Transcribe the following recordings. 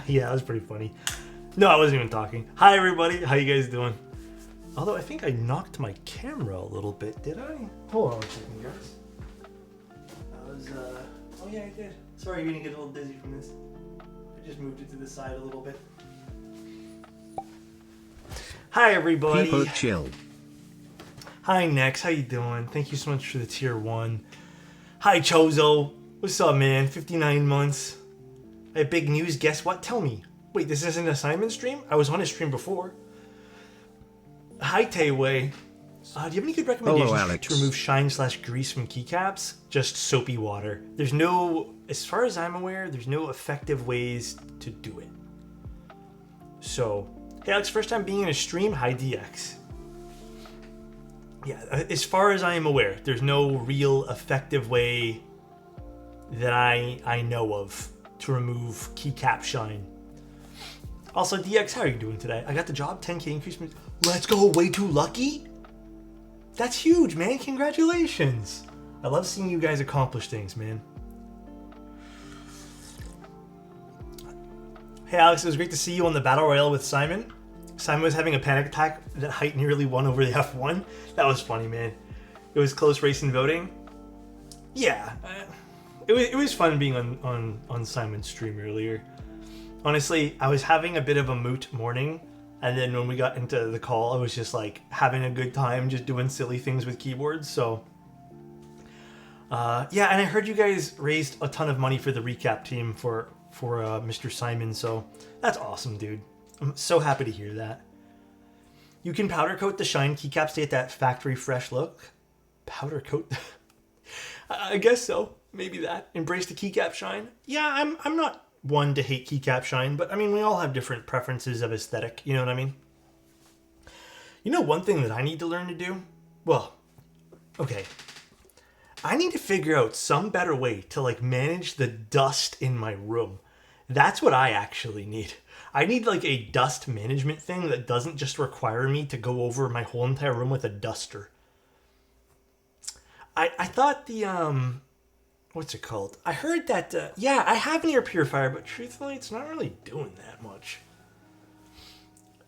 Yeah, that was pretty funny. No, I wasn't even talking. Hi, everybody. How you guys doing? Although I think I knocked my camera a little bit. Did I? Hold on a second, guys. I was, oh yeah, I did. Sorry, you're gonna get a little dizzy from this. I just moved it to the side a little bit. Hi, everybody. People chill. Hi, Nex. How you doing? Thank you so much for the tier 1. Hi, Chozo. What's up, man? 59 months. I have big news. Guess what? Tell me. Wait, this isn't a Simon stream? I was on his stream before. Hi, Tayway. Do you have any good recommendations to remove shine/grease from keycaps? Just soapy water. There's no, as far as I'm aware, there's no effective ways to do it. So, hey, Alex, first time being in a stream. Hi, DX. Yeah, as far as I am aware, there's no real effective way that I know of to remove keycap shine. Also, DX, how are you doing today? I got the job, 10k increase. Let's go, way too lucky? That's huge, man. Congratulations. I love seeing you guys accomplish things, man. Hey, Alex, it was great to see you on the Battle Royale with Simon. Simon was having a panic attack that Height nearly won over the F1. That was funny, man. It was close race and voting. Yeah, it was fun being on Simon's stream earlier. Honestly, I was having a bit of a moot morning, and then when we got into the call, I was just like having a good time, just doing silly things with keyboards. So, yeah, and I heard you guys raised a ton of money for the recap team for Mr. Simon. So that's awesome, dude. I'm so happy to hear that. You can powder coat the shine keycaps to get that factory fresh look. Powder coat? I guess so. Maybe that. Embrace the keycap shine. Yeah, I'm not one to hate keycap shine, but I mean, we all have different preferences of aesthetic. You know what I mean? You know one thing that I need to learn to do? Well, okay. I need to figure out some better way to like manage the dust in my room. That's what I actually need. I need like a dust management thing that doesn't just require me to go over my whole entire room with a duster. I thought the, what's it called? I heard that, yeah, I have an air purifier, but truthfully, it's not really doing that much.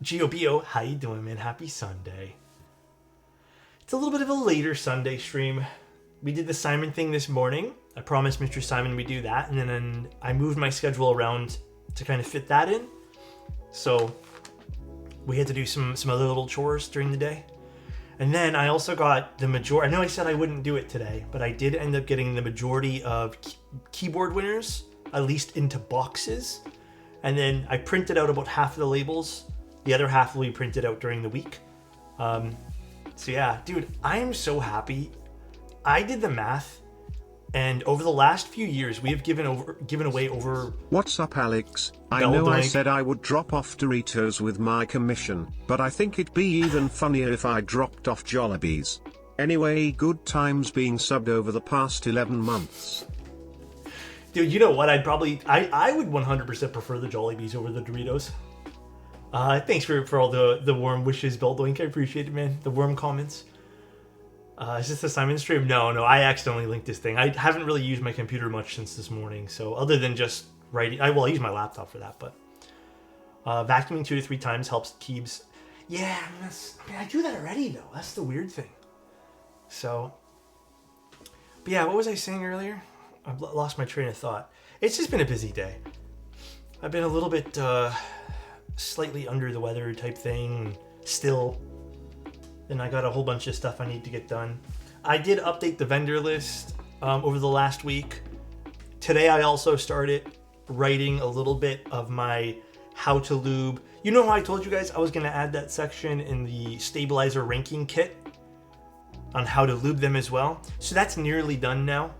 GOBO, how you doing, man? Happy Sunday. It's a little bit of a later Sunday stream. We did the Simon thing this morning. I promised Mr. Simon we'd do that, and then I moved my schedule around to kind of fit that in. So we had to do some other little chores during the day. And then I also got the majority. I know I said I wouldn't do it today, but I did end up getting the majority of keyboard winners, at least into boxes. And then I printed out about half of the labels. The other half will be printed out during the week. So yeah, dude, I am so happy. I did the math. And over the last few years, we have given away over... What's up, Alex? I know I said I would drop off Doritos with my commission, but I think it'd be even funnier if I dropped off Jollibees. Anyway, good times being subbed over the past 11 months. Dude, you know what? I would 100% prefer the Jollibees over the Doritos. Thanks for all the warm wishes, Beldoink. I appreciate it, man. The warm comments. Is this a Simon stream? No, I accidentally linked this thing. I haven't really used my computer much since this morning, so other than just writing, I use my laptop for that, but vacuuming 2 to 3 times helps keeps. Yeah, I do that already though. That's the weird thing. So, but yeah, what was I saying earlier? I've lost my train of thought. It's just been a busy day. I've been a little bit slightly under the weather type thing still. And I got a whole bunch of stuff I need to get done. I did update the vendor list over the last week. Today I also started writing a little bit of my how to lube. You know how I told you guys I was going to add that section in the stabilizer ranking kit on how to lube them as well. So that's nearly done now.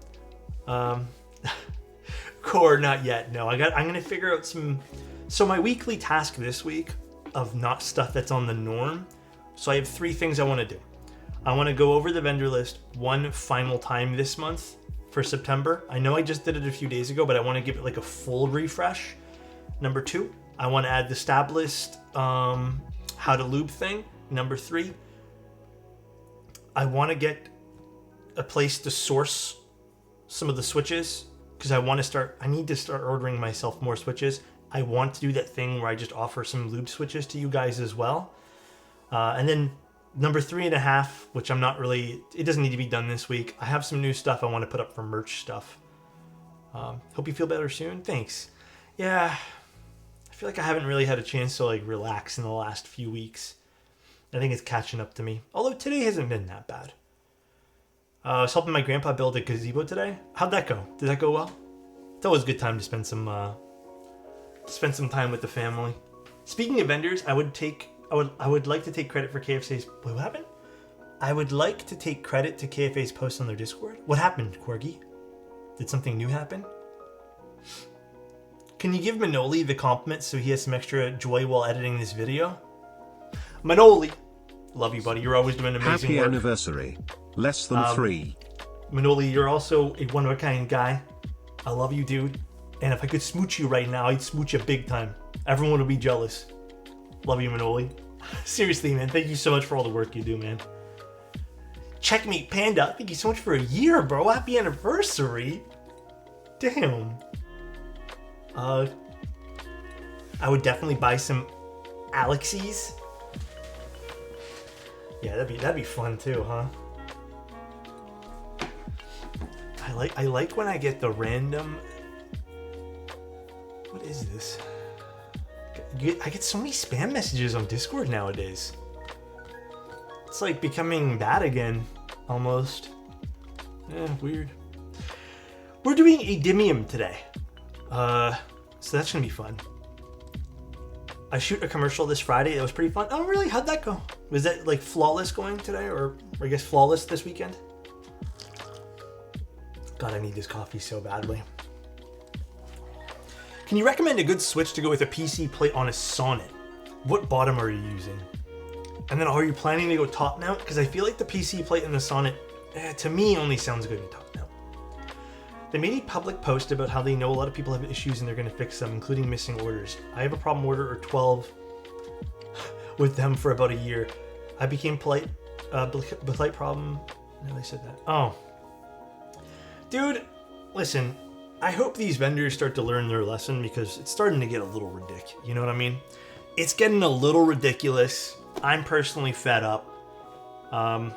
Core, not yet. No, I'm going to figure out some. So my weekly task this week of not stuff that's on the norm. So I have 3 things I want to do. I want to go over the vendor list one final time this month for September. I know I just did it a few days ago, but I want to give it like a full refresh. Number 2, I want to add the stab list, how to lube thing. Number 3, I want to get a place to source some of the switches because I need to start ordering myself more switches. I want to do that thing where I just offer some lube switches to you guys as well. And then number 3.5, which I'm not really, it doesn't need to be done this week. I have some new stuff I want to put up for merch stuff. Hope you feel better soon. Thanks. Yeah, I feel like I haven't really had a chance to like relax in the last few weeks. I think it's catching up to me. Although today hasn't been that bad. I was helping my grandpa build a gazebo today. How'd that go? Did that go well? It's always a good time to spend some time with the family. Speaking of vendors, I would like to take credit for KFC's. Wait, what happened? I would like to take credit to KFA's post on their Discord. What happened, Corgi? Did something new happen? Can you give Manoli the compliment so he has some extra joy while editing this video? Manoli, love you, buddy. You're always doing amazing Happy work. Anniversary. Less than 3. Manoli, you're also a one-of-a-kind guy. I love you, dude. And if I could smooch you right now, I'd smooch you big time. Everyone would be jealous. Love you, Manoli. Seriously, man. Thank you so much for all the work you do, man. Checkmate Panda. Thank you so much for a year, bro. Happy anniversary. Damn. I would definitely buy some Alexies. Yeah, that'd be fun too, huh? I like when I get the random. What is this? I get so many spam messages on Discord nowadays. It's like becoming bad again, almost. Weird. We're doing a Dymium today. So that's gonna be fun. I shoot a commercial this Friday. It was pretty fun. Oh, really? How'd that go? Was that like flawless going today, or I guess flawless this weekend? God, I need this coffee so badly. Can you recommend a good switch to go with a PC plate on a Sonnet? What bottom are you using? And then are you planning to go top mount? Because I feel like the PC plate in the Sonnet, to me, only sounds good in top mount. They made a public post about how they know a lot of people have issues and they're going to fix them, including missing orders. I have a problem order or 12 with them for about a year. I became polite problem. No, they said that. Oh. Dude, listen, I hope these vendors start to learn their lesson because it's starting to get a little ridiculous. You know what I mean? It's getting a little ridiculous. I'm personally fed up. I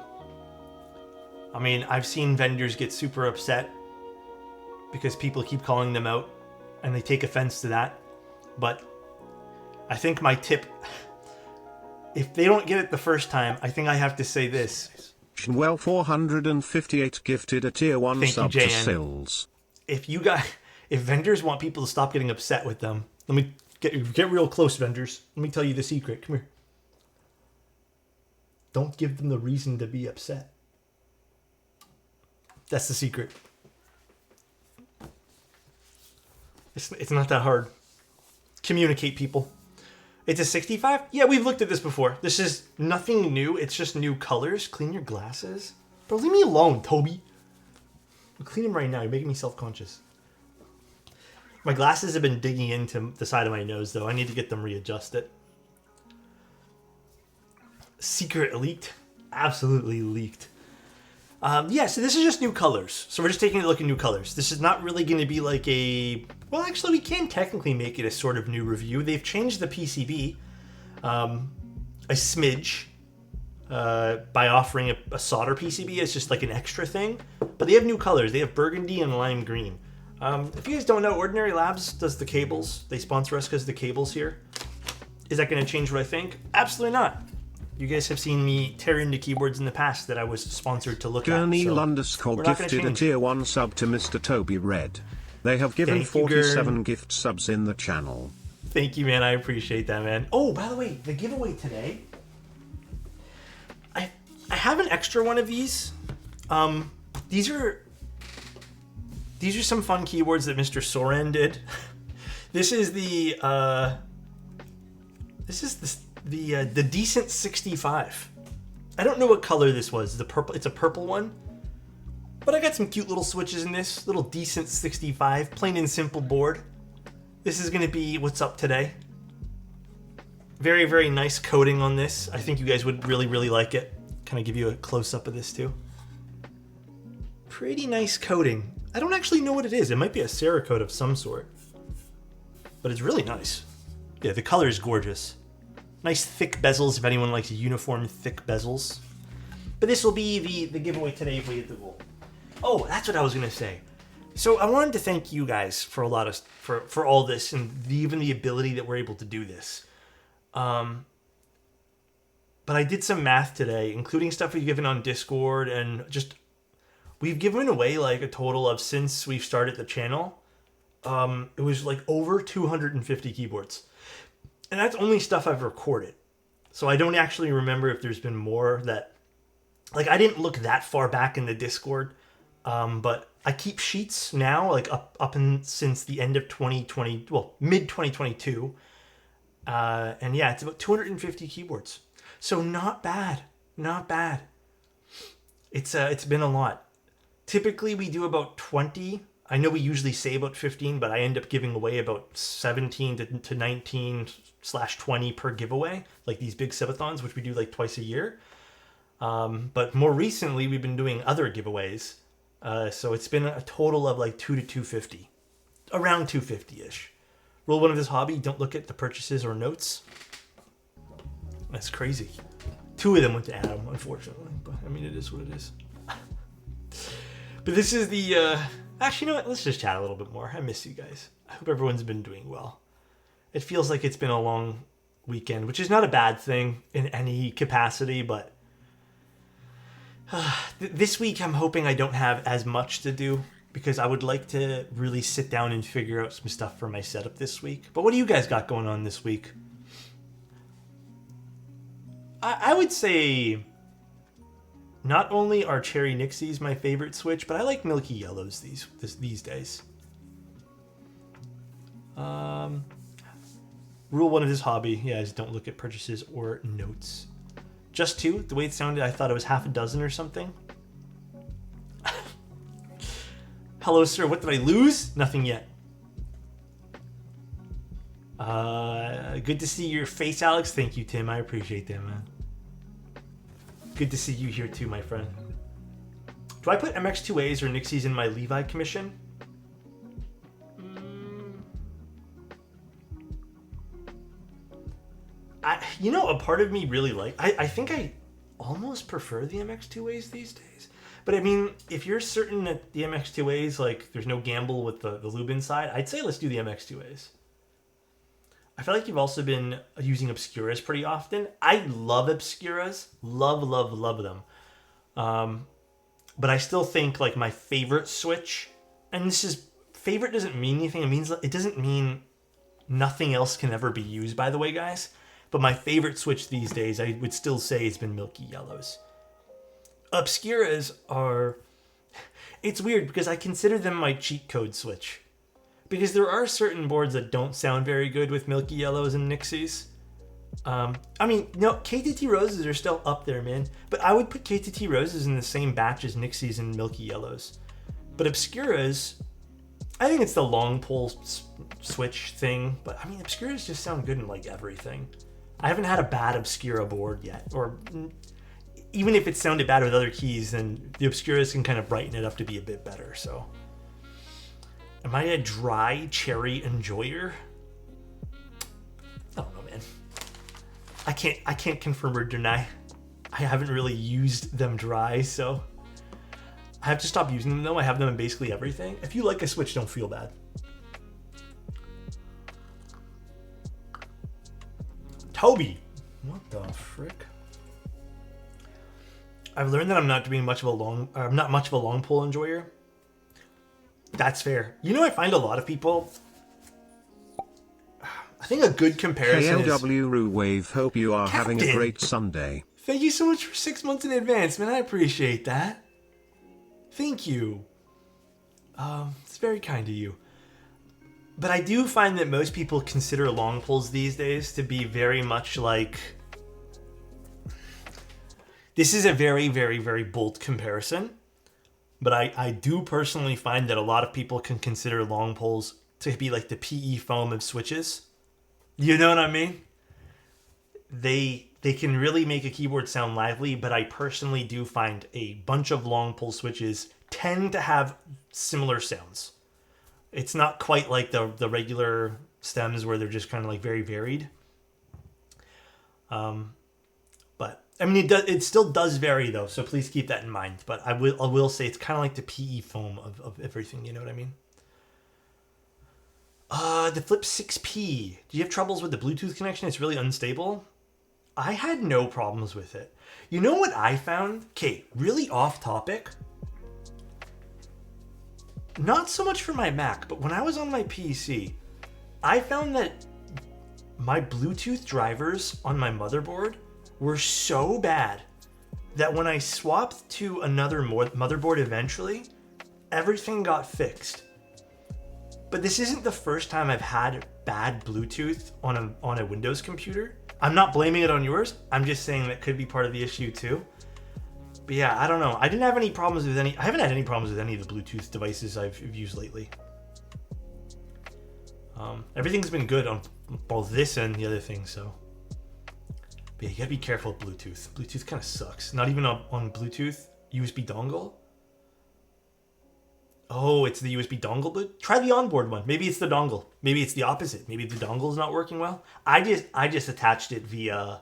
mean, I've seen vendors get super upset because people keep calling them out and they take offense to that. But I think my tip, if they don't get it the first time, I think I have to say this. Well, 458 gifted a tier 1 Thank sub you, to JN. Sills. If vendors want people to stop getting upset with them, let me get real close, vendors. Let me tell you the secret. Come here. Don't give them the reason to be upset. That's the secret. It's not that hard. Communicate, people. It's a 65? Yeah, we've looked at this before. This is nothing new. It's just new colors. Clean your glasses. Bro, leave me alone, Toby. I'll clean them right now. You're making me self-conscious. My glasses have been digging into the side of my nose, though. I need to get them readjusted. Secret leaked? Absolutely leaked. Yeah, so this is just new colors. So we're just taking a look at new colors. This is not really going to be like a... Well, actually, we can technically make it a sort of new review. They've changed the PCB a smidge by offering a solder PCB as just like an extra thing. But they have new colors. They have burgundy and lime green. If you guys don't know, Ordinary Labs does the cables. They sponsor us because of the cables here. Is that going to change what I think? Absolutely not. You guys have seen me tear into keyboards in the past that I was sponsored to look at. Gurney So Lundescole gifted a tier 1 sub to Mr. Toby Red. They have given 47 gift subs in the channel. Thank you, man. I appreciate that, man. Oh, by the way, the giveaway today. I have an extra one of these. These are some fun keyboards that Mr. Soren did. This is the Decent 65. I don't know what color this was. The purple. It's a purple one. But I got some cute little switches in this. Little Decent 65. Plain and simple board. This is going to be what's up today. Very, very nice coating on this. I think you guys would really, really like it. Can I give you a close-up of this too? Pretty nice coating. I don't actually know what it is. It might be a Cerakote of some sort. but it's really nice. Yeah, the color is gorgeous. Nice thick bezels if anyone likes uniform thick bezels. But this will be the giveaway today if we hit the goal. Oh, that's what I was gonna say. So I wanted to thank you guys for for all this and even the ability that we're able to do this. But I did some math today, including stuff we've given on Discord, and just we've given away like a total of, since we've started the channel, it was like over 250 keyboards. And that's only stuff I've recorded. So I don't actually remember if there's been more that, like, I didn't look that far back in the Discord, but I keep sheets now, like up in since the end of 2020, well, mid 2022. And yeah, it's about 250 keyboards. So not bad, not bad. It's been a lot. Typically we do about 20. I know we usually say about 15, but I end up giving away about 17 to 19/20 per giveaway, like these big subathons, which we do like twice a year. But more recently, we've been doing other giveaways. So it's been a total of like 2 to 250, around 250-ish. Rule one of this hobby: don't look at the purchases or notes. That's crazy. 2 of them went to Adam, unfortunately, but I mean, it is what it is. But this is the, actually, you know what? Let's just chat a little bit more. I miss you guys. I hope everyone's been doing well. It feels like it's been a long weekend, which is not a bad thing in any capacity, but this week I'm hoping I don't have as much to do, because I would like to really sit down and figure out some stuff for my setup this week. But what do you guys got going on this week? I would say not only are Cherry Nixies my favorite Switch, but I like Milky Yellows these days. Rule one of this hobby, yeah, is don't look at purchases or notes. Just 2? The way it sounded, I thought it was half a dozen or something. Hello, sir. What did I lose? Nothing yet. Good to see your face, Alex. Thank you, Tim. I appreciate that, man. Good to see you here too, my friend. Do I put MX2As or Nixies in my Levi commission? You know, a part of me really I think I almost prefer the MX2As these days. But I mean, if you're certain that the MX2As, like, there's no gamble with the lube inside, I'd say let's do the MX2As. I feel like you've also been using Obscuras pretty often. I love Obscuras. Love, love, love them. But I still think, like, my favorite Switch, and this is, favorite doesn't mean anything. It doesn't mean nothing else can ever be used, by the way, guys. But my favorite Switch these days, I would still say, has been Milky Yellows. Obscuras are... It's weird, because I consider them my cheat code Switch. Because there are certain boards that don't sound very good with Milky Yellows and Nixies. I mean, no, KTT Roses are still up there, man. But I would put KTT Roses in the same batch as Nixies and Milky Yellows. But Obscuras, I think it's the long pole switch thing. But I mean, Obscuras just sound good in like everything. I haven't had a bad Obscura board yet. Or even if it sounded bad with other keys, then the Obscuras can kind of brighten it up to be a bit better, so... Am I a dry cherry enjoyer? I don't know, man. I can't confirm or deny. I haven't really used them dry, so I have to stop using them though. I have them in basically everything. If you like a Switch, don't feel bad. Toby, what the frick? I've learned that I'm not much of a long pull enjoyer. That's fair. You know, I find a lot of people... I think a good comparison is... KLW Wave, hope you are having a great Sunday. Thank you so much for 6 months in advance, man. I appreciate that. Thank you. It's very kind of you. But I do find that most people consider long pulls these days to be very much like... This is a very, very, very bold comparison. But I do personally find that a lot of people can consider long poles to be like the PE foam of Switches. You know what I mean? They can really make a keyboard sound lively, but I personally do find a bunch of long pole Switches tend to have similar sounds. It's not quite like the regular stems where they're just kind of like very varied. But I mean, it still does vary though, so please keep that in mind. But I will say it's kind of like the PE foam of everything. You know what I mean? The Flip 6P. Do you have troubles with the Bluetooth connection? It's really unstable. I had no problems with it. You know what I found? Okay, really off topic. Not so much for my Mac, but when I was on my PC, I found that my Bluetooth drivers on my motherboard were so bad that when I swapped to another motherboard eventually, everything got fixed. But this isn't the first time I've had bad Bluetooth on a Windows computer. I'm not blaming it on yours. I'm just saying that could be part of the issue too. But yeah, I don't know. I didn't have any problems with I haven't had any problems with any of the Bluetooth devices I've used lately. Everything's been good on both this and the other thing, so. But yeah, you gotta be careful with Bluetooth. Bluetooth kind of sucks. Not even on Bluetooth. USB dongle. Oh, it's the USB dongle. Try the onboard one. Maybe it's the dongle. Maybe it's the opposite. Maybe the dongle is not working well. I just attached it via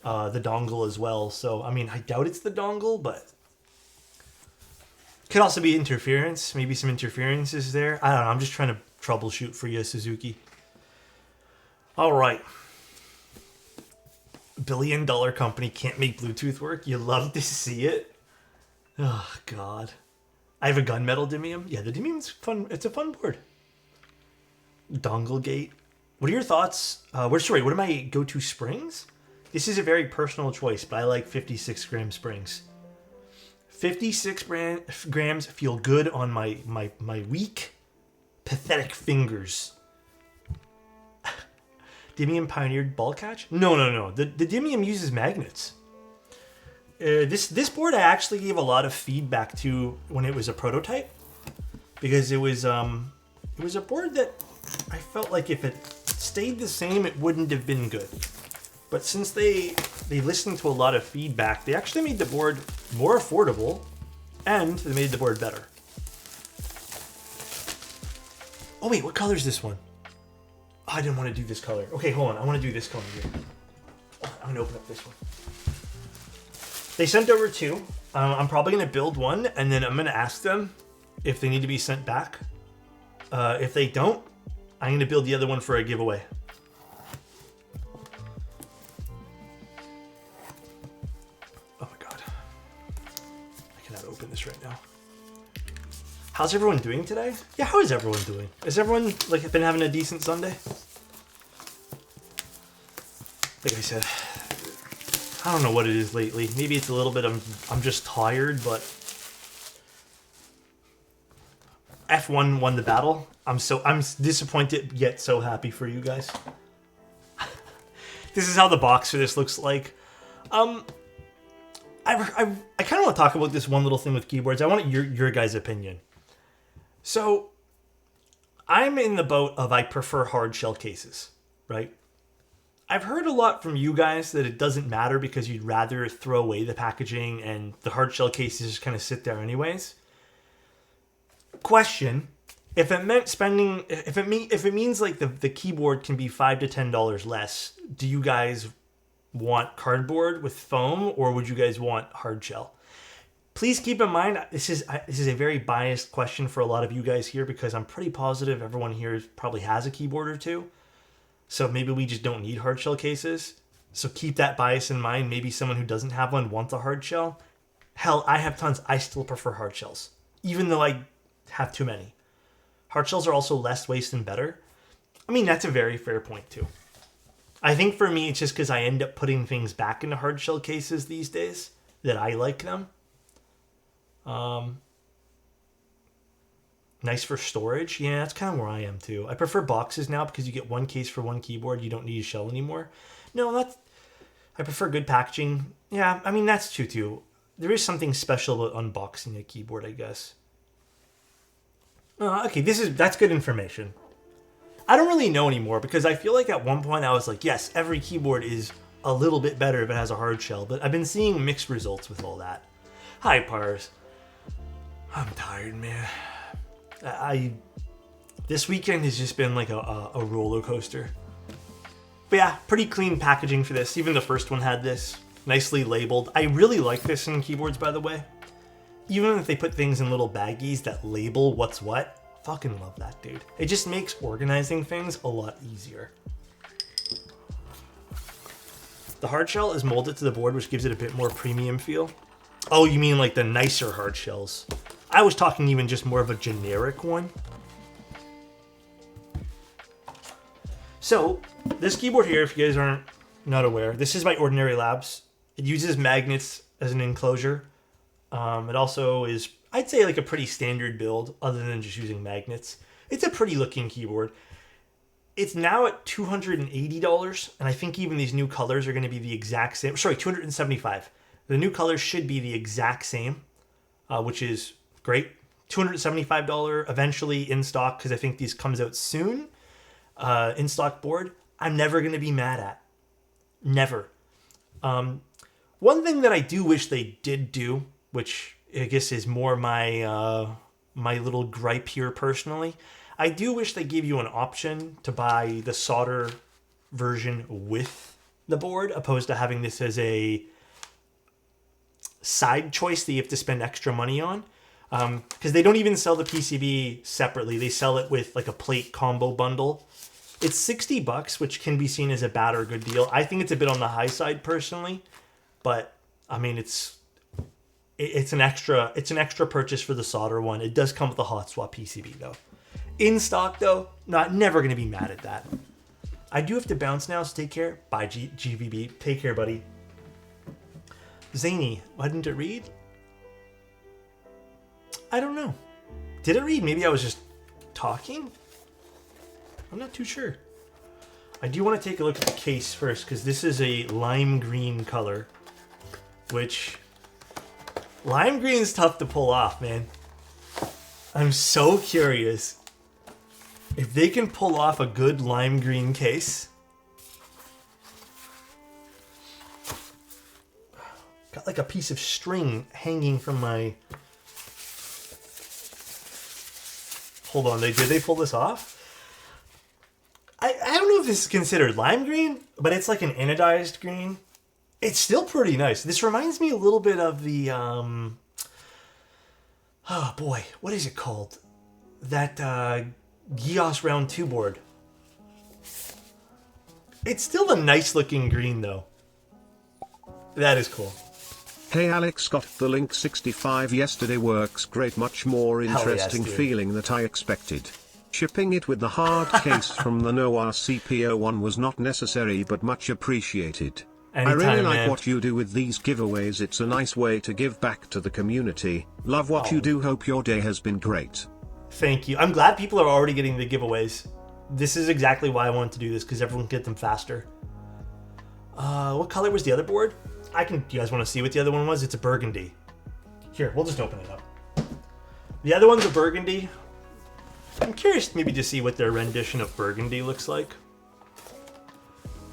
the dongle as well. So I mean, I doubt it's the dongle, but could also be interference. Maybe some interference is there. I don't know. I'm just trying to troubleshoot for you, Suzuki. All right. $1 billion company can't make Bluetooth work. You love to see it. Oh God. I have a gunmetal Dymium. Yeah, the Dymium's fun. It's a fun board. Dongle gate. What are your thoughts? What are my go-to springs? This is a very personal choice, but I like 56 gram springs. 56 grams feel good on my weak, pathetic fingers. Dymium pioneered ball catch? No. The Dymium uses magnets. This board I actually gave a lot of feedback to when it was a prototype, because it was a board that I felt like if it stayed the same it wouldn't have been good. But since they listened to a lot of feedback, they actually made the board more affordable and they made the board better. Oh wait, what color is this one? Oh, I didn't want to do this color. Okay, hold on. I want to do this color here. I'm going to open up this one. They sent over two. I'm probably going to build one, and then I'm going to ask them if they need to be sent back. If they don't, I'm going to build the other one for a giveaway. Oh my God. I cannot open this right now. How's everyone doing today? Yeah, how is everyone doing? Has everyone been having a decent Sunday? Like I said, I don't know what it is lately. Maybe it's a little bit I'm just tired, but F1 won the battle. I'm disappointed yet so happy for you guys. This is how the box for this looks like. I kind of want to talk about this one little thing with keyboards. I want your guys' opinion. So, I'm in the boat of I prefer hard shell cases, right? I've heard a lot from you guys that it doesn't matter because you'd rather throw away the packaging and the hard shell cases just kind of sit there anyways. Question: if it means like the keyboard can be $5 to $10 less, do you guys want cardboard with foam or would you guys want hard shell? Please keep in mind, this is a very biased question for a lot of you guys here because I'm pretty positive everyone here probably has a keyboard or two. So maybe we just don't need hard shell cases. So keep that bias in mind. Maybe someone who doesn't have one wants a hard shell. Hell, I have tons. I still prefer hard shells, even though I have too many. Hard shells are also less waste and better. I mean, that's a very fair point too. I think for me, it's just because I end up putting things back into hard shell cases these days that I like them. Nice for storage. Yeah, that's kind of where I am too. I prefer boxes now because you get one case for one keyboard. You don't need a shell anymore. No, I prefer good packaging. Yeah, I mean, that's true too. There is something special about unboxing a keyboard, I guess. Okay, that's good information. I don't really know anymore because I feel like at one point I was like, yes, every keyboard is a little bit better if it has a hard shell, but I've been seeing mixed results with all that. Hi, Pars. I'm tired, man. This weekend has just been like a roller coaster. But yeah, pretty clean packaging for this. Even the first one had this. Nicely labeled. I really like this in keyboards, by the way. Even if they put things in little baggies that label what's what. Fucking love that, dude. It just makes organizing things a lot easier. The hard shell is molded to the board, which gives it a bit more premium feel. Oh, you mean like the nicer hard shells. I was talking even just more of a generic one. So, this keyboard here, if you guys aren't not aware, this is my Ordinary Labs. It uses magnets as an enclosure. It also is, I'd say, like a pretty standard build, other than just using magnets. It's a pretty looking keyboard. It's now at $280, and I think even these new colors are going to be the exact same. Sorry, $275. The new colors should be the exact same, which is great. $275 eventually in stock, because I think these comes out soon. In stock board, I'm never going to be mad at. Never. One thing that I do wish they did do, which I guess is more my my little gripe here personally, I do wish they gave you an option to buy the solder version with the board, opposed to having this as a side choice that you have to spend extra money on. Because they don't even sell the PCB separately. They sell it with like a plate combo bundle. It's $60, which can be seen as a bad or good deal. I think it's a bit on the high side personally, but I mean it's an extra purchase for the solder one. It does come with a hot swap PCB though. In stock though, never gonna be mad at that. I do have to bounce now, so take care. Bye GVB. Take care, buddy. Zany, why didn't it read? I don't know. Did it read? Maybe I was just talking? I'm not too sure. I do want to take a look at the case first, because this is a lime green color, which lime green is tough to pull off, man. I'm so curious if they can pull off a good lime green case. Got like a piece of string hanging from my... Hold on, did they pull this off? I don't know if this is considered lime green, but it's like an anodized green. It's still pretty nice. This reminds me a little bit of the, oh boy, what is it called? That Gios Round 2 board. It's still a nice looking green though. That is cool. Hey Alex, got the link 65 yesterday, works great, much more interesting feeling that I expected. Shipping it with the hard case from the Noah CPO1 was not necessary but much appreciated. Anytime, I really like man. what you do with these giveaways, it's a nice way to give back to the community. Love what you do, hope your day has been great. Thank you. I'm glad people are already getting the giveaways. This is exactly why I wanted to do this, because everyone can get them faster. What color was the other board? Do you guys want to see what the other one was? It's a burgundy. Here, we'll just open it up. The other one's a burgundy. I'm curious maybe to see what their rendition of burgundy looks like.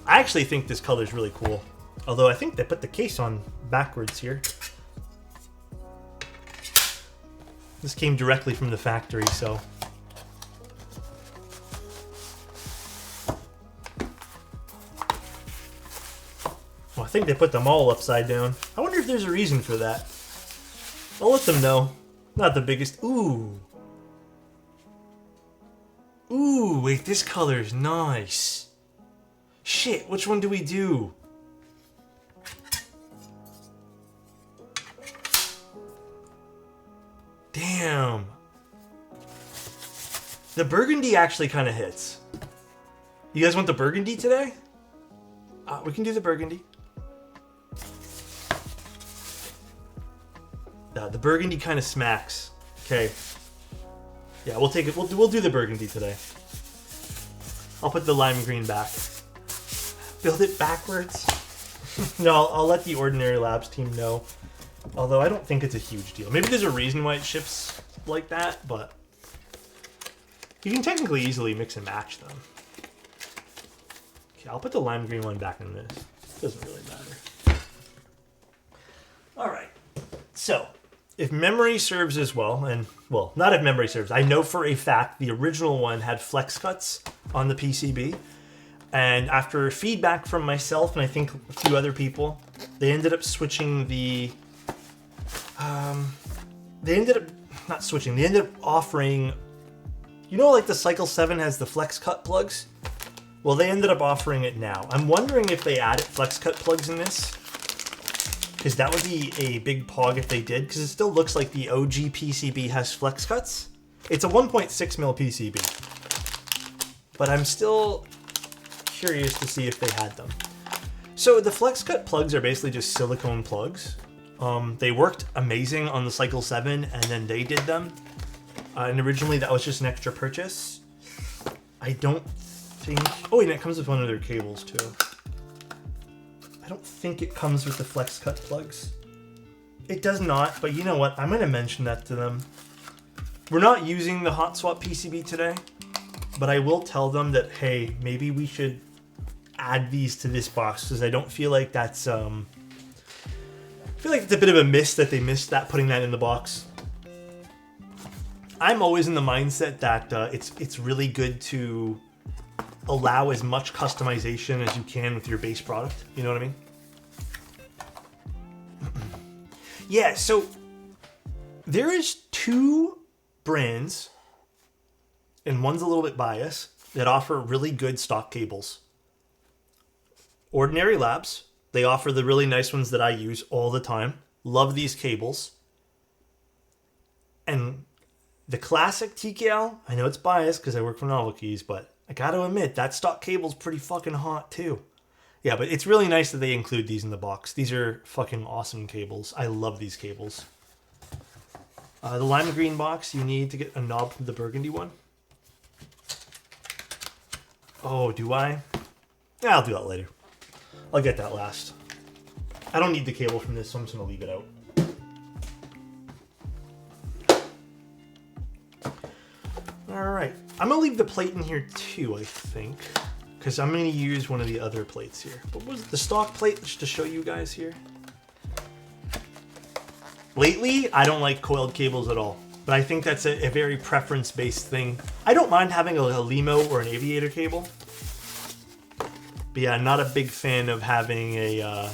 I actually think this color is really cool. Although I think they put the case on backwards here. This came directly from the factory, so... Well, I think they put them all upside down. I wonder if there's a reason for that. I'll let them know. Not the biggest... Ooh. Ooh, wait, this color is nice. Shit, which one do we do? Damn. The burgundy actually kind of hits. You guys want the burgundy today? We can do the burgundy. The burgundy kind of smacks. Okay. Yeah, we'll take it. We'll do the burgundy today. I'll put the lime green back. Build it backwards. No, I'll let the Ordinary Labs team know. Although I don't think it's a huge deal. Maybe there's a reason why it ships like that, but you can technically easily mix and match them. Okay, I'll put the lime green one back in this. Doesn't really matter. All right. So if memory serves as well, and well, not if memory serves, I know for a fact the original one had flex cuts on the PCB, and after feedback from myself and I think a few other people, they ended up switching the they ended up not switching, they ended up offering, you know, like the Cycle 7 has the flex cut plugs. Well, they ended up offering it now. I'm wondering if they added flex cut plugs in this, because that would be a big pog if they did, because it still looks like the OG PCB has flex cuts. It's a 1.6mm PCB, but I'm still curious to see if they had them. So the flex cut plugs are basically just silicone plugs. They worked amazing on the Cycle 7, and then they did them. And originally that was just an extra purchase. I don't think... Oh, and it comes with one of their cables too. I don't think it comes with the flex cut plugs. It does not, but you know what? I'm going to mention that to them. We're not using the hot swap PCB today, but I will tell them that, hey, maybe we should add these to this box, because I don't feel like that's... I feel like it's a bit of a miss that they missed that, putting that in the box. I'm always in the mindset that it's really good to allow as much customization as you can with your base product. You know what I mean? Yeah, so there is two brands, and one's a little bit biased, that offer really good stock cables. Ordinary Labs, they offer the really nice ones that I use all the time. Love these cables. And the classic TKL, I know it's biased because I work for Novel Keys, but I gotta admit, that stock cable's pretty fucking hot too. Yeah, but it's really nice that they include these in the box. These are fucking awesome cables. I love these cables. The lime green box, you need to get a knob from the burgundy one. Oh, do I? Yeah, I'll do that later. I'll get that last. I don't need the cable from this, so I'm just gonna leave it out. Alright, I'm gonna leave the plate in here too, I think, because I'm gonna use one of the other plates here. What was the stock plate, just to show you guys here? Lately, I don't like coiled cables at all, but I think that's a very preference-based thing. I don't mind having a Limo or an aviator cable, but yeah, I'm not a big fan of having a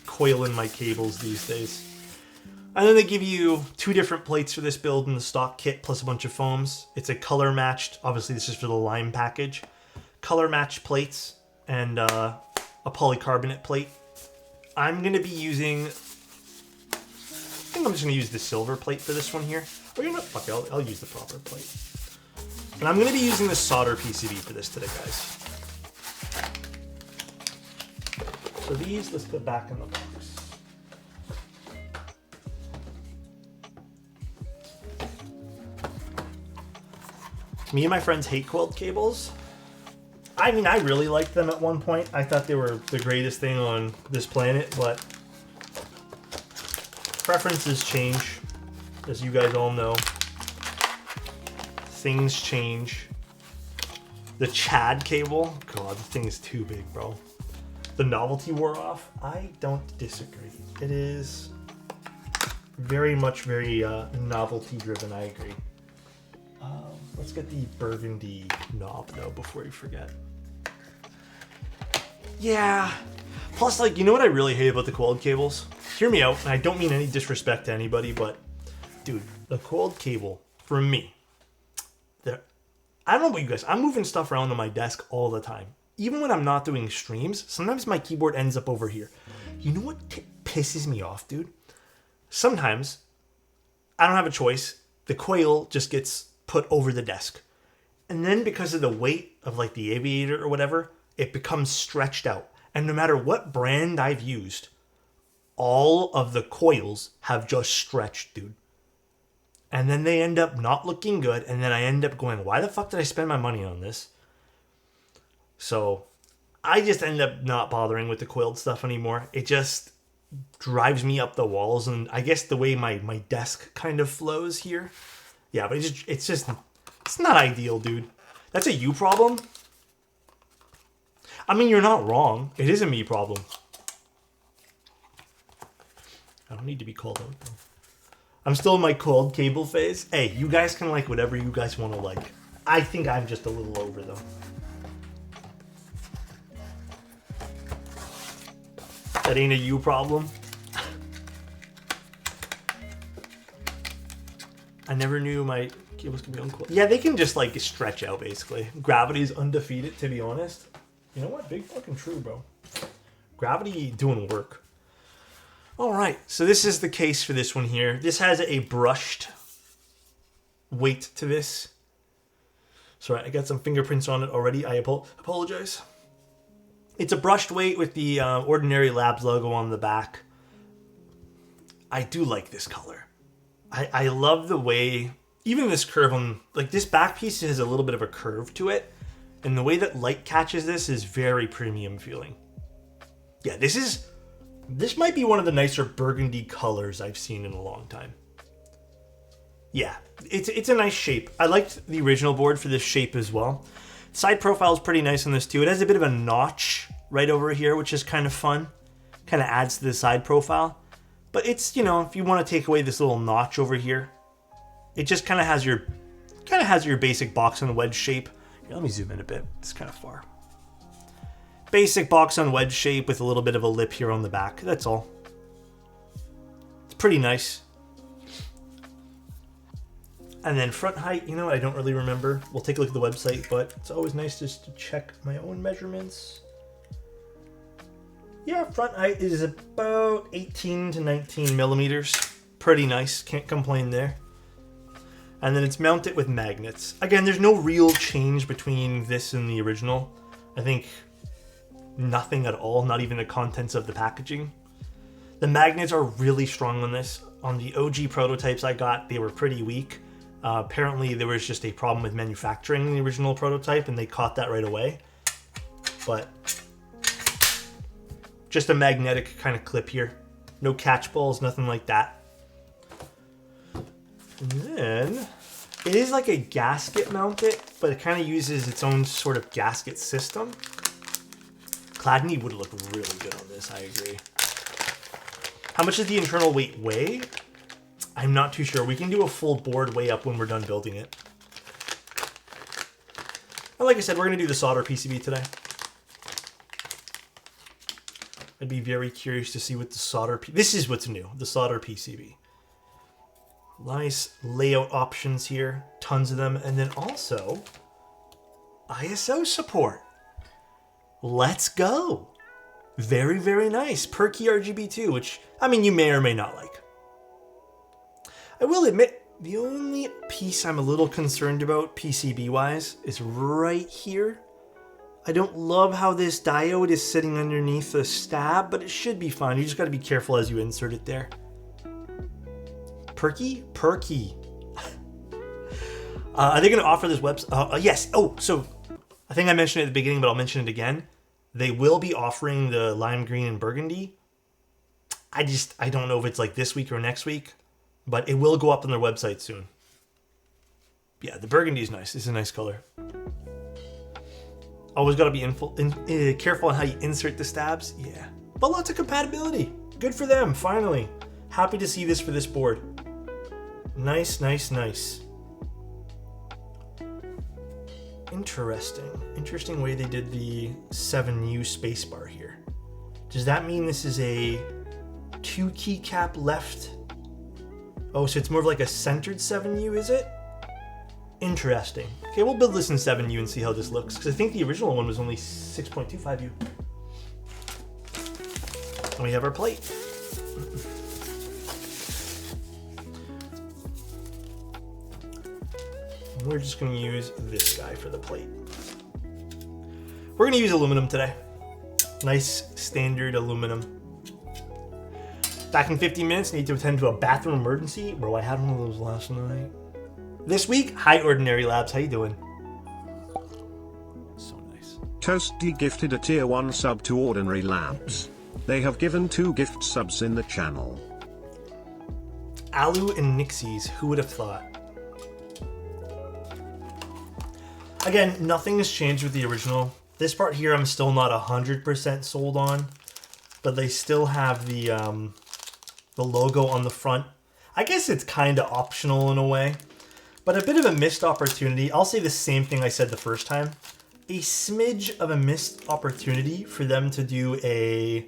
coil in my cables these days. And then they give you two different plates for this build in the stock kit, plus a bunch of foams. It's a color matched, obviously this is for the lime package, color matched plates and a polycarbonate plate. I'm going to be using, I think I'm just going to use the silver plate for this one here. Or you know what, fuck it, I'll use the proper plate. And I'm going to be using the solder PCB for this today, guys. So these, let's put back in the box. Me and my friends hate coiled cables. I mean, I really liked them at one point. I thought they were the greatest thing on this planet, but preferences change, as you guys all know. Things change. The Chad cable, God, the thing is too big, bro. The novelty wore off. I don't disagree. It is very much very novelty driven, I agree. Let's get the burgundy knob though before you forget. Yeah. Plus, like, you know what I really hate about the coiled cables? Hear me out, and I don't mean any disrespect to anybody, but dude, the coiled cable, for me, I don't know about you guys, I'm moving stuff around on my desk all the time. Even when I'm not doing streams, sometimes my keyboard ends up over here. You know what pisses me off, dude? Sometimes I don't have a choice. The coil just gets put over the desk. And then because of the weight of like the aviator or whatever, it becomes stretched out. And no matter what brand I've used, all of the coils have just stretched, dude. And then they end up not looking good. And then I end up going, why the fuck did I spend my money on this? So I just end up not bothering with the coiled stuff anymore. It just drives me up the walls. And I guess the way my desk kind of flows here. Yeah, but it's not ideal, dude. That's a you problem. I mean, you're not wrong. It is a me problem. I don't need to be called out, though. I'm still in my cold cable phase. Hey, you guys can like whatever you guys want to like. I think I'm just a little over though. That ain't a you problem. I never knew my cables could be uncooled. Yeah, they can just like stretch out basically. Gravity's undefeated, to be honest. You know what? Big fucking true, bro. Gravity doing work. All right, so this is the case for this one here. This has a brushed weight to this. Sorry, I got some fingerprints on it already. I apologize. It's a brushed weight with the Ordinary Labs logo on the back. I do like this color. I love the way, even this curve on, like this back piece has a little bit of a curve to it. And the way that light catches this is very premium feeling. Yeah, this might be one of the nicer burgundy colors I've seen in a long time. Yeah, it's a nice shape. I liked the original board for this shape as well. Side profile is pretty nice on this too. It has a bit of a notch right over here, which is kind of fun. Kind of adds to the side profile. But it's, you know, if you want to take away this little notch over here, it just kind of has your basic box on wedge shape. Here, let me zoom in a bit. It's kind of far. Basic box on wedge shape with a little bit of a lip here on the back. That's all. It's pretty nice. And then front height, you know, I don't really remember. We'll take a look at the website, but it's always nice just to check my own measurements. Yeah, front height is about 18 to 19 millimeters. Pretty nice, can't complain there. And then it's mounted with magnets. Again, there's no real change between this and the original. I think nothing at all, not even the contents of the packaging. The magnets are really strong on this. On the OG prototypes I got, they were pretty weak. Apparently there was just a problem with manufacturing the original prototype and they caught that right away. But just a magnetic kind of clip here. No catch balls, nothing like that. And then it is like a gasket mounted, but it kind of uses its own sort of gasket system. Cladney would look really good on this, I agree. How much does the internal weight weigh? I'm not too sure. We can do a full board weigh up when we're done building it. And like I said, we're going to do the solder PCB today. I'd be very curious to see what the solder... This is what's new, the solder PCB. Nice layout options here. Tons of them. And then also, ISO support. Let's go. Very, very nice. Perky RGB too, which, I mean, you may or may not like. I will admit, the only piece I'm a little concerned about PCB-wise is right here. I don't love how this diode is sitting underneath the stab, but it should be fine. You just got to be careful as you insert it there. Perky? Perky. Are they going to offer this website? Yes. Oh, so I think I mentioned it at the beginning, but I'll mention it again. They will be offering the lime green and burgundy. I don't know if it's like this week or next week, but it will go up on their website soon. Yeah, the burgundy is nice. It's a nice color. Always got to be careful on how you insert the stabs. Yeah, but lots of compatibility. Good for them, finally. Happy to see this for this board. Nice, nice, nice. Interesting way they did the 7U spacebar here. Does that mean this is a 2 keycap left? Oh, so it's more of like a centered 7U, is it? Interesting. Okay, we'll build this in 7U and see how this looks, because I think the original one was only 6.25U. And we have our plate. We're just going to use this guy for the plate. We're going to use aluminum today. Nice standard aluminum. Back in 15 minutes, need to attend to a bathroom emergency. Bro, I had one of those last night. This week, hi Ordinary Labs, how you doing? So nice. Toasty gifted a tier 1 sub to Ordinary Labs. They have given 2 gift subs in the channel. Alu and Nixies, who would have thought? Again, nothing has changed with the original. This part here I'm still not 100% sold on, but they still have the logo on the front. I guess it's kind of optional in a way, but a bit of a missed opportunity. I'll say the same thing I said the first time. A smidge of a missed opportunity for them to do a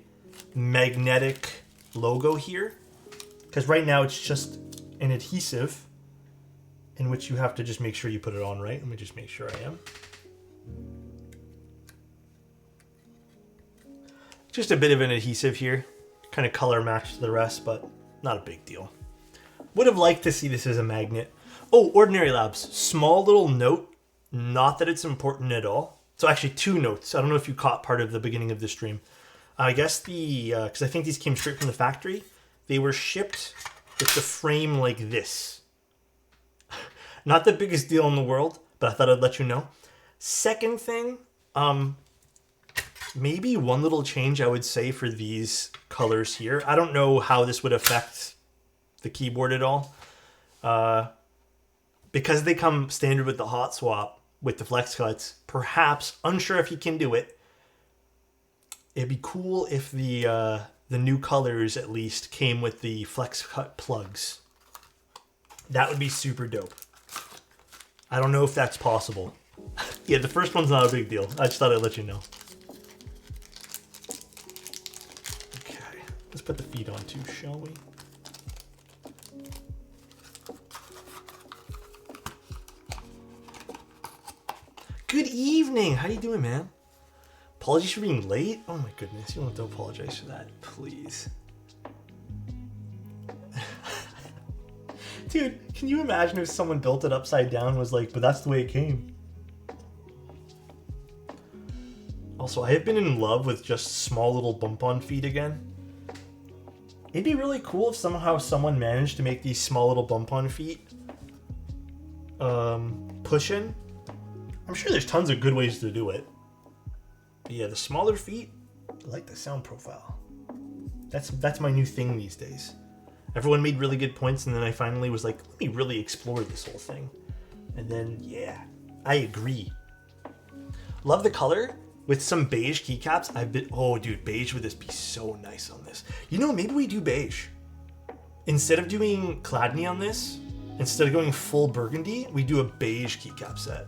magnetic logo here. Because right now it's just an adhesive in which you have to just make sure you put it on right. Let me just make sure I am. Just a bit of an adhesive here. Kind of color match to the rest, but not a big deal. Would have liked to see this as a magnet. Oh, Ordinary Labs. Small little note. Not that it's important at all. So actually 2 notes. I don't know if you caught part of the beginning of the stream. I guess because I think these came straight from the factory. They were shipped with the frame like this. Not the biggest deal in the world, but I thought I'd let you know. Second thing, maybe one little change I would say for these colors here. I don't know how this would affect the keyboard at all. Because they come standard with the hot swap, with the flex cuts, perhaps, unsure if you can do it, it'd be cool if the new colors at least came with the flex cut plugs. That would be super dope. I don't know if that's possible. Yeah, the first one's not a big deal. I just thought I'd let you know. Okay, let's put the feet on too, shall we? Good evening. How you doing, man? Apologies for being late. Oh my goodness, you don't have to apologize for that, please. Dude, can you imagine if someone built it upside down and was like, but that's the way it came? Also, I have been in love with just small little bump-on feet again. It'd be really cool if somehow someone managed to make these small little bump-on feet push-in. I'm sure there's tons of good ways to do it. But yeah, the smaller feet, I like the sound profile. That's my new thing these days. Everyone made really good points, and then I finally was like, let me really explore this whole thing. And then, yeah, I agree. Love the color. With some beige keycaps, oh dude, beige would this be so nice on this. You know, maybe we do beige. Instead of doing Chladni on this, instead of going full burgundy, we do a beige keycap set.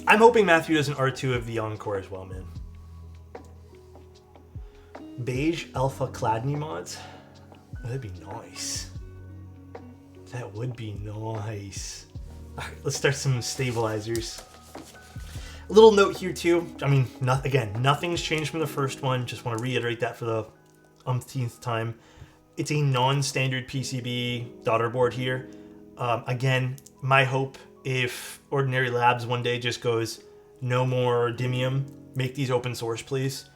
I'm hoping Matthew does an R2 of the Encore as well, man. Beige Alpha Chladni mods? Oh, that'd be nice. That would be nice. Alright, let's start some stabilizers. A little note here too. I mean, again, nothing's changed from the first one. Just want to reiterate that for the umpteenth time. It's a non-standard PCB daughter board here. Again, my hope, if Ordinary Labs one day just goes, no more Dymium, make these open source, please.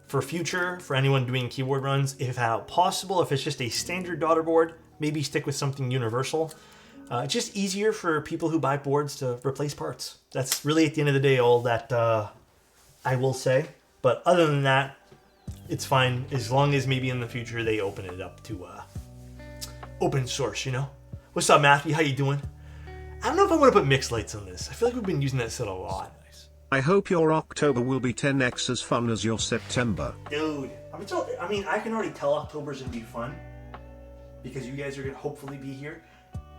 For future, for anyone doing keyboard runs, if how possible, if it's just a standard daughter board, maybe stick with something universal. It's just easier for people who buy boards to replace parts. That's really, at the end of the day, all that I will say. But other than that, it's fine, as long as maybe in the future they open it up to open source, you know? What's up, Matthew? How you doing? I don't know if I want to put mixed lights on this. I feel like we've been using that set a lot. I hope your October will be 10x as fun as your September. Dude, I mean, I can already tell October's going to be fun because you guys are going to hopefully be here.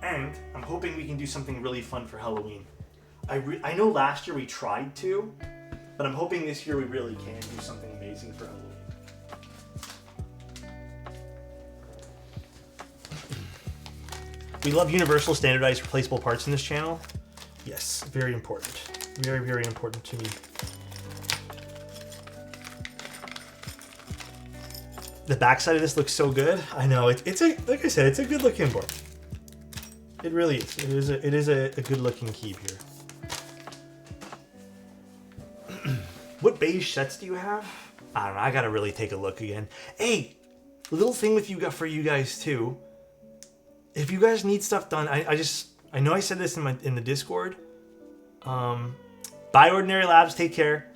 And I'm hoping we can do something really fun for Halloween. I know last year we tried to, but I'm hoping this year we really can do something amazing for Halloween. We love universal, standardized, replaceable parts in this channel. Yes, very important. Very, very important to me. The backside of this looks so good. I know, it's a, like I said, it's a good looking board. It really is. It is a good looking key here. What beige sets do you have? I don't know. I gotta really take a look again. Hey, a little thing for you guys too. If you guys need stuff done, I know I said this in the Discord. Buy Ordinary Labs. Take care.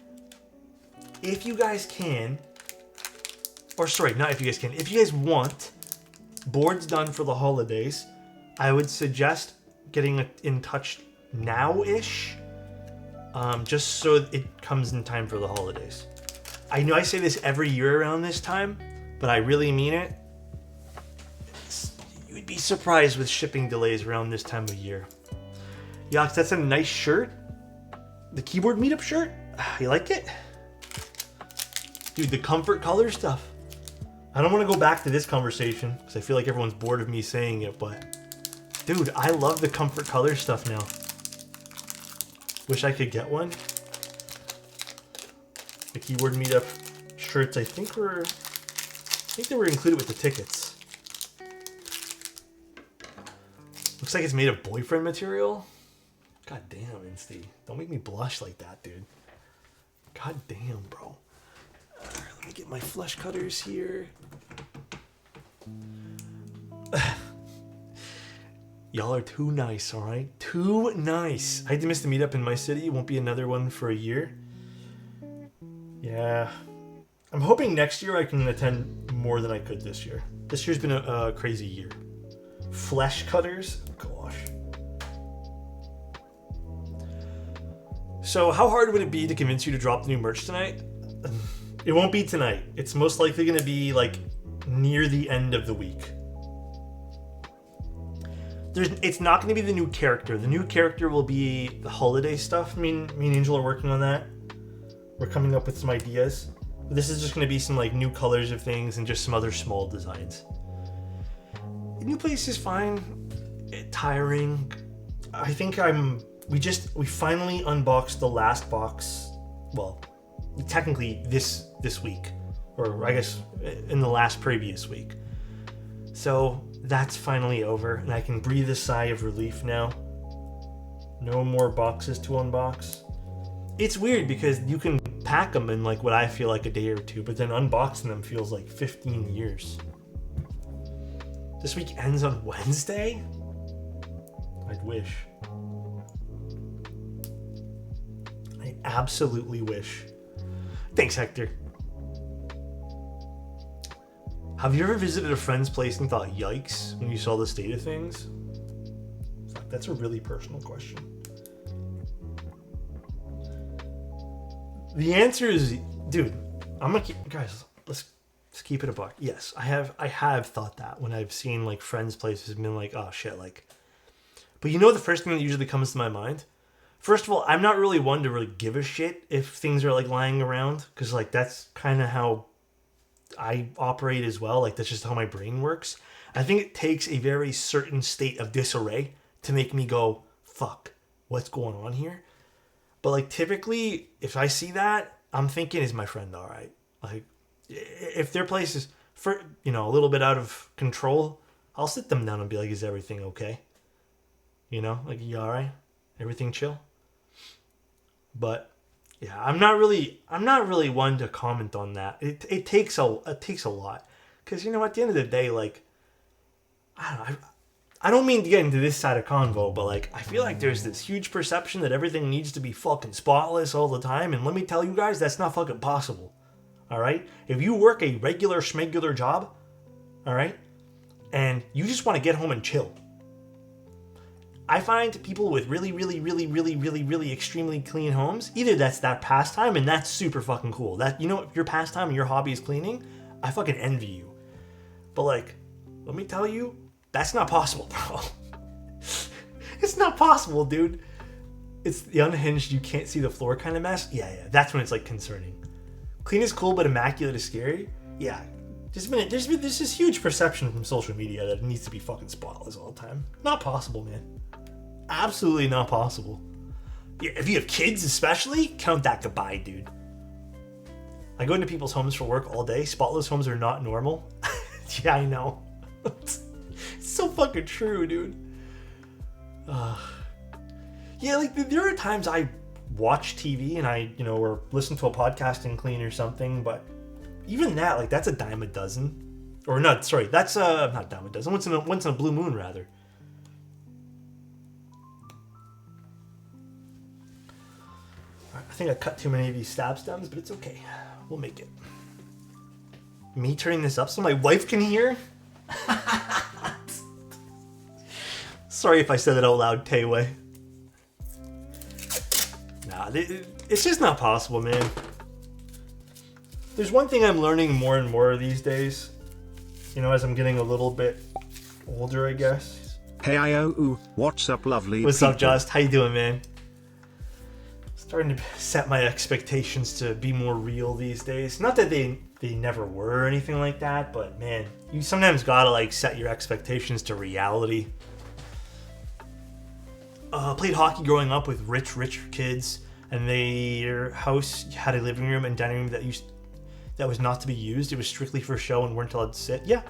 If you guys can, or sorry, not if you guys can. If you guys want boards done for the holidays, I would suggest getting in touch now-ish, just so it comes in time for the holidays. I know I say this every year around this time, but I really mean it. be surprised with shipping delays around this time of year. Yox, that's a nice shirt. The keyboard meetup shirt? You like it? Dude, the comfort color stuff. I don't want to go back to this conversation because I feel like everyone's bored of me saying it, but dude, I love the comfort color stuff now. Wish I could get one. The keyboard meetup shirts, I think they were included with the tickets. Looks like it's made of boyfriend material. God damn, Insty. Don't make me blush like that, dude. God damn, bro. Alright, let me get my flush cutters here. Y'all are too nice, alright? Too nice. I had to miss the meetup in my city. Won't be another one for a year. Yeah. I'm hoping next year I can attend more than I could this year. This year's been a crazy year. Flesh cutters? Gosh. So how hard would it be to convince you to drop the new merch tonight? It won't be tonight. It's most likely going to be like near the end of the week. It's not going to be the new character. The new character will be the holiday stuff. Me and Angel are working on that. We're coming up with some ideas. But this is just going to be some like new colors of things and just some other small designs. The new place is fine. Tiring. I think we finally unboxed the last box. Well, technically this week, or I guess in the last previous week. So that's finally over, and I can breathe a sigh of relief now. No more boxes to unbox. It's weird because you can pack them in like what I feel like a day or two, but then unboxing them feels like 15 years. This week ends on Wednesday? I'd wish. I absolutely wish. Thanks, Hector. Have you ever visited a friend's place and thought, yikes, when you saw the state of things? Fuck, that's a really personal question. The answer is, dude, guys, let's keep it a buck. Yes, I have thought that when I've seen like friends' places and been like, oh shit, like. But you know the first thing that usually comes to my mind? First of all, I'm not really one to really give a shit if things are like lying around, because like that's kind of how I operate as well. Like that's just how my brain works. I think it takes a very certain state of disarray to make me go, fuck, what's going on here? But like typically, if I see that, I'm thinking, is my friend all right? Like if their place is for a little bit out of control, I'll sit them down and be like, is everything okay? Like, you all right? Everything chill? But yeah, I'm not really one to comment on that. It takes a lot, because at the end of the day, like, I don't mean to get into this side of convo, but like I feel like there's this huge perception that everything needs to be fucking spotless all the time, and let me tell you guys, that's not fucking possible. All right, if you work a regular schmegular job, all right, and you just want to get home and chill. I find people with really, really, really, really, really, really extremely clean homes, either that's that pastime, and that's super fucking cool. That, if your pastime and your hobby is cleaning, I fucking envy you. But like, let me tell you, that's not possible, bro. It's not possible, dude. It's the unhinged, you can't see the floor kind of mess. Yeah, that's when it's like concerning. Clean is cool, but immaculate is scary. Yeah. There's this huge perception from social media that it needs to be fucking spotless all the time. Not possible, man. Absolutely not possible. Yeah, if you have kids especially, count that goodbye, dude. I go into people's homes for work all day. Spotless homes are not normal. Yeah, I know. It's so fucking true, dude. Yeah, like there are times I watch TV and I, or listen to a podcast and clean or something, but even that, like, that's a dime a dozen. Or not, sorry, that's not a dime a dozen. Once in a blue moon, rather. I think I cut too many of these stab stems, but it's okay. We'll make it. Me turning this up so my wife can hear? Sorry if I said it out loud, Tayway. Nah, it's just not possible, man. There's one thing I'm learning more and more these days, as I'm getting a little bit older, I guess. Hey, what's up, lovely What's people? up, Just? How you doing, man? Starting to set my expectations to be more real these days. Not that they never were or anything like that, but man, you sometimes gotta like set your expectations to reality. Played hockey growing up with rich kids, and their house had a living room and dining room that was not to be used. It was strictly for show and weren't allowed to sit. Yeah,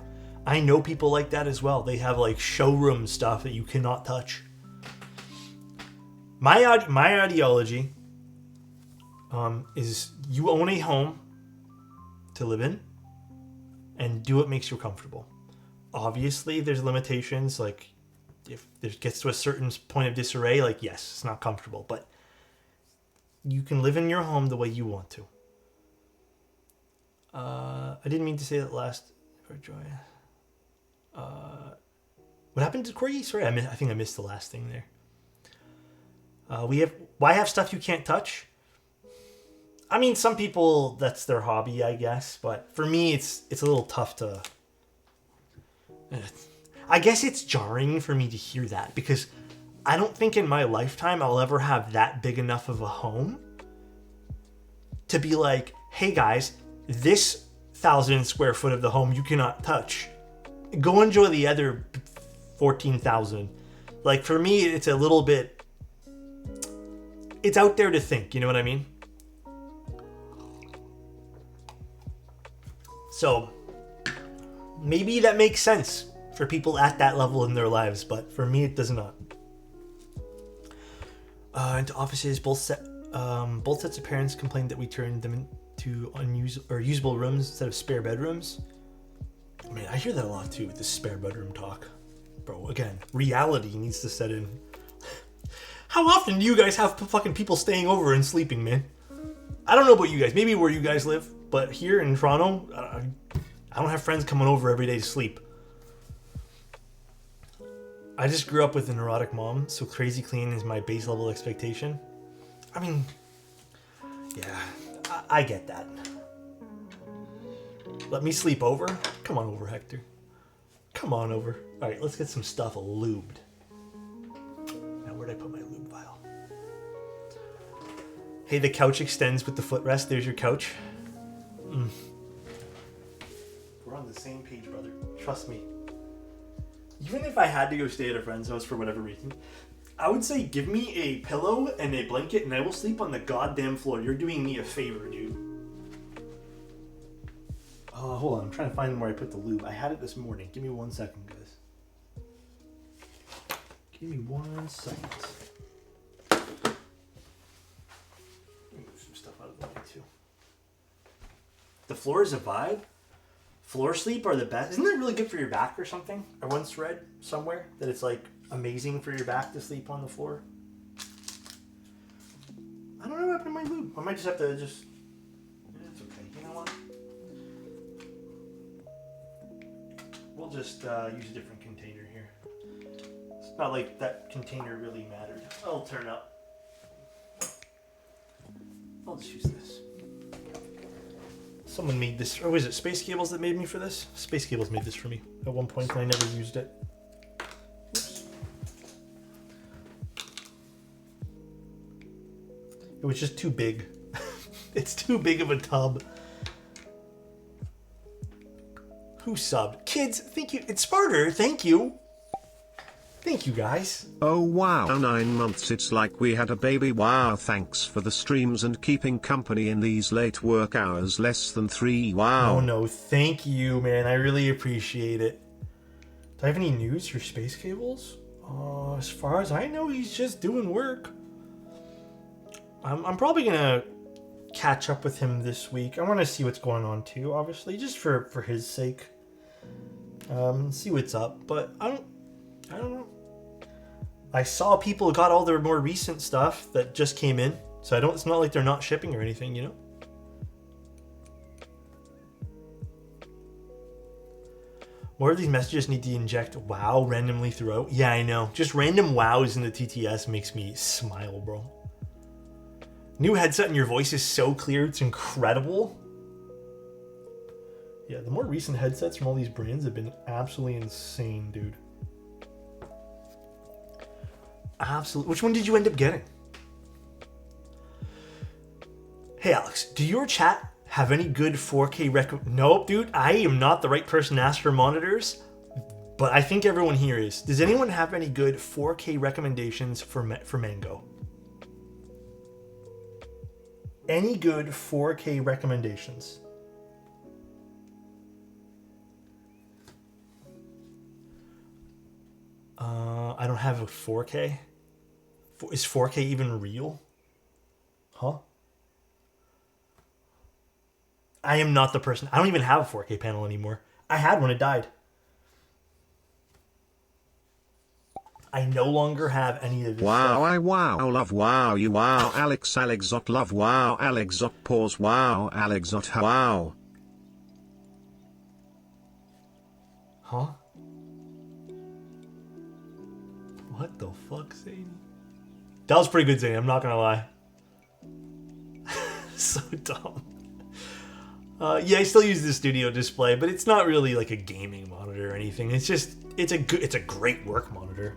I know people like that as well. They have like showroom stuff that you cannot touch. My ideology is you own a home to live in and do what makes you comfortable. Obviously, there's limitations. Like, if it gets to a certain point of disarray, like, yes, it's not comfortable, but you can live in your home the way you want to. I didn't mean to say that last for Joy. What happened to Corey? Sorry, I think I missed the last thing there. Why have stuff you can't touch? I mean, some people, that's their hobby, I guess. But for me, it's a little tough to... I guess it's jarring for me to hear that. Because I don't think in my lifetime I'll ever have that big enough of a home to be like, hey guys, this 1,000 square foot of the home you cannot touch. Go enjoy the other 14,000. Like, for me, it's a little bit... It's out there to think, you know what I mean? So, maybe that makes sense for people at that level in their lives, but for me, it does not. Into offices, both sets of parents complained that we turned them into usable rooms instead of spare bedrooms. I mean, I hear that a lot too with this spare bedroom talk. Bro, again, reality needs to set in. How often do you guys have fucking people staying over and sleeping, man? I don't know about you guys. Maybe where you guys live. But here in Toronto, I don't have friends coming over every day to sleep. I just grew up with a neurotic mom, so crazy clean is my base level expectation. I mean, yeah, I get that. Let me sleep over? Come on over, Hector. Come on over. All right, let's get some stuff lubed. Now, where'd I put my lube vial? Hey, the couch extends with the footrest. There's your couch. We're on the same page, brother. Trust me. Even if I had to go stay at a friend's house for whatever reason, I would say give me a pillow and a blanket and I will sleep on the goddamn floor. You're doing me a favor, dude. Hold on. I'm trying to find where I put the lube. I had it this morning. Give me 1 second, guys. Give me 1 second. Let me move some stuff out of the way, too. The floor is a vibe. Floor sleep are the best. Isn't that really good for your back or something? I once read somewhere that it's like amazing for your back to sleep on the floor. I don't know what happened to my lube. I might just have to just... It's okay. You know what? We'll just use a different container here. It's not like that container really mattered. I'll turn up. I'll just use this. Someone made this, or was it Space Cables that made me for this? Space Cables made this for me at one point and I never used it. Oops. It was just too big. It's too big of a tub. Who subbed? Kids, thank you. It's Sparter, thank you. Thank you, guys. Oh wow, 9 months, it's like we had a baby. Wow, thanks for the streams and keeping company in these late work hours. Less than 3. Wow. Oh no, thank you, man. I really appreciate it. Do I have any news for Space Cables? As far as I know, he's just doing work. I'm probably gonna catch up with him this week. I want to see what's going on too, obviously, just for his sake. See what's up, but I don't know. I saw people got all their more recent stuff that just came in, so it's not like they're not shipping or anything, you know? More of these messages need to inject WoW randomly throughout. Yeah, I know. Just random WoWs in the TTS makes me smile, bro. New headset and your voice is so clear, it's incredible. Yeah, the more recent headsets from all these brands have been absolutely insane, dude. Absolutely. Which one did you end up getting? Hey, Alex, do your chat have any good 4K Nope, dude. I am not the right person to ask for monitors, but I think everyone here is. Does anyone have any good 4K recommendations for Mango? Any good 4K recommendations? I don't have a 4K. Is 4K even real? Huh? I am not the person. I don't even have a 4K panel anymore. I had one, it died. I no longer have any of this wow, stuff. I wow, love wow, you wow, Alexot, love wow, Alexot, pause wow, Alexot, wow. Huh? What the fuck, Sadie? That was pretty good, Sadie, I'm not gonna lie. So dumb. Yeah, I still use the studio display, but it's not really like a gaming monitor or anything. It's just, it's a great work monitor.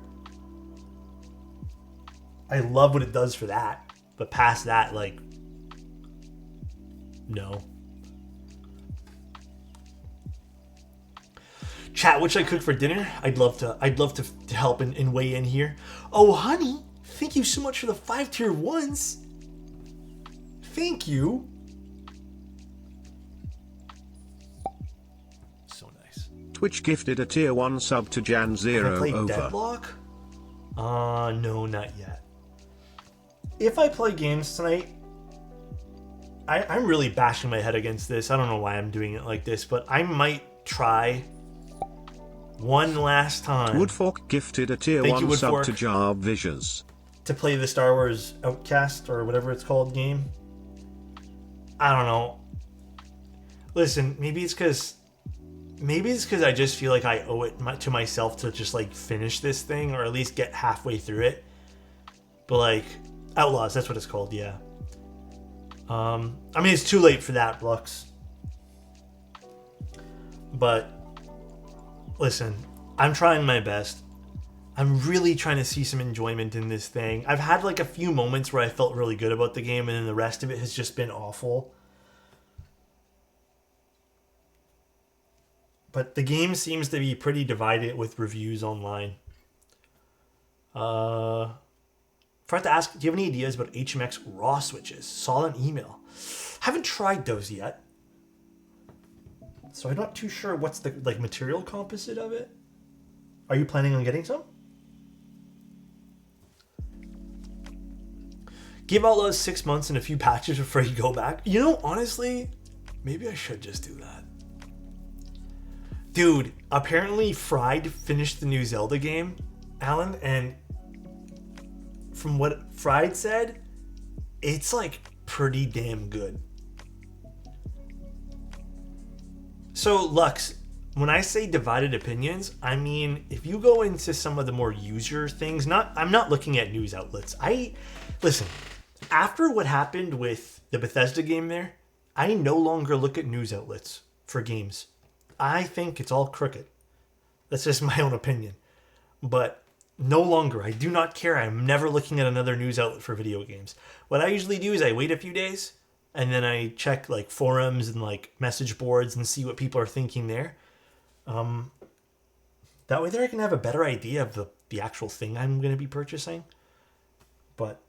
I love what it does for that, but past that, like, no. Chat, what should I cook for dinner? I'd love to help and weigh in here. Oh, honey, thank you so much for the 5 tier 1s. Thank you. So nice. Twitch gifted a tier 1 sub to Jan Zero Have I played over. Deadlock? No, not yet. If I play games tonight, I'm really bashing my head against this. I don't know why I'm doing it like this, but I might try one last time. Woodfork gifted a tier 1 sub to Jar Visuals. To play the Star Wars Outcast or whatever it's called game. I don't know. Listen, maybe it's because I just feel like I owe it to myself to just like finish this thing or at least get halfway through it. But like Outlaws, that's what it's called, yeah. I mean, it's too late for that, Blux. But listen, I'm trying my best. I'm really trying to see some enjoyment in this thing. I've had like a few moments where I felt really good about the game, and then the rest of it has just been awful. But the game seems to be pretty divided with reviews online. Forgot to ask, do you have any ideas about HMX raw switches? Saw an email. Haven't tried those yet. So I'm not too sure what's the like material composite of it. Are you planning on getting some? Give Outlaws 6 months and a few patches before you go back. You know, honestly, maybe I should just do that. Dude, apparently Fried finished the new Zelda game, Alan, and from what Fried said, it's like pretty damn good. So, Lux, when I say divided opinions, I mean, if you go into some of the more user things, I'm not looking at news outlets. Listen, after what happened with the Bethesda game there, I no longer look at news outlets for games. I think it's all crooked. That's just my own opinion. But no longer. I do not care. I'm never looking at another news outlet for video games. What I usually do is I wait a few days, and then I check like forums and like message boards and see what people are thinking there. That way there I can have a better idea of the actual thing I'm going to be purchasing. But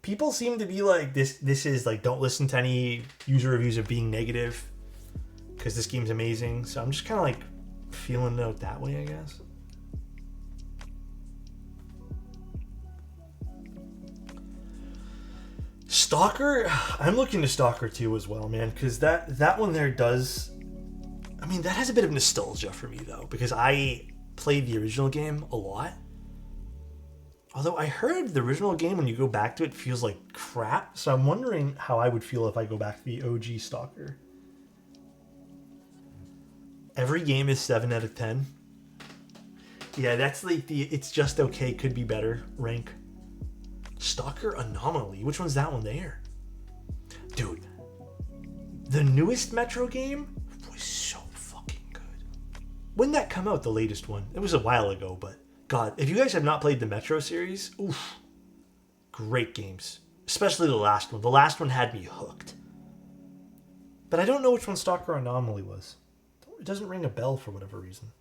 people seem to be like, this is like, don't listen to any user reviews of being negative because this game's amazing. So I'm just kind of like feeling it out that way, I guess. Stalker, I'm looking to Stalker 2 as well, man, because that one there does, I mean, that has a bit of nostalgia for me, though, because I played the original game a lot. Although I heard the original game, when you go back to it, feels like crap, so I'm wondering how I would feel if I go back to the OG Stalker. Every game is 7 out of 10. Yeah, that's like the it's just okay, could be better rank. Stalker Anomaly. Which one's that one there? Dude, the newest Metro game was so fucking good. When did that come out, the latest one? It was a while ago, but God, if you guys have not played the Metro series, oof, great games. Especially the last one. The last one had me hooked. But I don't know which one Stalker Anomaly was. It doesn't ring a bell for whatever reason.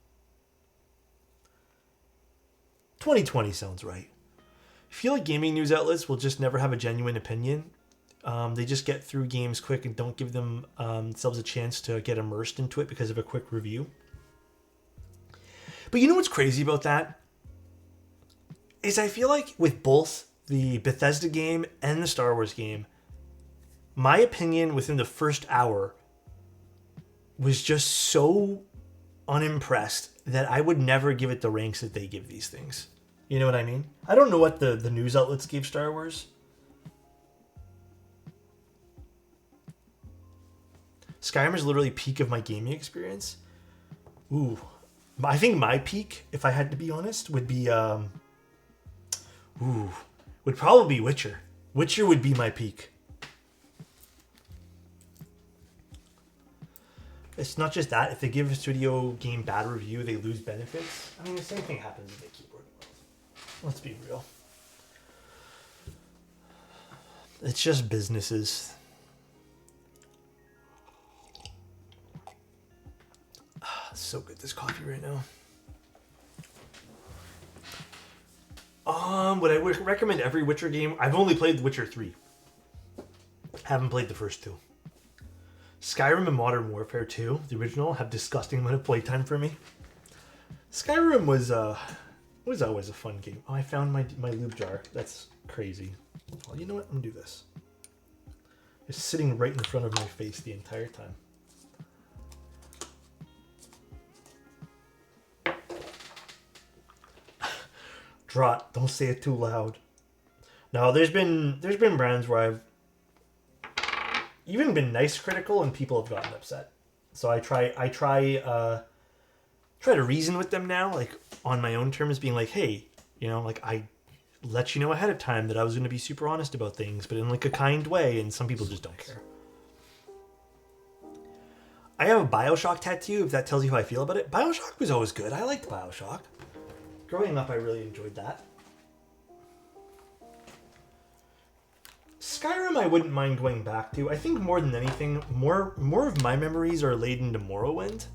2020 sounds right. I feel like gaming news outlets will just never have a genuine opinion. They just get through games quick and don't give themselves a chance to get immersed into it because of a quick review. But you know what's crazy about that? Is I feel like with both the Bethesda game and the Star Wars game, my opinion within the first hour was just so unimpressed that I would never give it the ranks that they give these things. You know what I mean? I don't know what the news outlets gave Star Wars. Skyrim is literally peak of my gaming experience. Ooh. I think my peak, if I had to be honest, would be would probably be Witcher. Witcher would be my peak. It's not just that. If they give a studio game bad review, they lose benefits. I mean, the same thing happens with the keyboard world. Let's be real. It's just businesses. It's so good, this coffee right now. Would I recommend every Witcher game? I've only played The Witcher 3. Haven't played the first two. Skyrim and Modern Warfare 2, the original, have disgusting amount of playtime for me. Skyrim was always a fun game. Oh, I found my lube jar. That's crazy. Well, you know what? I'm gonna do this. It's sitting right in front of my face the entire time. Drot, don't say it too loud. Now, there's been brands where I've even been nice critical and people have gotten upset. So I try to reason with them now, like on my own terms, being like, hey, you know, like I let you know ahead of time that I was going to be super honest about things, but in like a kind way, and some people just don't care. I have a BioShock tattoo, if that tells you how I feel about it. BioShock was always good. I liked BioShock. Growing up, I really enjoyed that. Skyrim, I wouldn't mind going back to. I think more than anything, more of my memories are laden to Morrowind.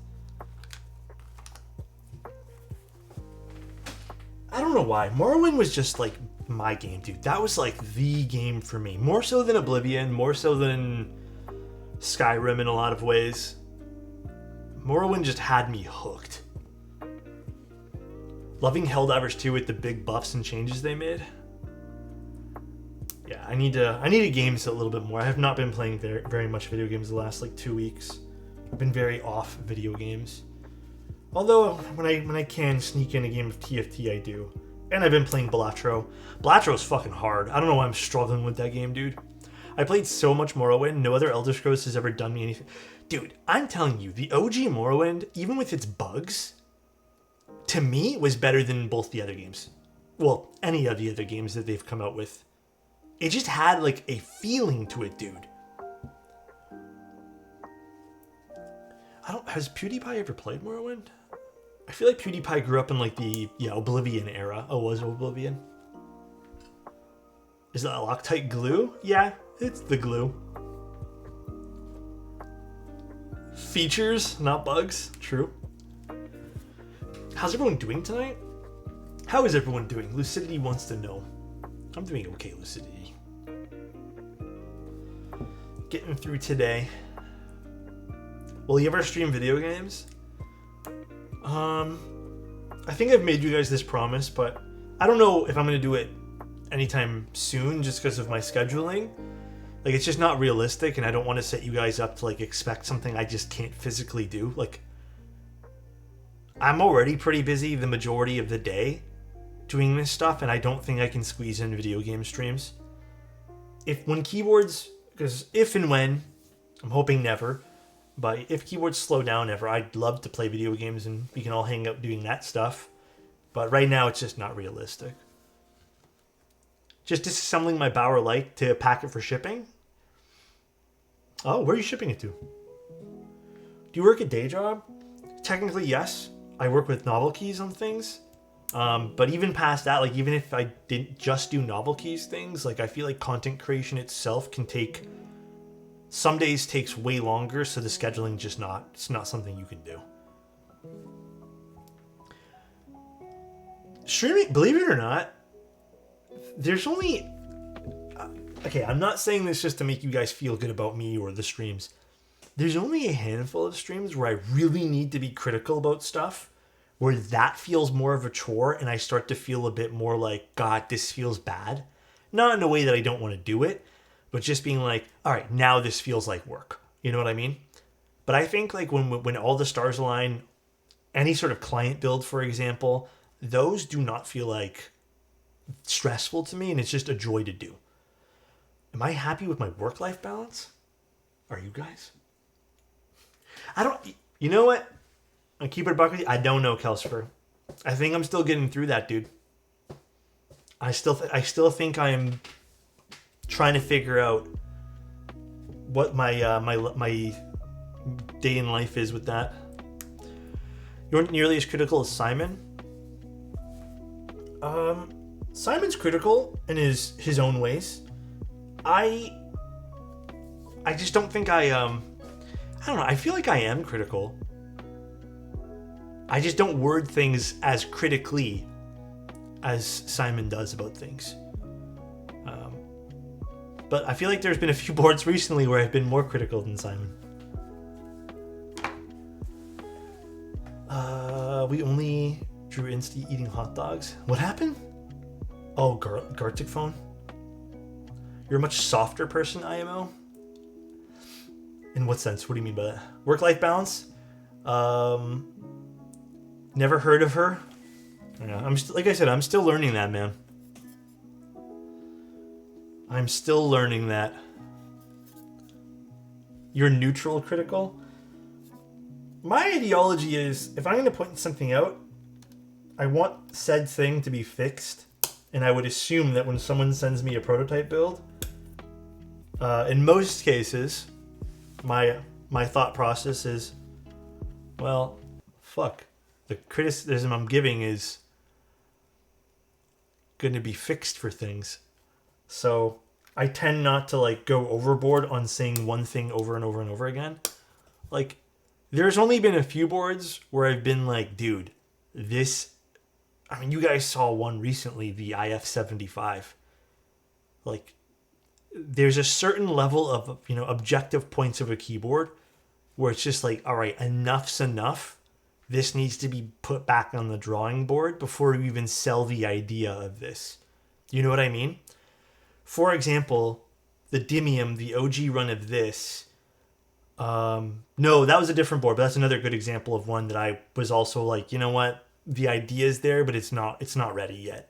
I don't know why. Morrowind was just like my game, dude. That was like the game for me. More so than Oblivion, more so than Skyrim in a lot of ways. Morrowind just had me hooked. Loving Helldivers 2 with the big buffs and changes they made. Yeah, I need to game this a little bit more. I have not been playing very much video games the last like 2 weeks. I've been very off video games. Although when I can sneak in a game of TFT, I do. And I've been playing Balatro. Balatro's fucking hard. I don't know why I'm struggling with that game, dude. I played so much Morrowind. No other Elder Scrolls has ever done me anything. Dude, I'm telling you, the OG Morrowind, even with its bugs, to me, was better than both the other games. Well, any of the other games that they've come out with. It just had, like, a feeling to it, dude. Has PewDiePie ever played Morrowind? I feel like PewDiePie grew up in, like, the Oblivion era. Oh, was it Oblivion? Is that Loctite glue? Yeah, it's the glue. Features, not bugs. True. How's everyone doing tonight? How is everyone doing? Lucidity wants to know. I'm doing okay, Lucidity. Getting through today. Will you ever stream video games? I think I've made you guys this promise, but I don't know if I'm going to do it anytime soon just because of my scheduling. Like, it's just not realistic, and I don't want to set you guys up to, like, expect something I just can't physically do. Like, I'm already pretty busy the majority of the day doing this stuff, and I don't think I can squeeze in video game streams. If and when, I'm hoping never, but if keyboards slow down ever, I'd love to play video games and we can all hang out doing that stuff. But right now, it's just not realistic. Just disassembling my Bauer Light to pack it for shipping. Oh, where are you shipping it to? Do you work a day job? Technically, yes. I work with novel keys on things. But even past that, like even if I didn't just do novel keys things, like I feel like content creation itself can take, some days takes way longer, so the scheduling just not, it's not something you can do. Streaming, believe it or not, there's only, okay, I'm not saying this just to make you guys feel good about me or the streams. There's only a handful of streams where I really need to be critical about stuff, where that feels more of a chore and I start to feel a bit more like, God, this feels bad. Not in a way that I don't want to do it, but just being like, all right, now this feels like work. You know what I mean? But I think like when all the stars align, any sort of client build, for example, those do not feel like stressful to me, and it's just a joy to do. Am I happy with my work-life balance? Are you guys? I don't, you know what? I keep it a buck with you. I don't know, Kelsifer. I think I'm still getting through that, dude. I still think I am trying to figure out what my my day in life is with that. You aren't nearly as critical as Simon. Simon's critical in his own ways. I just don't think I don't know. I feel like I am critical. I just don't word things as critically as Simon does about things. But I feel like there's been a few boards recently where I've been more critical than Simon. We only drew Insta eating hot dogs. What happened? Oh, Gartic phone. You're a much softer person, IMO. In what sense? What do you mean by that? Work-life balance? Never heard of her. Yeah, like I said, I'm still learning that, man. I'm still learning that. You're neutral critical? My ideology is, if I'm going to put something out, I want said thing to be fixed. And I would assume that when someone sends me a prototype build, in most cases, my thought process is, well, fuck. The criticism I'm giving is going to be fixed for things. So I tend not to like go overboard on saying one thing over and over and over again. Like, there's only been a few boards where I've been like, dude, this, I mean, you guys saw one recently, the IF75. Like, there's a certain level of, you know, objective points of a keyboard where it's just like, all right, enough's enough. This needs to be put back on the drawing board before we even sell the idea of this. You know what I mean? For example, the Dymium, the OG run of this. No, that was a different board, but that's another good example of one that I was also like, you know what? The idea is there, but it's not ready yet.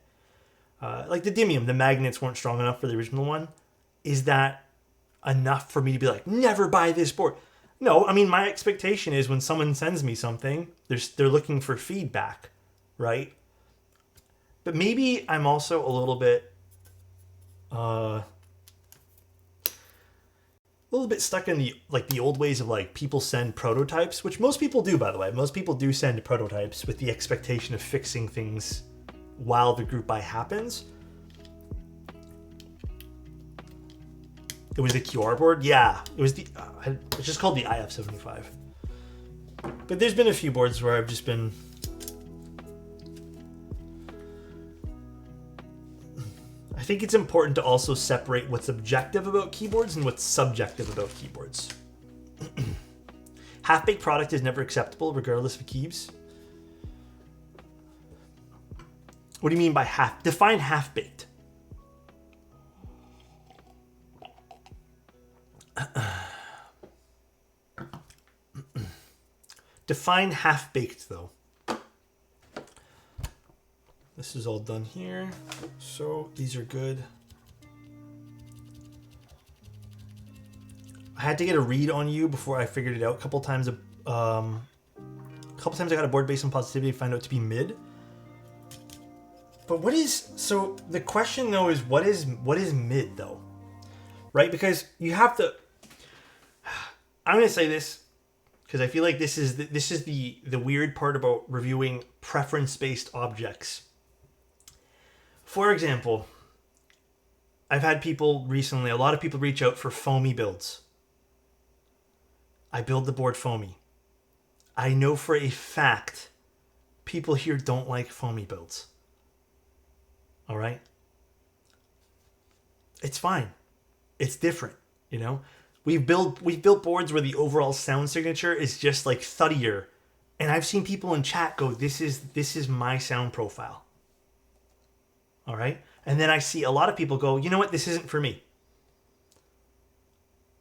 Like the Dymium, the magnets weren't strong enough for the original one. Is that enough for me to be like, never buy this board? No, I mean, my expectation is when someone sends me something, they're looking for feedback, right? But maybe I'm also a little bit stuck in the old ways of like people send prototypes, which most people do, by the way. Most people do send prototypes with the expectation of fixing things while the group buy happens. It was the QR board? Yeah. It was it's just called the IF75. But there's been a few boards where I've just been... I think it's important to also separate what's objective about keyboards and what's subjective about keyboards. Half-baked product is never acceptable, regardless of keys. What do you mean by half? Define half-baked. Define half-baked, though. This is all done here. So these are good. I had to get a read on you before I figured it out. A couple times I got a board based on positivity, find out to be mid. But what is, so the question though is what is mid though? Right? Because you have to, I'm going to say this because I feel like this is the weird part about reviewing preference-based objects For example, I've had people recently, a lot of people reach out for foamy builds. I build the board foamy. I know for a fact people here don't like foamy builds. All right? It's fine. It's different, you know? We've built boards where the overall sound signature is just like thuddier. And I've seen people in chat go, this is my sound profile. All right? And then I see a lot of people go, you know what? This isn't for me.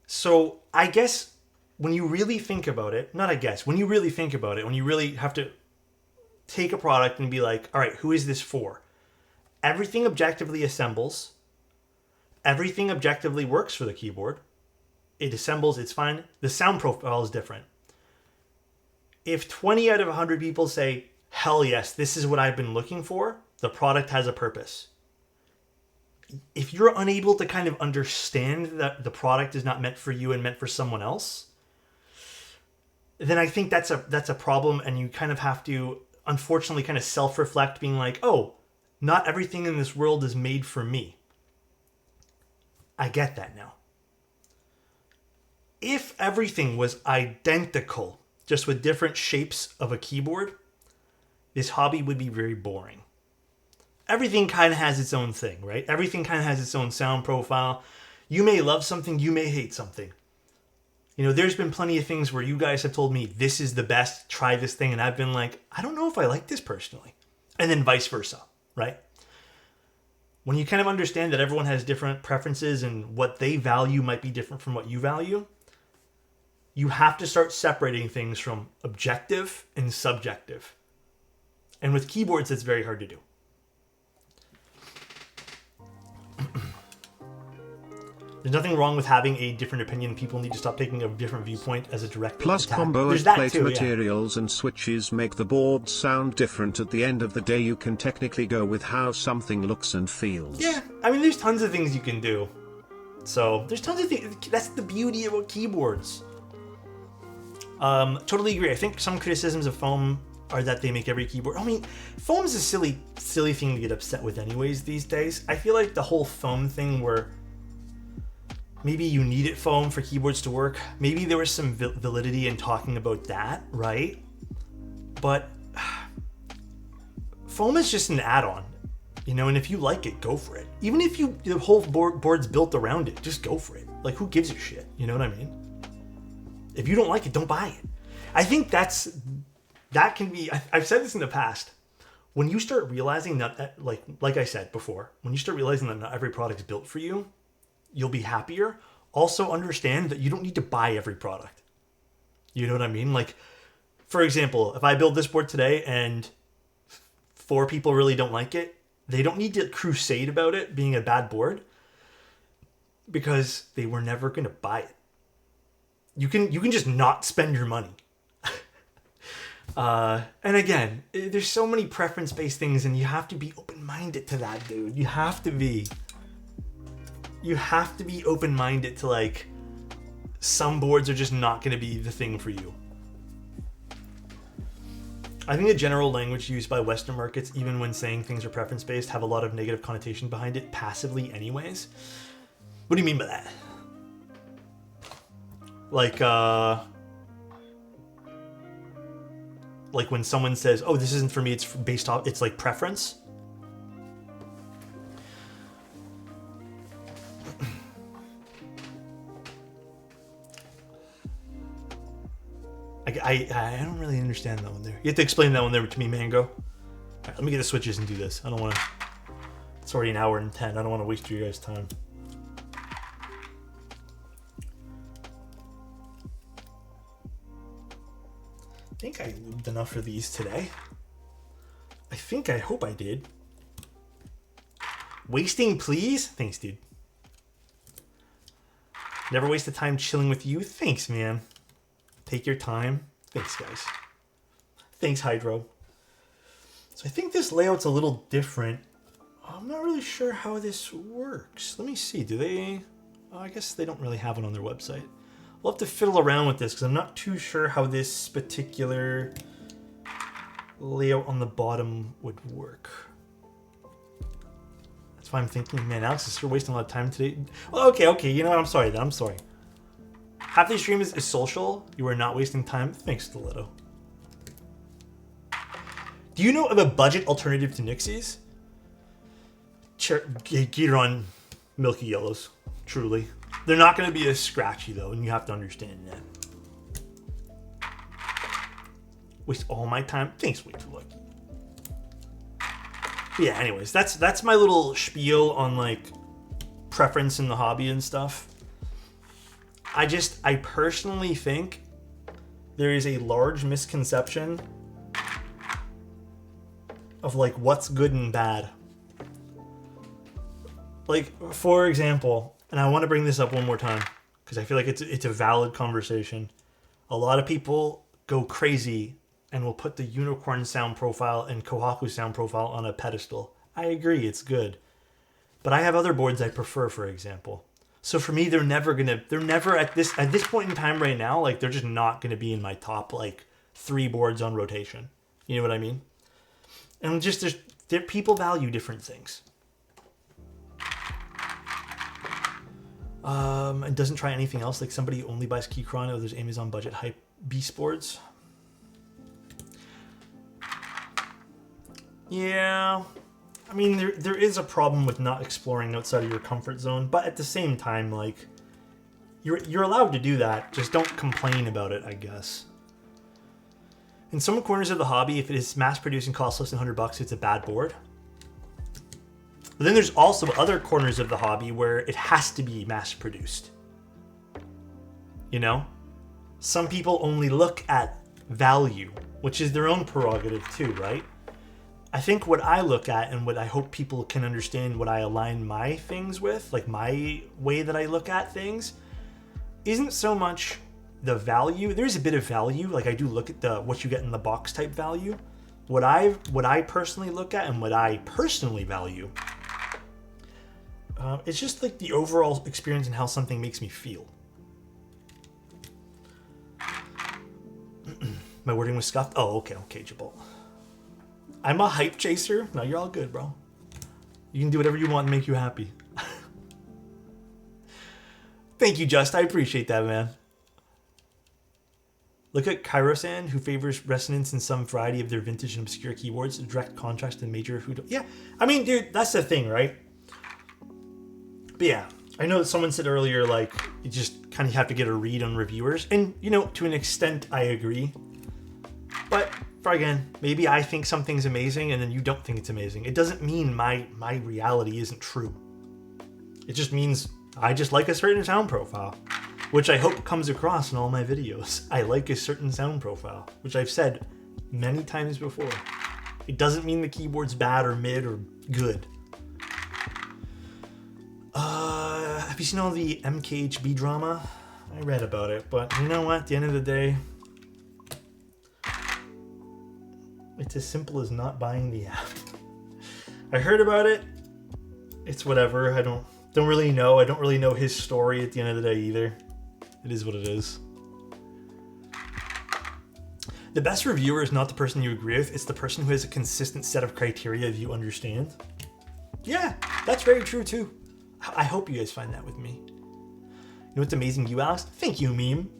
So I guess when you really think about it, not I guess, when you really think about it, when you really have to take a product and be like, all right, who is this for? Everything objectively assembles. Everything objectively works for the keyboard. It assembles, it's fine. The sound profile is different. If 20 out of 100 people say, hell yes, this is what I've been looking for, the product has a purpose. If you're unable to kind of understand that the product is not meant for you and meant for someone else, then I think that's a problem, and you kind of have to, unfortunately, kind of self-reflect, being like, oh, not everything in this world is made for me. I get that now. If everything was identical, just with different shapes of a keyboard, this hobby would be very boring. Everything kind of has its own thing, right? Everything kind of has its own sound profile. You may love something, you may hate something. You know, there's been plenty of things where you guys have told me, this is the best, try this thing, and I've been like, I don't know if I like this personally. And then vice versa, right? When you kind of understand that everyone has different preferences and what they value might be different from what you value, you have to start separating things from objective and subjective. And with keyboards, it's very hard to do. There's nothing wrong with having a different opinion. People need to stop taking a different viewpoint as a direct Plus attack. combo There's and that plate too, materials and switches make the board sound different. At the end of the day, you can technically go with how something looks and feels. Yeah, I mean, there's tons of things you can do. So, there's tons of things. That's the beauty about keyboards. Totally agree. I think some criticisms of foam are that they make every keyboard... I mean, foam is a silly thing to get upset with anyways these days. I feel like the whole foam thing where maybe you needed foam for keyboards to work. Maybe there was some validity in talking about that, right? But foam is just an add-on, you know, and if you like it, go for it. Even if the whole board's built around it, just go for it. Like, who gives a shit? You know what I mean? If you don't like it, don't buy it. I think that can be... I've said this in the past. When you start realizing that, like I said before, when you start realizing that not every product's built for you, you'll be happier. Also understand that you don't need to buy every product. You know what I mean? Like, for example, if I build this board today and 4 people really don't like it, they don't need to crusade about it being a bad board because they were never going to buy it. You can just not spend your money. And again, there's so many preference-based things, and you have to be open-minded to that, dude. You have to be open-minded to, like, some boards are just not going to be the thing for you. I think the general language used by Western markets, even when saying things are preference-based, have a lot of negative connotation behind it, passively anyways. What do you mean by that? Like when someone says, oh, this isn't for me, it's based off, it's like preference. I don't really understand that one there. You have to explain that one there to me, Mango. All right, let me get the switches and do this. I don't want to... It's already an hour and 10. I don't want to waste your guys' time. I think I lubed enough for these today. I hope I did. Wasting, please? Thanks, dude. Never waste the time chilling with you. Thanks, man. Take your time. Thanks, guys. Thanks, Hydro. So I think this layout's a little different. I'm not really sure how this works. Let me see. Do they... Oh, I guess they don't really have one on their website. We'll have to fiddle around with this because I'm not too sure how this particular layout on the bottom would work. That's why I'm thinking, man, Alex, you're wasting a lot of time today. Well, okay, you know what? I'm sorry then. I'm sorry. Half the stream is social. You are not wasting time. Thanks, Stiletto. Do you know of a budget alternative to Nixies? Gator on Milky Yellows. Truly. They're not going to be as scratchy, though, and you have to understand that. Waste all my time? Thanks, way too lucky. But yeah, anyways, that's my little spiel on, like, preference in the hobby and stuff. I personally think there is a large misconception of, like, what's good and bad. Like, for example, and I want to bring this up one more time because I feel like it's a valid conversation. A lot of people go crazy and will put the Unicorn sound profile and Kohaku sound profile on a pedestal. I agree, it's good. But I have other boards I prefer, for example. So for me, they're never at this point in time right now, like, they're just not gonna be in my top, like, 3 boards on rotation. You know what I mean? And just people value different things. And doesn't try anything else, like somebody who only buys Keychron or there's Amazon budget hype beast boards. Yeah, I mean, there is a problem with not exploring outside of your comfort zone, but at the same time, like, you're allowed to do that. Just don't complain about it, I guess. In some corners of the hobby, if it is mass-produced and costs less than $100, it's a bad board. But then there's also other corners of the hobby where it has to be mass-produced. You know? Some people only look at value, which is their own prerogative too, right? I think what I look at and what I hope people can understand what I align my things with, like my way that I look at things, isn't so much the value. There's a bit of value, like I do look at the what you get in the box type value. What I personally look at and what I personally value, it's just like the overall experience and how something makes me feel. My wording was scuffed. Oh, okay, Jabal. I'm a hype chaser. No, you're all good, bro. You can do whatever you want to make you happy. Thank you, Just. I appreciate that, man. Look at Kairosan, who favors resonance in some variety of their vintage and obscure keyboards, in direct contrast to major who don't. Yeah, I mean, dude, that's the thing, right? But yeah, I know that someone said earlier, like, you just kind of have to get a read on reviewers. And, you know, to an extent, I agree. But, again, maybe I think something's amazing and then you don't think it's amazing. It doesn't mean my reality isn't true. It just means I just like a certain sound profile, which I hope comes across in all my videos. I like a certain sound profile, which I've said many times before. It doesn't mean the keyboard's bad or mid or good. Have you seen all the MKHB drama? I read about it, but you know what? At the end of the day, it's as simple as not buying the app. I heard about it. It's whatever. I don't really know. I don't really know his story at the end of the day either. It is what it is. The best reviewer is not the person you agree with. It's the person who has a consistent set of criteria that you understand. Yeah, that's very true too. I hope you guys find that with me. You know what's amazing, you Alex? Thank you, meme.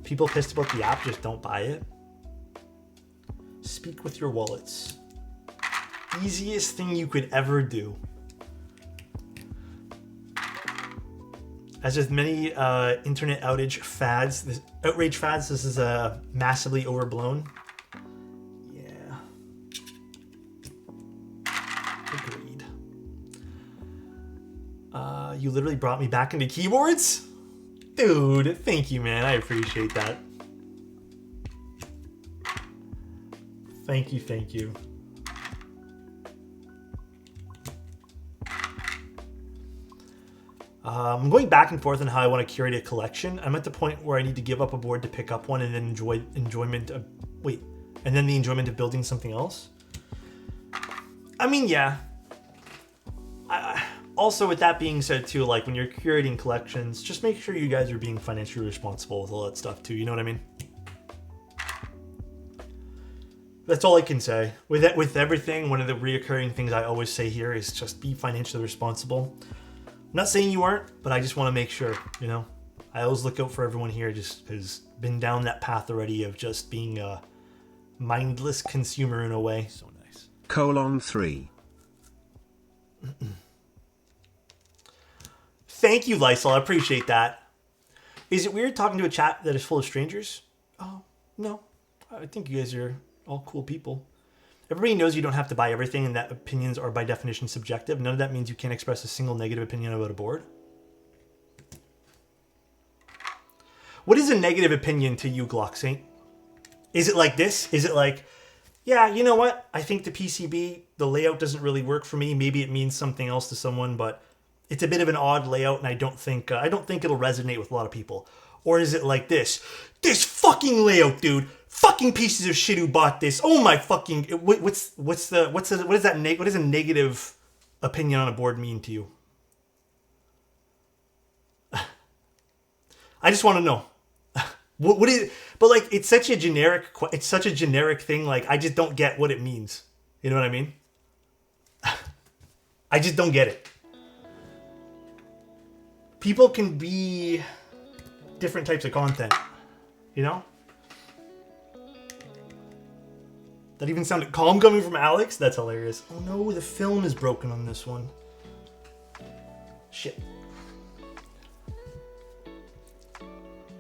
People pissed about the app just don't buy it. Speak with your wallets. Easiest thing you could ever do. As with many internet outrage fads, this is massively overblown. Yeah. Agreed. You literally brought me back into keyboards? Dude, thank you, man. I appreciate that. Thank you. I'm going back and forth on how I want to curate a collection. I'm at the point where I need to give up a board to pick up one and then the enjoyment of building something else. I mean, yeah. Also, with that being said, too, like when you're curating collections, just make sure you guys are being financially responsible with all that stuff, too. You know what I mean? That's all I can say. With everything, one of the reoccurring things I always say here is just be financially responsible. I'm not saying you aren't, but I just want to make sure, you know. I always look out for everyone here just because been down that path already of just being a mindless consumer in a way. So nice. :3. Thank you, Lysol. I appreciate that. Is it weird talking to a chat that is full of strangers? Oh, no. I think you guys are all cool people. Everybody knows you don't have to buy everything and that opinions are by definition subjective. None of that means you can't express a single negative opinion about a board. What is a negative opinion to you, Glock Saint? Is it like this? Is it like, yeah, you know what? I think the PCB, the layout doesn't really work for me. Maybe it means something else to someone, but it's a bit of an odd layout, and I don't think it'll resonate with a lot of people. Or is it like this? This fucking layout, dude. Fucking pieces of shit who bought this. Oh my fucking. What is a negative opinion on a board mean to you? I just want to know. What is? But like, it's such a generic thing. Like, I just don't get what it means. You know what I mean? I just don't get it. People can be different types of content, you know? That even sounded calm coming from Alex? That's hilarious. Oh no, the film is broken on this one. Shit.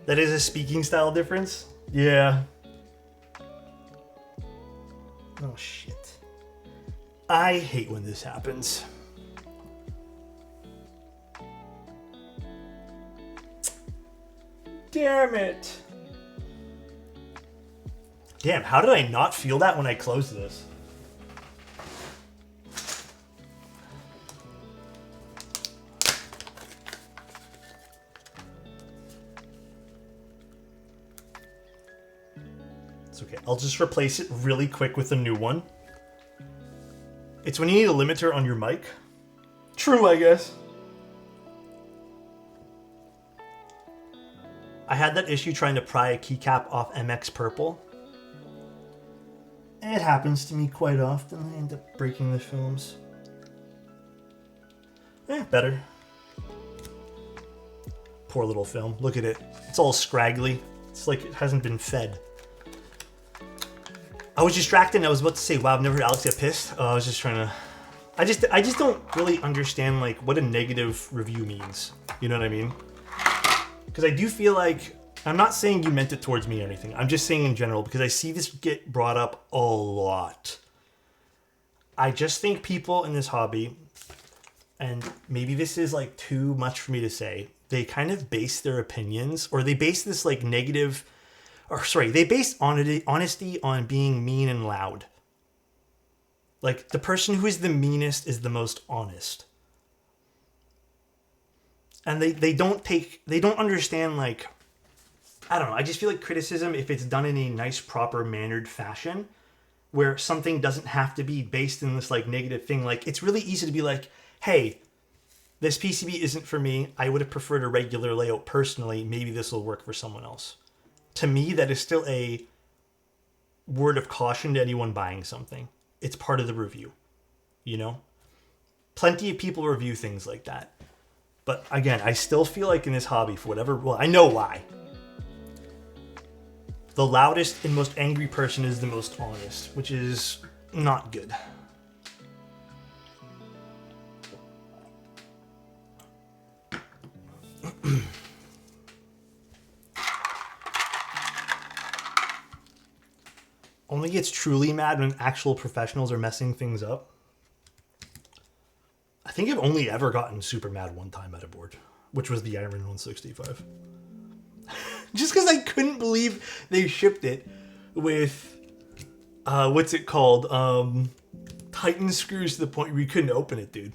That is a speaking style difference? Yeah. Oh shit. I hate when this happens. Damn it. Damn, how did I not feel that when I closed this? It's okay. I'll just replace it really quick with a new one. It's when you need a limiter on your mic. True, I guess. I had that issue trying to pry a keycap off MX Purple. It happens to me quite often. I end up breaking the films. Better. Poor little film. Look at it. It's all scraggly. It's like it hasn't been fed. I was distracted and I was about to say, wow, I've never heard Alex get pissed. I was just trying to... I just don't really understand like what a negative review means. You know what I mean? Because I do feel like, I'm not saying you meant it towards me or anything. I'm just saying in general, because I see this get brought up a lot. I just think people in this hobby, and maybe this is like too much for me to say, they kind of base their opinions, or they base this like negative, they base honesty on being mean and loud. Like, the person who is the meanest is the most honest. And they don't understand, like, I don't know, I just feel like criticism, if it's done in a nice, proper, mannered fashion, where something doesn't have to be based in this, like, negative thing, like, it's really easy to be like, hey, this PCB isn't for me, I would have preferred a regular layout personally, maybe this will work for someone else. To me, that is still a word of caution to anyone buying something. It's part of the review, you know? Plenty of people review things like that. But again, I still feel like in this hobby, for whatever, well, I know why. The loudest and most angry person is the most honest, which is not good. Only gets truly mad when actual professionals are messing things up. I think I've only ever gotten super mad one time at a board, which was the Iron 165. Just because I couldn't believe they shipped it with, what's it called? Titan screws to the point where you couldn't open it, dude.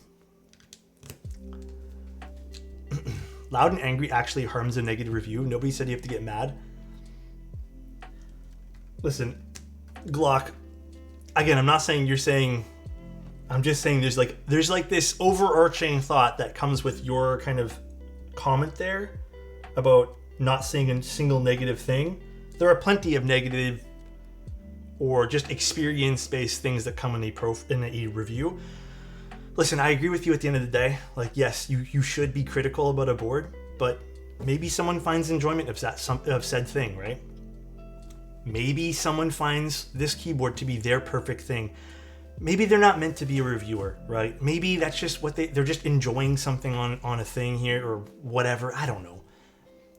Loud and angry actually harms a negative review. Nobody said you have to get mad. Listen, Glock, again, I'm not saying you're saying... I'm just saying there's like this overarching thought that comes with your kind of comment there about not saying a single negative thing. There are plenty of negative or just experience-based things that come in a review. Listen, I agree with you at the end of the day. Like, yes, you should be critical about a board, but maybe someone finds enjoyment of said thing, right? Maybe someone finds this keyboard to be their perfect thing. Maybe they're not meant to be a reviewer, right? Maybe that's just what they're just enjoying something on a thing here or whatever. I don't know.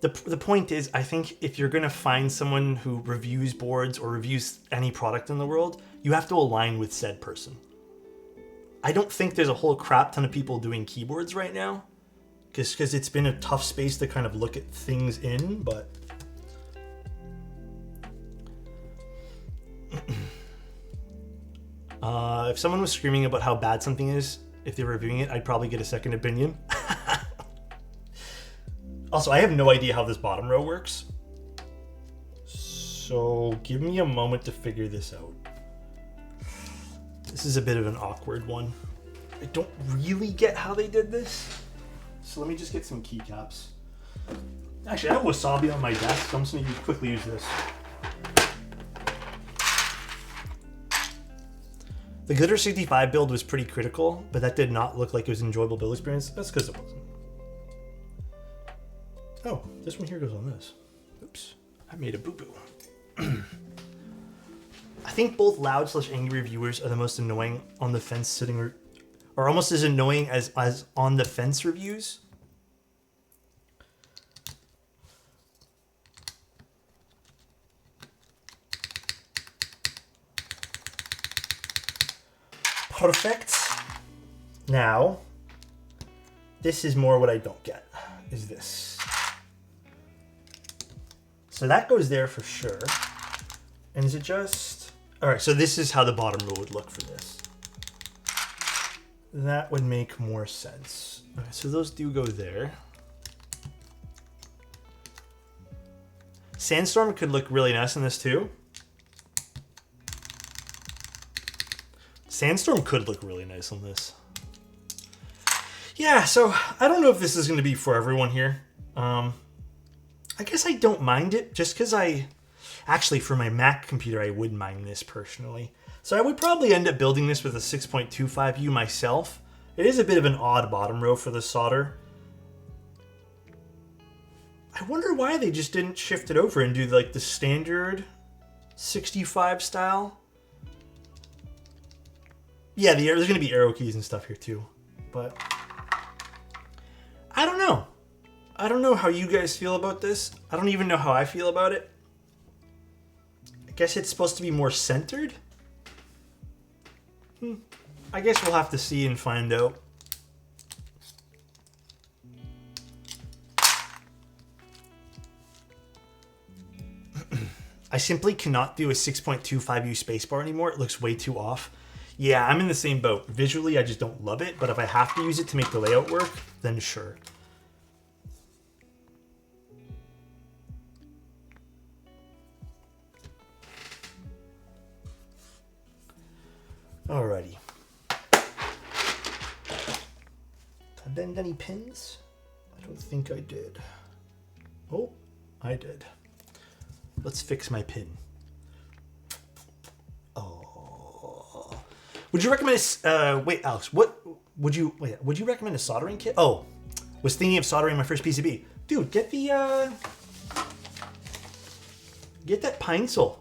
The point is, I think if you're going to find someone who reviews boards or reviews any product in the world, you have to align with said person. I don't think there's a whole crap ton of people doing keyboards right now, because it's been a tough space to kind of look at things in, but... if someone was screaming about how bad something is, if they're reviewing it, I'd probably get a second opinion. Also, I have no idea how this bottom row works. So give me a moment to figure this out. This is a bit of an awkward one. I don't really get how they did this. So let me just get some keycaps. Actually, I have wasabi on my desk, so I'm just going to quickly use this. The Glitter 65 build was pretty critical, but that did not look like it was an enjoyable build experience. That's because it wasn't. Oh, this one here goes on this. Oops, I made a boo-boo. I think both loud/angry reviewers are the most annoying on the fence sitting, or almost as annoying as on the fence reviews. Perfect. Now, this is more what I don't get, is this. So that goes there for sure. And is it just... All right, so this is how the bottom row would look for this. That would make more sense. Okay, so those do go there. Sandstorm could look really nice in this too. Sandstorm could look really nice on this. Yeah, so I don't know if this is going to be for everyone here. I guess I don't mind it, just because actually for my Mac computer, I would mind this personally. So I would probably end up building this with a 6.25U myself. It is a bit of an odd bottom row for the solder. I wonder why they just didn't shift it over and do like the standard 65 style. Yeah, there's going to be arrow keys and stuff here too, but I don't know. I don't know how you guys feel about this. I don't even know how I feel about it. I guess it's supposed to be more centered. I guess we'll have to see and find out. I simply cannot do a 6.25U spacebar anymore. It looks way too off. Yeah, I'm in the same boat. Visually, I just don't love it, but if I have to use it to make the layout work, then sure. Alrighty. Did I bend any pins? I don't think I did. Oh, I did. Let's fix my pin. Oh. Would you recommend wait, Alex, would you recommend a soldering kit? Oh, was thinking of soldering my first PCB. Dude, get that pine sol.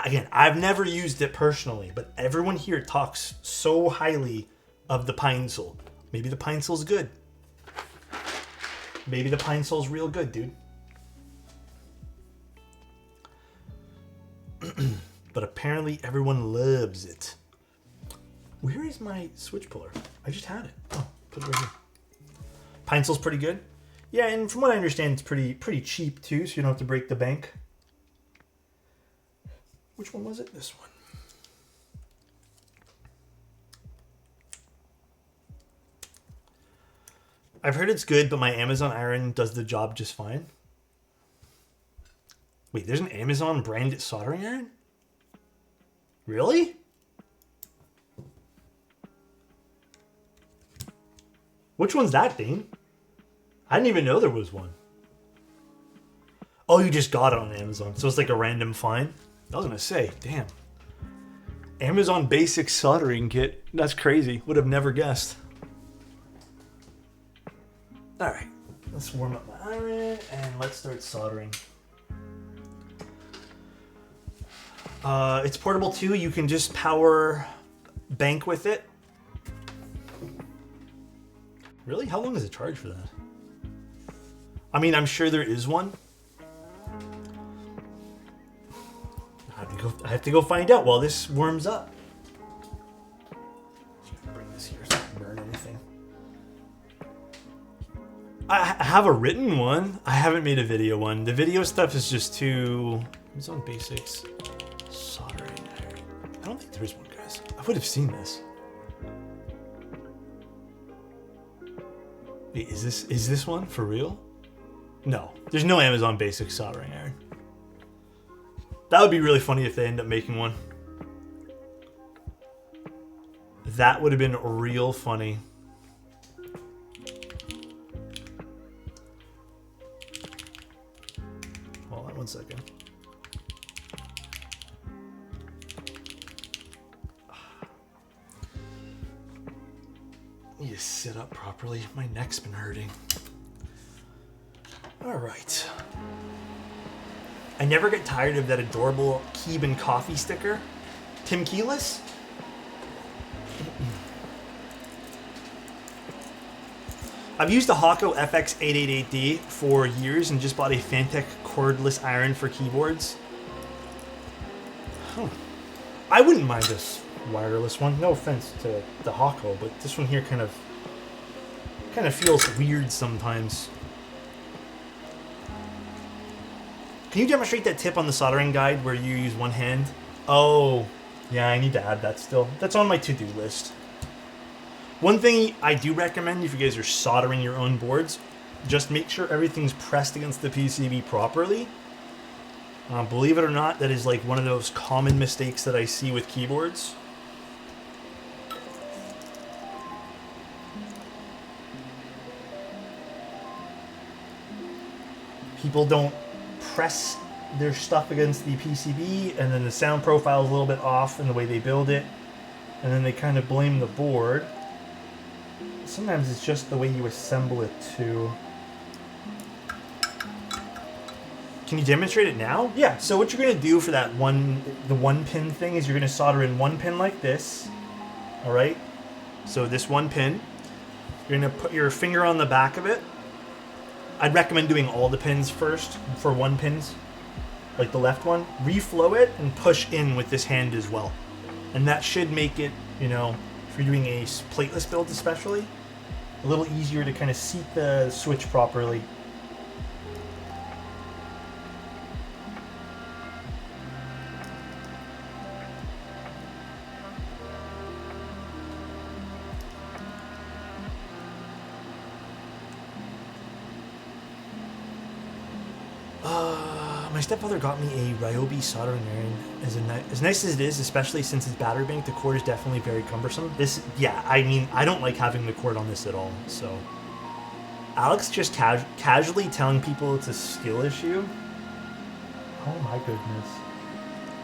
Again, I've never used it personally, but everyone here talks so highly of the pine sol. Maybe the pine sol's good. Maybe the pine sol's real good, dude. But apparently everyone loves it. Where is my switch puller? I just had it. Oh, put it right here. Pine sol's pretty good. Yeah, and from what I understand, it's pretty cheap too, so you don't have to break the bank. Which one was it? This one. I've heard it's good, but my Amazon iron does the job just fine. Wait, there's an Amazon branded soldering iron? Really? Which one's that, Dane? I didn't even know there was one. Oh, you just got it on Amazon, so it's like a random find? I was gonna say, damn. Amazon basic soldering kit. That's crazy. Would have never guessed. Alright, let's warm up my iron and let's start soldering. It's portable too. You can just power bank with it. Really? How long does it charge for that? I mean, I'm sure there is one. I have to go find out while this warms up. Bring this here so I don't burn anything. I have a written one. I haven't made a video one. The video stuff is just too... It's on basics. Soldering. I don't think there is one, guys. I would have seen this. Wait, is this one for real? No, there's no Amazon basic soldering iron. That would be really funny if they end up making one. That would have been real funny. Hold on one second. I need to sit up properly. My neck's been hurting. All right. I never get tired of that adorable Keeban coffee sticker. Tim Keyless? I've used the Hako FX888D for years and just bought a Fantech cordless iron for keyboards. Huh. I wouldn't mind this wireless one. No offense to the Hako, but this one here kind of feels weird sometimes. Can you demonstrate that tip on the soldering guide where you use one hand? Oh, yeah, I need to add that still. That's on my to-do list. One thing I do recommend if you guys are soldering your own boards, just make sure everything's pressed against the PCB properly. Believe it or not, that is like one of those common mistakes that I see with keyboards. People don't press their stuff against the PCB, and then the sound profile is a little bit off in the way they build it, and then they kind of blame the board. Sometimes it's just the way you assemble it too. Can you demonstrate it now? Yeah, so what you're going to do for that the one pin thing is you're going to solder in one pin like this. All right, so this one pin, you're going to put your finger on the back of it. I'd recommend doing all the pins first for one pins, like the left one. Reflow it and push in with this hand as well. And that should make it, you know, if you're doing a plateless build especially, a little easier to kind of seat the switch properly. My stepfather got me a Ryobi soldering iron. As nice as it is, especially since it's battery bank, the cord is definitely very cumbersome. Yeah, I mean, I don't like having the cord on this at all, so. Alex just casually telling people it's a skill issue. Oh my goodness.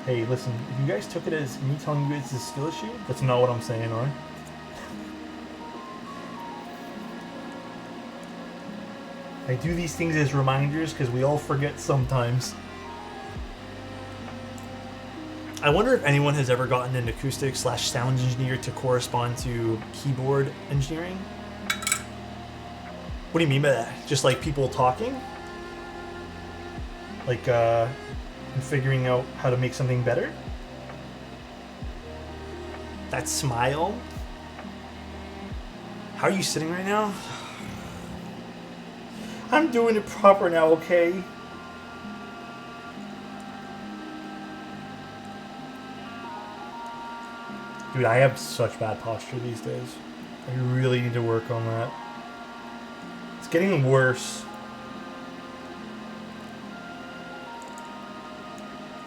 Hey, listen, if you guys took it as me telling you it's a skill issue, that's not what I'm saying, alright? I do these things as reminders because we all forget sometimes. I wonder if anyone has ever gotten an acoustic / sound engineer to correspond to keyboard engineering. What do you mean by that? Just like people talking? Like figuring out how to make something better? That smile? How are you sitting right now? I'm doing it proper now, okay? Dude, I have such bad posture these days. I really need to work on that. It's getting worse.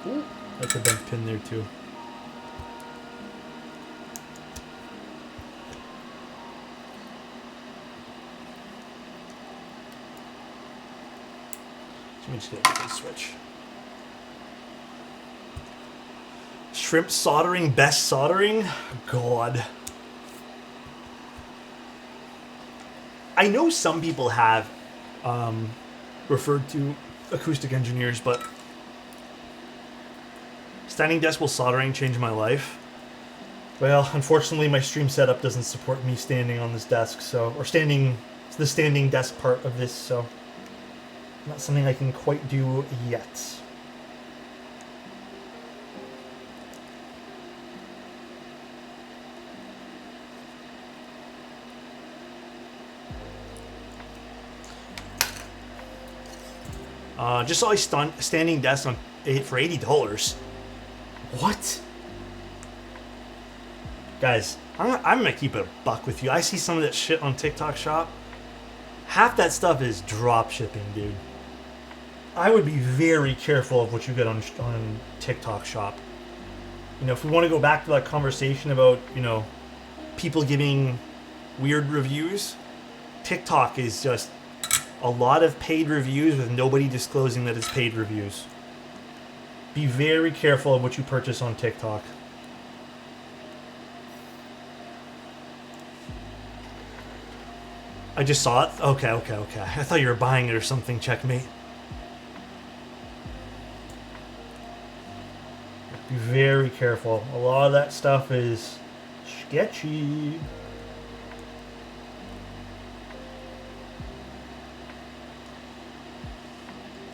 Ooh, that's a bent pin there too. Let me just get a switch. Shrimp soldering, best soldering? God. I know some people have referred to acoustic engineers, but standing desk while soldering changed my life. Well, unfortunately, my stream setup doesn't support me standing on this desk, so, or standing, the standing desk part of this, so not something I can quite do yet. Just saw a standing desk for $80. What? Guys, I'm gonna keep it a buck with you. I see some of that shit on TikTok Shop. Half that stuff is drop shipping, dude. I would be very careful of what you get on TikTok Shop. You know, if we want to go back to that conversation about, you know, people giving weird reviews, TikTok is just a lot of paid reviews with nobody disclosing that it's paid reviews. Be very careful of what you purchase on TikTok. I just saw it. Okay. I thought you were buying it or something. Checkmate. Be very careful. A lot of that stuff is sketchy.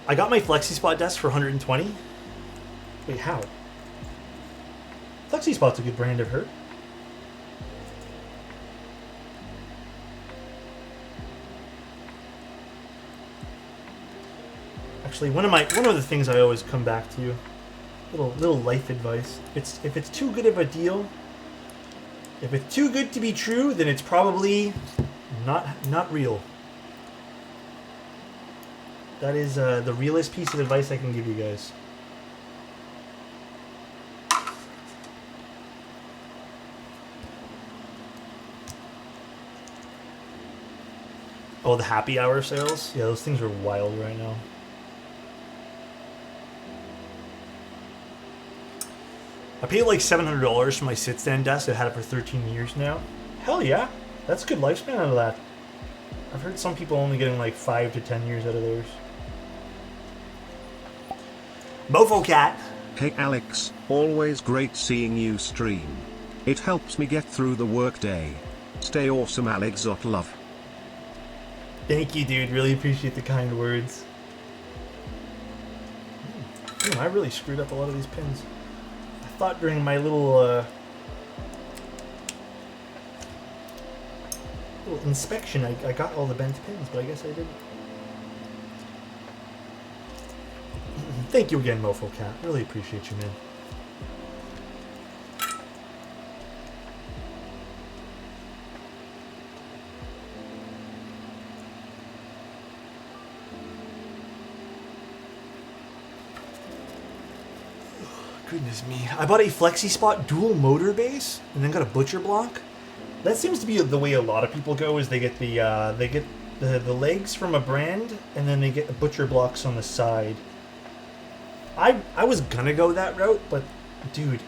I got my FlexiSpot desk for $120. Wait, how? FlexiSpot's a good brand, I've heard. Actually, one of the things I always come back to, little life advice. If it's too good of a deal, if it's too good to be true, then it's probably not real. That is the realest piece of advice I can give you guys. Oh, the happy hour sales? Yeah, those things are wild right now. I paid like $700 for my sit-stand desk. I've had it for 13 years now. Hell yeah. That's a good lifespan out of that. I've heard some people only getting like 5 to 10 years out of theirs. Mofo Cat. Hey Alex, always great seeing you stream. It helps me get through the workday. Stay awesome, Alexotos love. Thank you, dude. Really appreciate the kind words. Damn, I really screwed up a lot of these pins. I thought during my little inspection I got all the bent pins, but I guess I didn't. Thank you again, Mofo Cat. Really appreciate you, man. Goodness me. I bought a FlexiSpot dual motor base and then got a butcher block. That seems to be the way a lot of people go, is they get the legs from a brand and then they get the butcher blocks on the side. I was gonna go that route, but dude,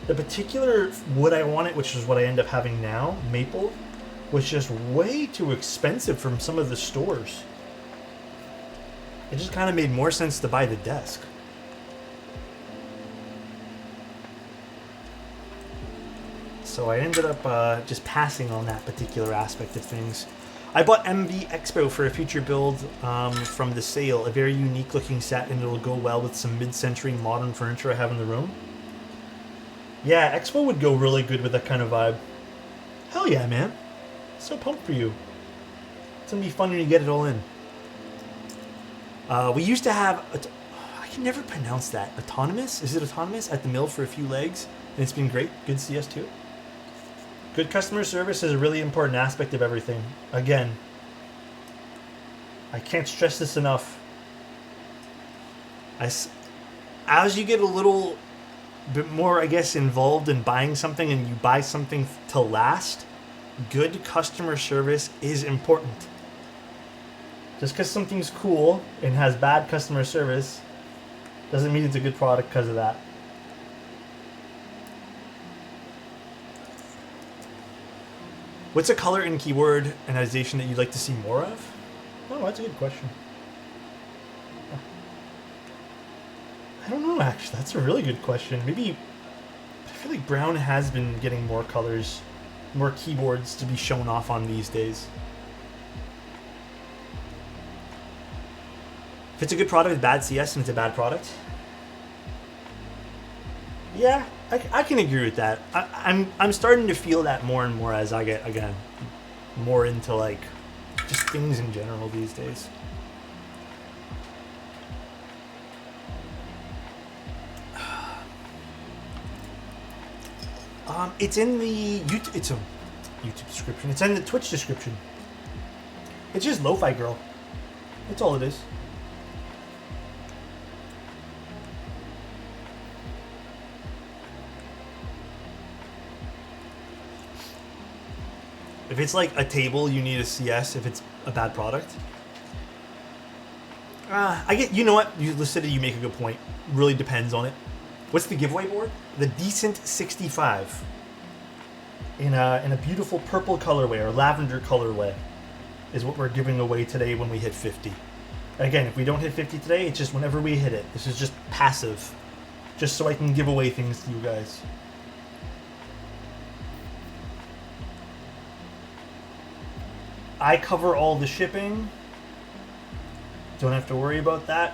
the particular wood I wanted, which is what I end up having now, maple, was just way too expensive from some of the stores. It just kind of made more sense to buy the desk. So I ended up just passing on that particular aspect of things. I bought MV Expo for a future build from the sale. A very unique looking set, and it'll go well with some mid-century modern furniture I have in the room. Yeah, Expo would go really good with that kind of vibe. Hell yeah, man. So pumped for you. It's going to be fun when you get it all in. We used to have... I can never pronounce that. Autonomous? Is it autonomous? At the mill for a few legs. And it's been great. Good CS2. Good customer service is a really important aspect of everything. Again, I can't stress this enough. As you get a little bit more, I guess, involved in buying something and you buy something to last, good customer service is important. Just because something's cool and has bad customer service doesn't mean it's a good product because of that. What's a color in keyboard annotation that you'd like to see more of? Oh, that's a good question. I don't know, actually. That's a really good question. Maybe... I feel like brown has been getting more colors, more keyboards to be shown off on these days. If it's a good product with bad CS and it's a bad product, yeah, I can agree with that. I'm starting to feel that more and more as I get, again, more into like just things in general these days. It's in the YouTube, it's a YouTube description. It's in the Twitch description. It's just Lo-Fi Girl. That's all it is. If it's like a table, you need a CS. If it's a bad product, I get. You know what? You listed it. You make a good point. Really depends on it. What's the giveaway board? The Decent 65 in a beautiful purple colorway or lavender colorway is what we're giving away today when we hit 50. Again, if we don't hit 50 today, it's just whenever we hit it. This is just passive, just so I can give away things to you guys. I cover all the shipping. Don't have to worry about that.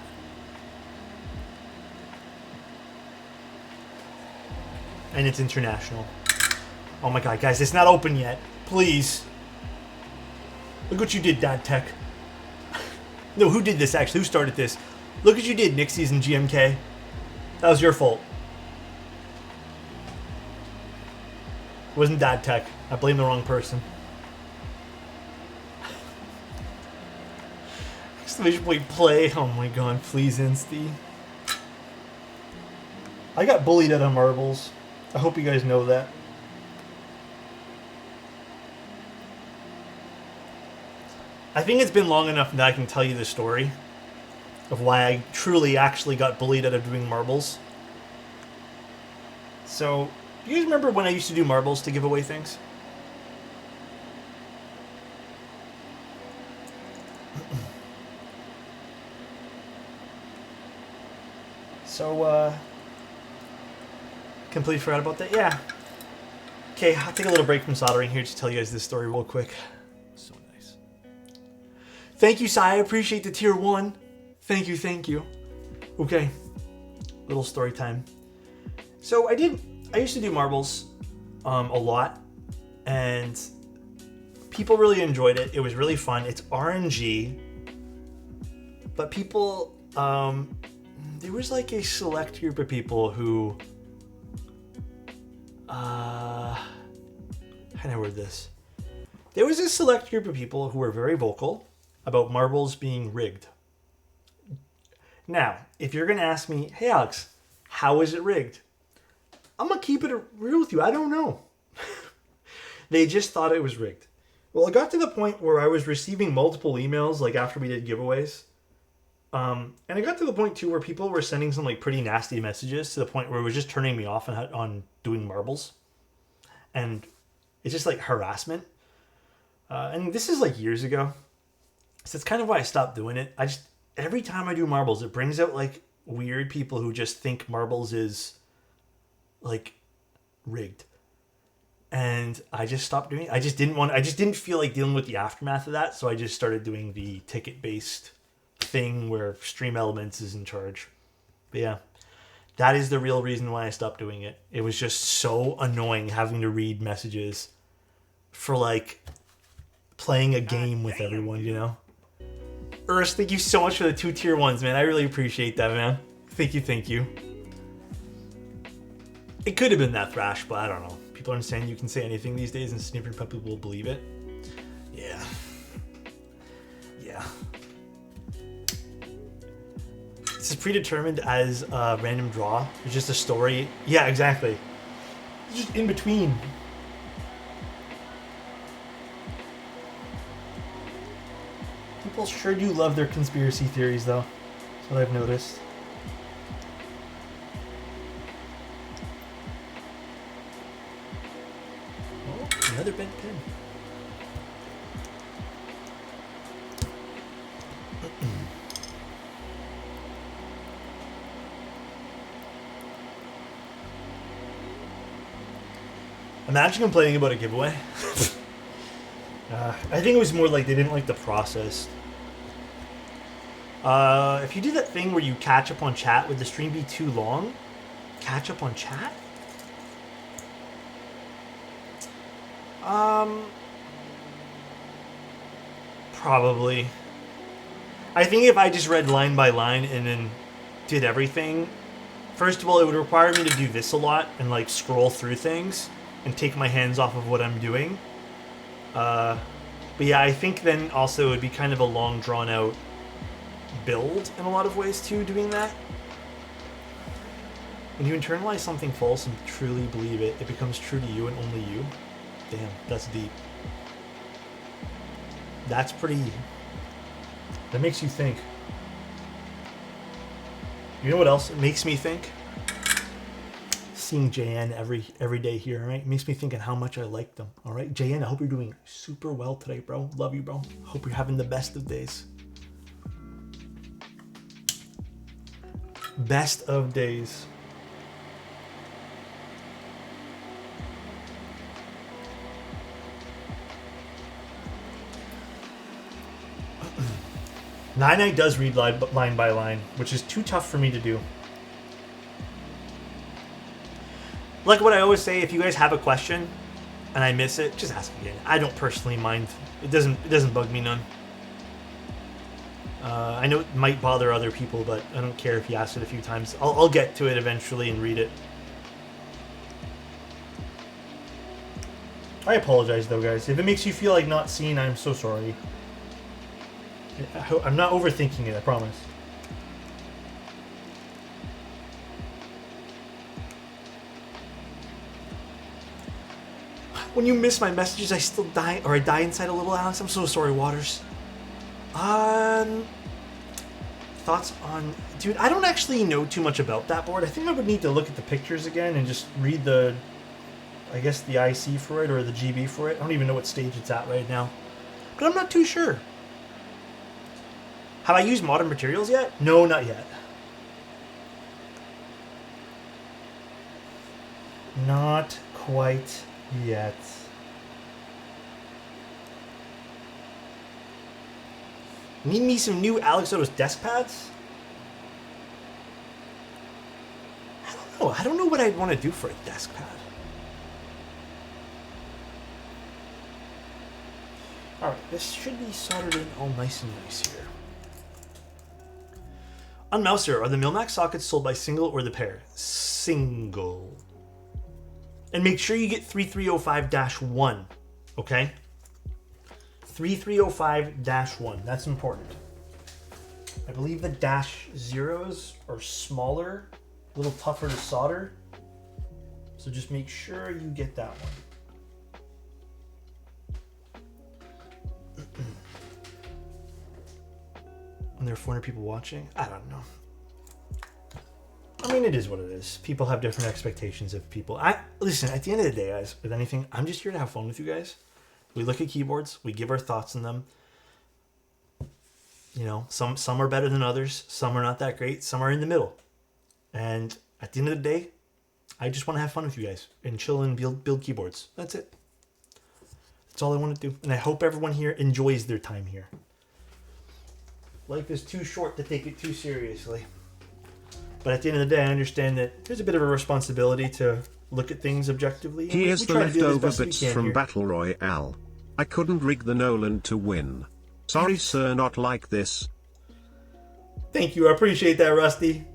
And it's international. Oh my god, guys, it's not open yet. Please. Look what you did, Dad Tech. No, who did this actually? Who started this? Look what you did, Nixies and GMK. That was your fault. It wasn't Dad Tech. I blame the wrong person. Exclamation point play. Oh my god, please, Insty. I got bullied out of marbles. I hope you guys know that. I think it's been long enough that I can tell you the story of why I truly actually got bullied out of doing marbles. So, do you guys remember when I used to do marbles to give away things? So, completely forgot about that. Yeah. Okay, I'll take a little break from soldering here to tell you guys this story real quick. So nice. Thank you, Sai. I appreciate the tier 1. Thank you, thank you. Okay. Little story time. So I used to do marbles a lot, and people really enjoyed it. It was really fun. It's RNG, but people, there was like a select group of people who, how can I word this? There was a select group of people who were very vocal about marbles being rigged. Now, if you're going to ask me, hey Alex, how is it rigged? I'm going to keep it real with you. I don't know. They just thought it was rigged. Well, it got to the point where I was receiving multiple emails, like after we did giveaways. And it got to the point too where people were sending some like pretty nasty messages to the point where it was just turning me off on doing marbles. And it's just like harassment. And this is like years ago. So it's kind of why I stopped doing it. Every time I do marbles, it brings out like weird people who just think marbles is like rigged. And I just stopped doing it. I just didn't feel like dealing with the aftermath of that. So I just started doing the ticket-based thing where Stream Elements is in charge. But yeah, that is the real reason why I stopped doing it. It was just so annoying having to read messages for like playing a game with everyone, you know? Urs, thank you so much for the 2 tier 1s, man. I really appreciate that, man. Thank you, thank you. It could have been that Thrash, but I don't know. People aren't saying you can say anything these days and Snippy Puppy will believe it. Yeah. Yeah. This is predetermined as a random draw. It's just a story. Yeah, exactly. It's just in between. People sure do love their conspiracy theories, though. That's what I've noticed. Oh, another bent pin. Imagine complaining about a giveaway. I think it was more like they didn't like the process. If you do that thing where you catch up on chat, would the stream be too long? Catch up on chat? Probably. I think if I just read line by line and then did everything, first of all, it would require me to do this a lot and like scroll through things and take my hands off of what I'm doing. But yeah, I think then also it would be kind of a long drawn out build in a lot of ways too, doing that. When you internalize something false and truly believe it, it becomes true to you and only you. Damn, that's deep. That's pretty... That makes you think. You know what else it makes me think? Seeing JN every day here, all right? It makes me think of how much I like them, all right? JN, I hope you're doing super well today, bro. Love you, bro. Hope you're having the best of days. Best of days. Nine does read line by line, which is too tough for me to do. Like what I always say, if you guys have a question and I miss it, just ask again. I don't personally mind. It doesn't bug me none. I know it might bother other people, but I don't care if you ask it a few times. I'll get to it eventually and read it. I apologize though, guys. If it makes you feel like not seen, I'm so sorry. I'm not overthinking it, I promise. When you miss my messages, I still die, or I die inside a little, Alex. I'm so sorry, Waters. Thoughts on... Dude, I don't actually know too much about that board. I think I would need to look at the pictures again and just read the... I guess the IC for it, or the GB for it. I don't even know what stage it's at right now. But I'm not too sure. Have I used modern materials yet? No, not yet. Not quite yet. Need me some new Alexotos desk pads? I don't know. I don't know what I'd want to do for a desk pad. Alright, this should be soldered in all nice and nice here. On Mouser, are the Milmax sockets sold by single or the pair? Single. And make sure you get 3305-1, okay? 3305-1, that's important. I believe the dash zeros are smaller, a little tougher to solder. So just make sure you get that one. And there are 400 people watching? I don't know. I mean, it is what it is. People have different expectations of people. Listen, at the end of the day, guys, with anything, I'm just here to have fun with you guys. We look at keyboards. We give our thoughts on them. You know, some are better than others. Some are not that great. Some are in the middle. And at the end of the day, I just want to have fun with you guys and chill and build keyboards. That's it. That's all I want to do. And I hope everyone here enjoys their time here. Life is too short to take it too seriously. But at the end of the day, I understand that there's a bit of a responsibility to look at things objectively. Here's the leftover bits from Battle Royale. I couldn't rig the Nolan to win. Sorry sir, not like this. Thank you, I appreciate that, Rusty.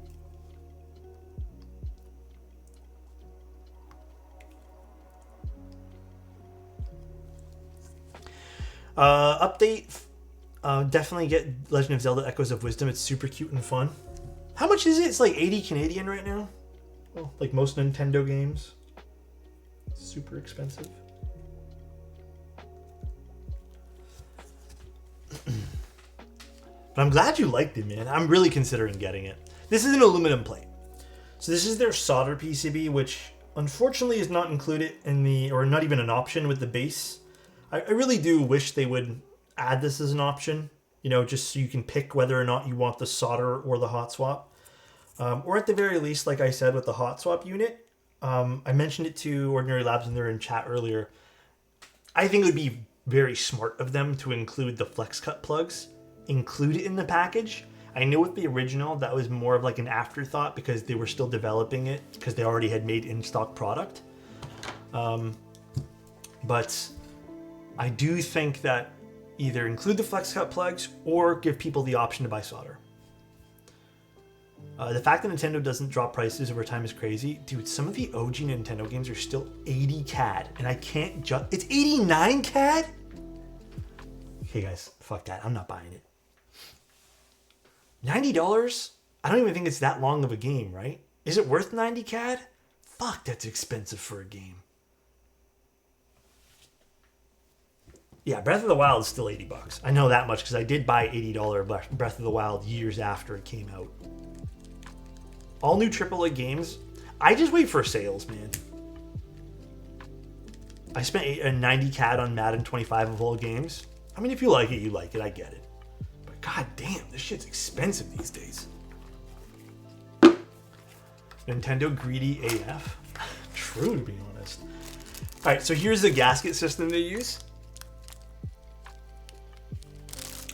Update. Definitely get Legend of Zelda Echoes of Wisdom. It's super cute and fun. How much is it? It's like 80 Canadian right now. Well, like most Nintendo games. Super expensive. But I'm glad you liked it, man. I'm really considering getting it. This is an aluminum plate. So this is their solder PCB, which unfortunately is not included in the, or not even an option with the base. I really do wish they would add this as an option, you know, just so you can pick whether or not you want the solder or the hot swap. Or at the very least, like I said, with the hot swap unit, I mentioned it to Ordinary Labs when they were in chat earlier. I think it would be very smart of them to include the flex cut plugs, include it in the package. I know with the original, that was more of like an afterthought because they were still developing it because they already had made in-stock product. But I do think that either include the flex cut plugs or give people the option to buy solder. The fact that Nintendo doesn't drop prices over time is crazy. Dude, some of the OG Nintendo games are still 80 CAD, and I can't just... It's 89 CAD? Okay, guys, fuck that. I'm not buying it. $90? I don't even think it's that long of a game, right? Is it worth 90 CAD? Fuck, that's expensive for a game. Yeah, Breath of the Wild is still $80. I know that much because I did buy $80 Breath of the Wild years after it came out. All new AAA games, I just wait for sales, man. I spent a 90 CAD on Madden 25 of all games. I mean, if you like it, you like it. I get it. But god damn, this shit's expensive these days. Nintendo greedy AF. True, to be honest. Alright, so here's the gasket system they use.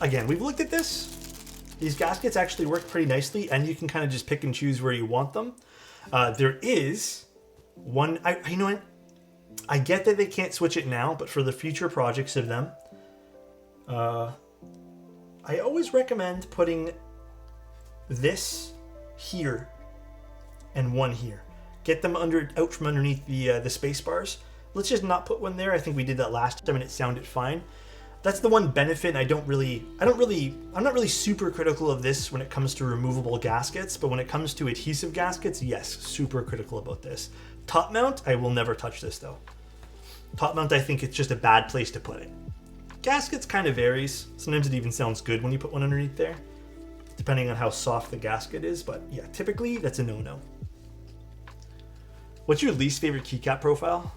Again, we've looked at this. These gaskets actually work pretty nicely, and you can kind of just pick and choose where you want them. There is one... you know what? I get that they can't switch it now, but for the future projects of them, I always recommend putting this here and one here. Get them out from underneath the space bars. Let's just not put one there. I think we did that last time and it sounded fine. That's the one benefit. I'm not really super critical of this when it comes to removable gaskets, but when it comes to adhesive gaskets, yes, super critical about this. Top mount, I will never touch this though. Top mount, I think it's just a bad place to put it. Gaskets kind of varies. Sometimes it even sounds good when you put one underneath there, depending on how soft the gasket is, but yeah, typically that's a no-no. What's your least favorite keycap profile?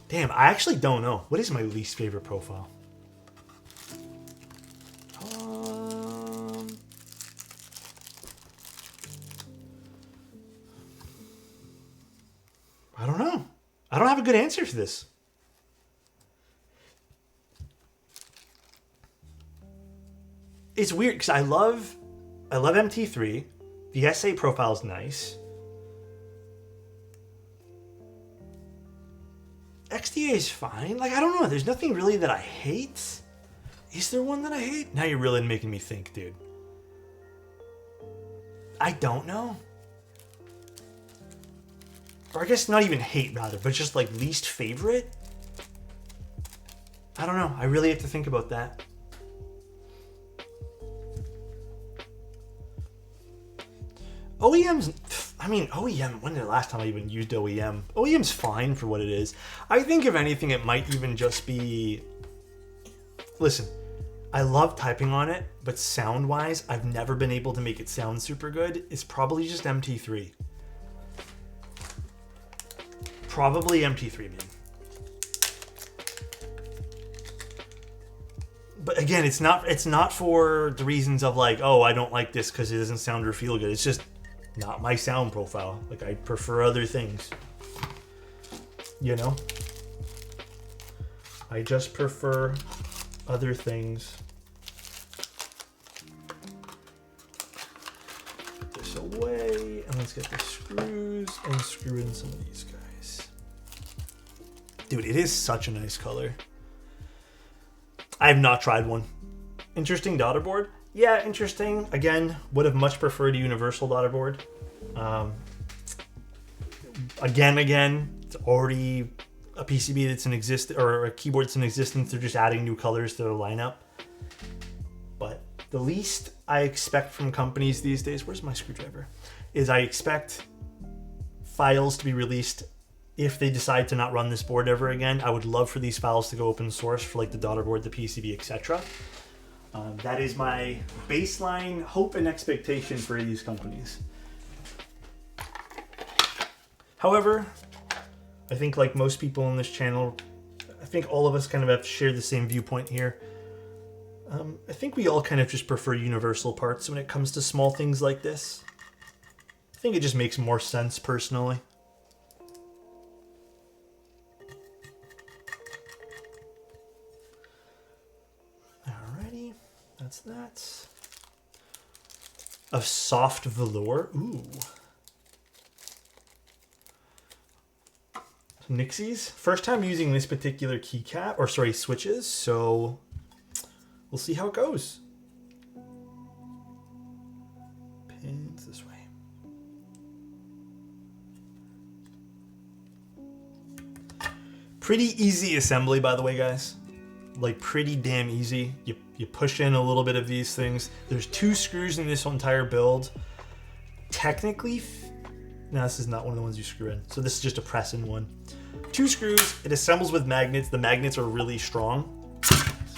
Damn, I actually don't know. What is my least favorite profile? I don't know. I don't have a good answer for this. It's weird because I love MT3. The SA profile is nice. XDA is fine. Like, I don't know. There's nothing really that I hate. Is there one that I hate? Now you're really making me think, dude. I don't know. Or I guess not even hate, rather, but just like least favorite? I don't know. I really have to think about that. OEM's... I mean, OEM, when did the last time I even used OEM? OEM's fine for what it is. I think if anything, it might even just be... Listen, I love typing on it, but sound-wise, I've never been able to make it sound super good. It's probably just MT3. Probably MT3, man. But again, it's not for the reasons of like, oh, I don't like this because it doesn't sound or feel good. It's just not my sound profile. Like, I prefer other things. You know? I just prefer other things. Put this away, and let's get the screws and screw in some of these guys. Dude, it is such a nice color. I have not tried one. Interesting daughter board. Yeah, interesting. Again, would have much preferred a universal daughter board. Again, it's already a PCB that's in existence, or a keyboard that's in existence. They're just adding new colors to their lineup. But the least I expect from companies these days, where's my screwdriver? Is I expect files to be released if they decide to not run this board ever again. I would love for these files to go open source for like the daughter board, the PCB, etc. That is my baseline hope and expectation for these companies. However, I think like most people on this channel, I think all of us kind of have shared the same viewpoint here. I think we all kind of just prefer universal parts when it comes to small things like this. think it just makes more sense personally. Alrighty, that's that. Of soft velour. Ooh. Nixies. First time using this particular keycap, or sorry, switches, so we'll see how it goes. Pins this way. Pretty easy assembly, by the way, guys. Like, pretty damn easy. You push in a little bit of these things. There's 2 screws in this entire build. Technically, no, this is not one of the ones you screw in. So this is just a press-in one. 2 screws. It assembles with magnets. The magnets are really strong.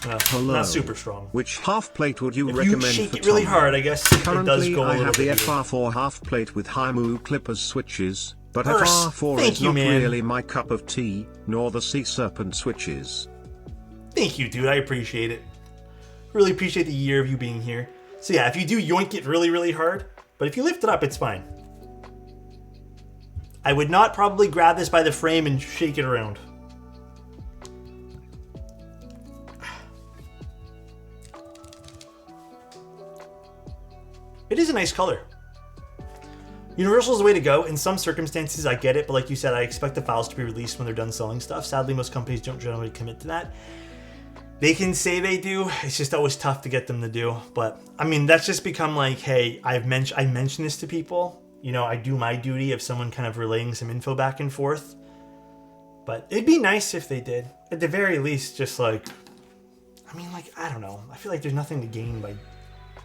Hello. Not super strong. Which half plate would you if recommend you shake for it really Tom? hard, I guess Currently, it does go a I little have the bit FR4 half plate with Haimu clippers switches, but First, FR4 thank is you, not man. really my cup of tea, nor the Sea Serpent switches. Thank you, dude. I appreciate it. Really appreciate the year of you being here. So yeah, if you do yoink it really, really hard, but if you lift it up, it's fine. I would not probably grab this by the frame and shake it around. It is a nice color. Universal is the way to go. In some circumstances, I get it, but like you said, I expect the files to be released when they're done selling stuff. Sadly, most companies don't generally commit to that. They can say they do. It's just always tough to get them to do. But I mean, that's just become like, hey, I mention this to people. You know, I do my duty of someone kind of relaying some info back and forth. But it'd be nice if they did. At the very least, just like, I mean, like, I don't know. I feel like there's nothing to gain by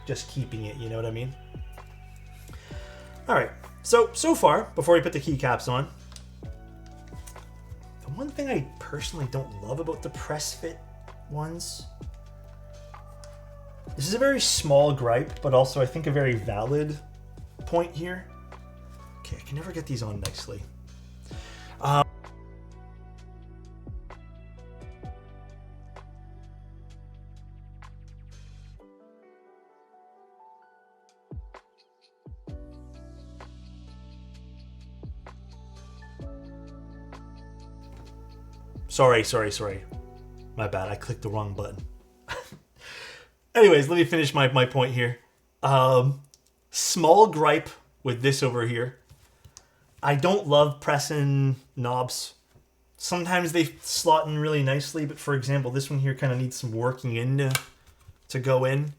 just keeping it, you know what I mean? All right, so far, before we put the keycaps on, the one thing I personally don't love about the press fit ones, this is a very small gripe, but also I think a very valid point here. Okay, I can never get these on nicely. Sorry. My bad, I clicked the wrong button. Anyways, let me finish my point here. Small gripe with this over here. I don't love pressing knobs. Sometimes they slot in really nicely, but for example, this one here kind of needs some working in to go in.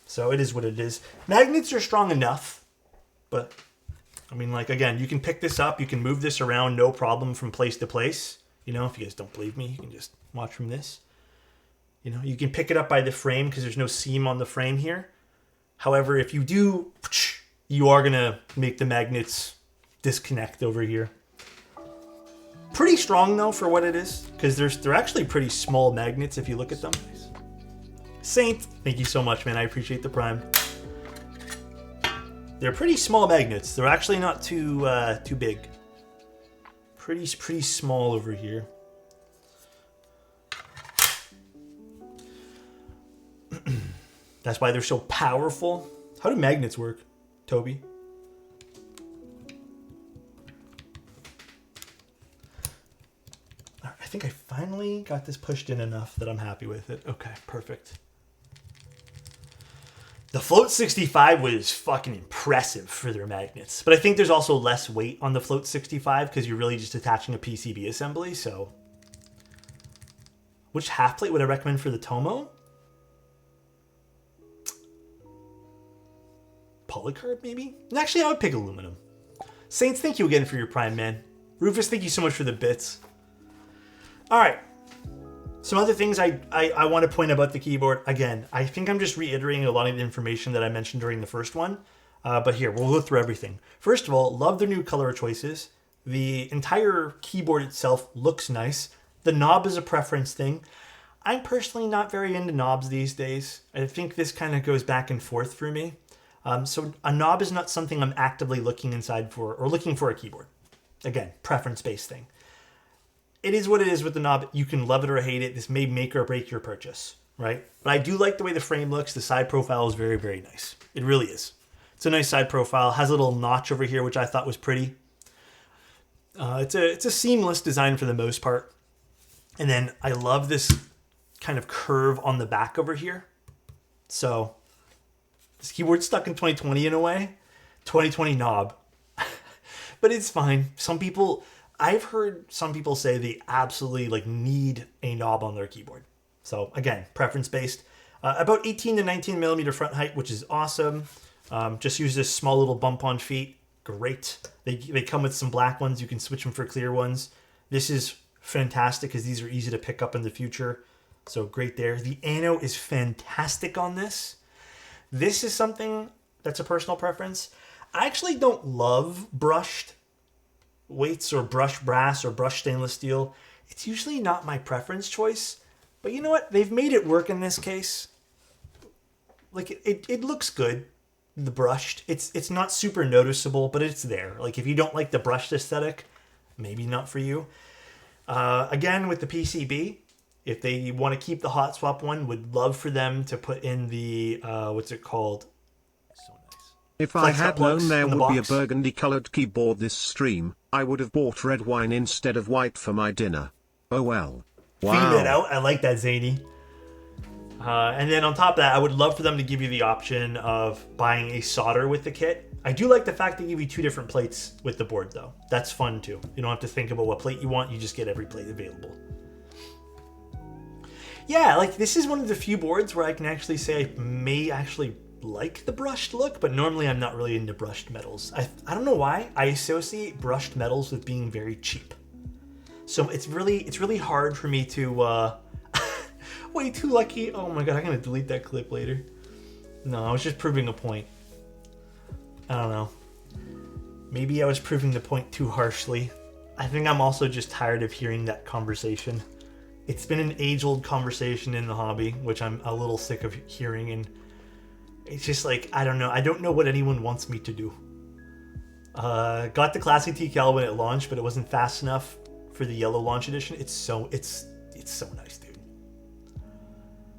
So it is what it is. Magnets are strong enough, but I mean, like, again, you can pick this up, you can move this around no problem from place to place. You know, if you guys don't believe me, you can just watch from this. You know, you can pick it up by the frame because there's no seam on the frame here. However, if you do, you are going to make the magnets disconnect over here. Pretty strong, though, for what it is, because they're actually pretty small magnets if you look at them. Saint, thank you so much, man. I appreciate the Prime. They're pretty small magnets. They're actually not too big. Pretty small over here. That's why they're so powerful. How do magnets work, Toby? I think I finally got this pushed in enough that I'm happy with it. Okay, perfect. The Float 65 was fucking impressive for their magnets. But I think there's also less weight on the Float 65 because you're really just attaching a PCB assembly, so. Which half plate would I recommend for the Tomo? Polycarb, maybe? Actually, I would pick aluminum. Saints, thank you again for your Prime, man. Rufus, thank you so much for the bits. All right. Some other things I want to point about the keyboard. Again, I think I'm just reiterating a lot of the information that I mentioned during the first one. But here, we'll go through everything. First of all, love their new color choices. The entire keyboard itself looks nice. The knob is a preference thing. I'm personally not very into knobs these days. I think this kind of goes back and forth for me. So a knob is not something I'm actively looking inside for or looking for a keyboard. Again, preference-based thing. It is what it is with the knob. You can love it or hate it. This may make or break your purchase, right? But I do like the way the frame looks. The side profile is very, very nice. It really is. It's a nice side profile. Has a little notch over here, which I thought was pretty. It's a seamless design for the most part. And then I love this kind of curve on the back over here. So this keyboard's stuck in 2020 in a way. 2020 knob. But it's fine. I've heard some people say they absolutely like need a knob on their keyboard. So again, preference based. About 18 to 19 millimeter front height, which is awesome. Just use this small little bump on feet. Great. They come with some black ones. You can switch them for clear ones. This is fantastic because these are easy to pick up in the future. So great there. The ano is fantastic on this. This is something that's a personal preference. I actually don't love brushed weights or brushed brass or brushed stainless steel. It's usually not my preference choice. But you know what? They've made it work in this case. Like it looks good. The brushed. It's not super noticeable, but it's there. Like if you don't like the brushed aesthetic, maybe not for you. Again, with the PCB, if they want to keep the hot swap one, would love for them to put in the what's it called? So nice. If I had known there would be a burgundy colored keyboard this stream, I would have bought red wine instead of white for my dinner. Oh well. Wow. Feed that out. I like that, Zany. And then on top of that, I would love for them to give you the option of buying a solder with the kit. I do like the fact they give you 2 different plates with the board, though. That's fun, too. You don't have to think about what plate you want. You just get every plate available. Yeah, like, this is one of the few boards where I can actually say I may actually like the brushed look, but normally I'm not really into brushed metals. I don't know why. I associate brushed metals with being very cheap. So it's really hard for me to... Way too lucky. Oh my god, I'm going to delete that clip later. No, I was just proving a point. I don't know. Maybe I was proving the point too harshly. I think I'm also just tired of hearing that conversation. It's been an age-old conversation in the hobby, which I'm a little sick of hearing, and it's just like, I don't know. I don't know what anyone wants me to do. Got the Classic TKL when it launched, but it wasn't fast enough for the yellow launch edition. It's so nice, dude.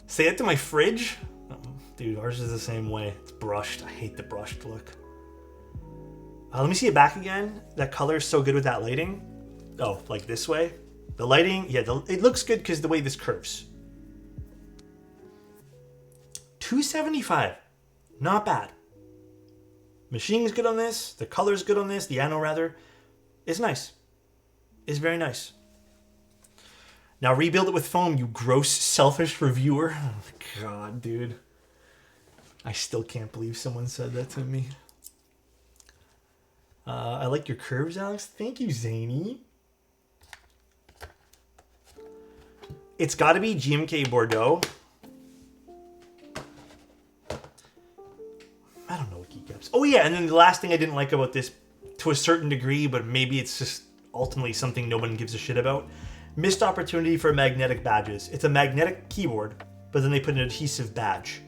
Say it to my fridge? Oh, dude, ours is the same way. It's brushed. I hate the brushed look. Let me see it back again. That color is so good with that lighting. Oh, like this way? The lighting, yeah, it looks good because the way this curves. $275. Not bad. Machine's good on this. The color's good on this. The ano, rather. It's nice. It's very nice. Now rebuild it with foam, you gross, selfish reviewer. Oh, God, dude. I still can't believe someone said that to me. I like your curves, Alex. Thank you, Zany. It's got to be GMK Bordeaux. I don't know what keycaps. Oh, yeah, and then the last thing I didn't like about this, to a certain degree, but maybe it's just ultimately something no one gives a shit about. Missed opportunity for magnetic badges. It's a magnetic keyboard, but then they put an adhesive badge.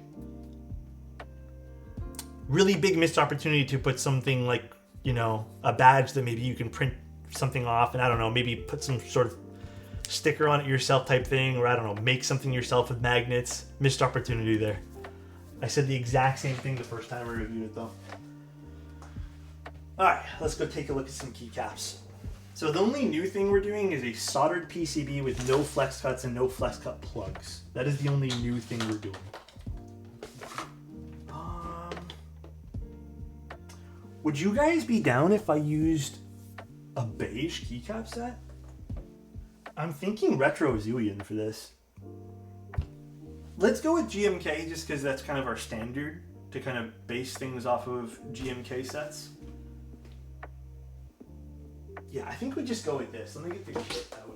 Really big missed opportunity to put something like, you know, a badge that maybe you can print something off and I don't know, maybe put some sort of sticker on it yourself type thing, or I don't know, make something yourself with magnets. Missed opportunity there. I said the exact same thing the first time I reviewed it though. Alright, let's go take a look at some keycaps. So the only new thing we're doing is a soldered PCB with no flex cuts and no flex cut plugs. That is the only new thing we're doing. Would you guys be down if I used a beige keycap set? I'm thinking Retro Zillion for this. Let's go with GMK just because that's kind of our standard to kind of base things off of GMK sets. Yeah, I think we just go with this. Let me get the kit out.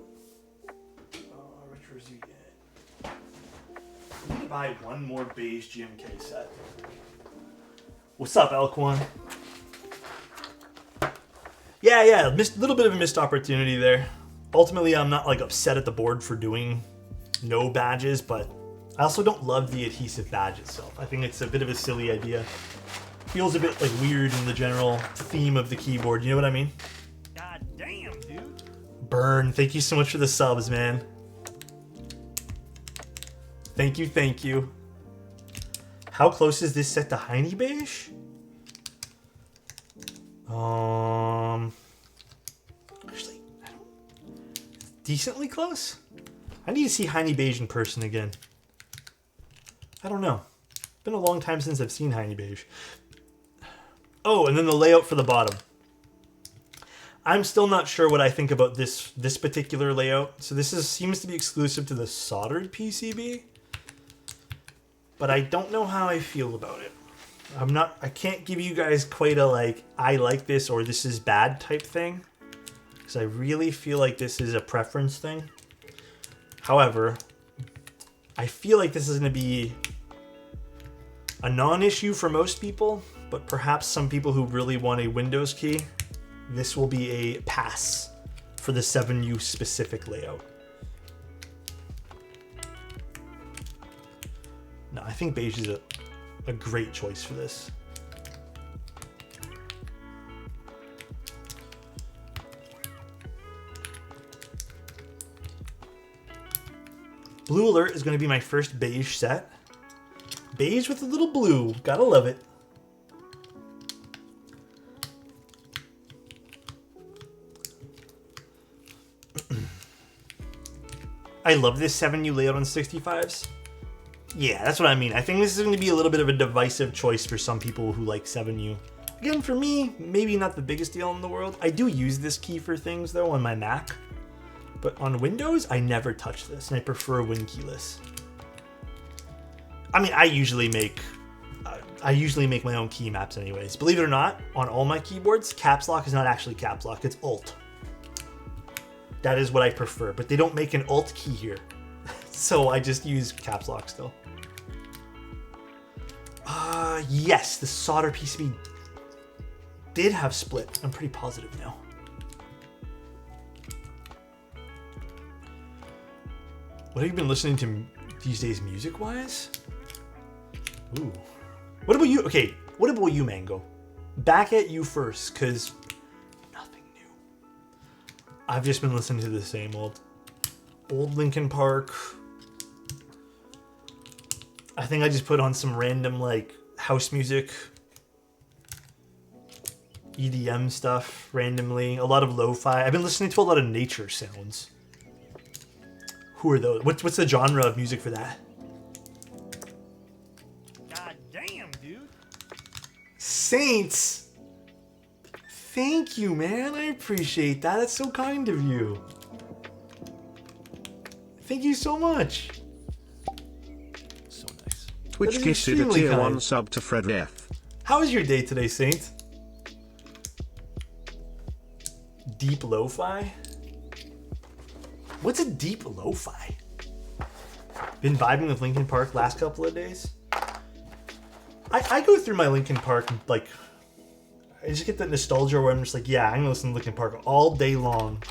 Retro Zillion. I need to buy one more beige GMK set. What's up, Elk1? Yeah, little bit of a missed opportunity there. Ultimately, I'm not like upset at the board for doing no badges, but I also don't love the adhesive badge itself. I think it's a bit of a silly idea. Feels a bit like weird in the general theme of the keyboard. You know what I mean? God damn, dude. Burn, thank you so much for the subs, man. Thank you. How close is this set to Heine Beige? Actually, decently close. I need to see Heine Beige in person again. I don't know. Been a long time since I've seen Heine Beige. Oh, and then the layout for the bottom. I'm still not sure what I think about this particular layout. So this seems to be exclusive to the soldered PCB. But I don't know how I feel about it. I can't give you guys quite a like, I like this or this is bad type thing. Because I really feel like this is a preference thing. However, I feel like this is going to be a non-issue for most people. But perhaps some people who really want a Windows key, this will be a pass for the 7U specific layout. No, I think beige is a great choice for this. Blue Alert is going to be my first beige set. Beige with a little blue. Gotta love it. I love this 7U layout on 65s. Yeah, that's what I mean. I think this is going to be a little bit of a divisive choice for some people who like 7U. Again, for me, maybe not the biggest deal in the world. I do use this key for things, though, on my Mac. But on Windows, I never touch this, and I prefer Win keyless. I mean, I usually make my own key maps anyways. Believe it or not, on all my keyboards, caps lock is not actually caps lock, it's Alt. That is what I prefer, but they don't make an Alt key here. So I just use caps lock still. Yes, the solder PCB did have split. I'm pretty positive now. What have you been listening to these days music-wise? Ooh. What about you? Okay, what about you, Mango? Back at you first, because nothing new. I've just been listening to the same old Linkin Park. I think I just put on some random, like, house music. EDM stuff, randomly. A lot of lo-fi. I've been listening to a lot of nature sounds. Who are those? What's the genre of music for that? God damn, dude. Saints! Thank you, man. I appreciate that. That's so kind of you. Thank you so much. So nice. Twitch gifted a tier 1 sub to Fred F. How was your day today, Saint? Deep lo-fi? What's a deep lo-fi? Been vibing with Linkin Park last couple of days. I go through my Linkin Park, like, I just get that nostalgia where I'm just like, yeah, I'm gonna listen to Linkin Park all day long.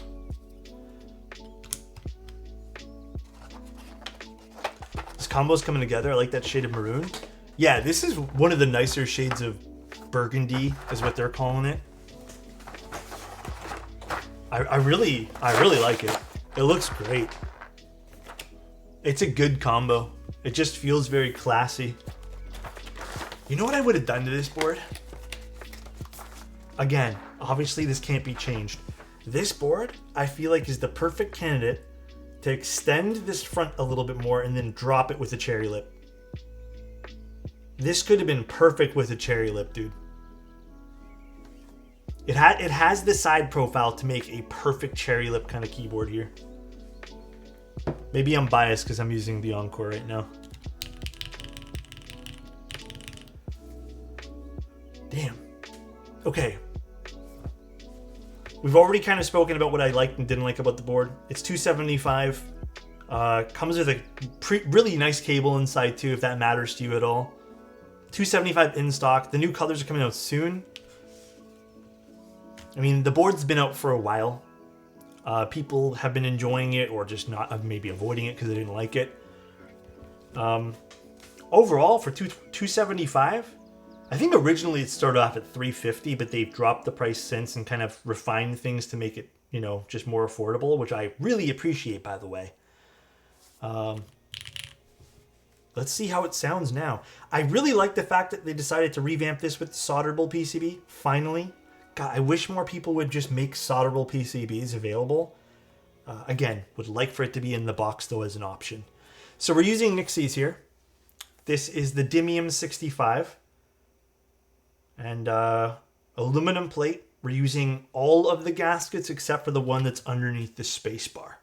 This combo's coming together. I like that shade of maroon. Yeah, this is one of the nicer shades of burgundy, is what they're calling it. I really like it. It looks great. It's a good combo. It just feels very classy. You know what I would have done to this board? Again, obviously this can't be changed. This board, I feel like, is the perfect candidate to extend this front a little bit more and then drop it with a cherry lip. This could have been perfect with a cherry lip, dude. It has the side profile to make a perfect cherry lip kind of keyboard here. Maybe I'm biased because I'm using the Encore right now. Damn. Okay. We've already kind of spoken about what I liked and didn't like about the board. It's $275. Comes with a really nice cable inside too, if that matters to you at all. $275 in stock. The new colors are coming out soon. I mean, the board's been out for a while. People have been enjoying it or just not, maybe avoiding it because they didn't like it. Overall, for $275, I think originally it started off at $350, but they've dropped the price since and kind of refined things to make it, you know, just more affordable, which I really appreciate, by the way. Let's see how it sounds now. I really like the fact that they decided to revamp this with the solderable PCB, finally. God, I wish more people would just make solderable PCBs available. Again, would like for it to be in the box though as an option. So we're using Nixies here. This is the Dymium 65 and aluminum plate. We're using all of the gaskets except for the one that's underneath the space bar.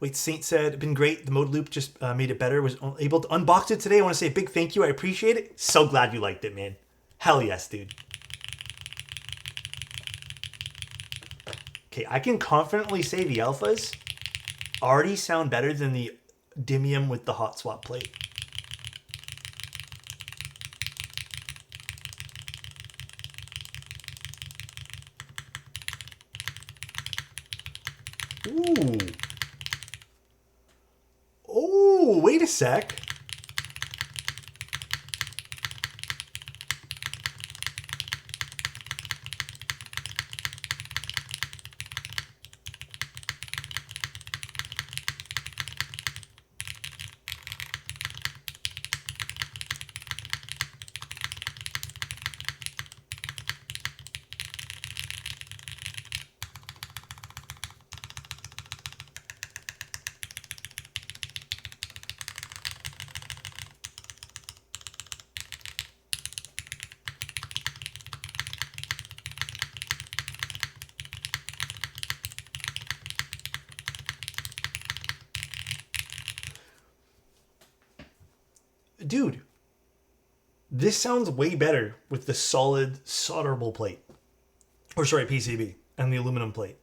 Wait, Saint said, been great. The mode loop just made it better. Was able to unbox it today. I want to say a big thank you. I appreciate it. So glad you liked it, man. Hell yes, dude. Okay, I can confidently say the alphas already sound better than the Dymium with the hot swap plate. Ooh. Oh, wait a sec. Dude, this sounds way better with the solid solderable plate. Or sorry, PCB and the aluminum plate.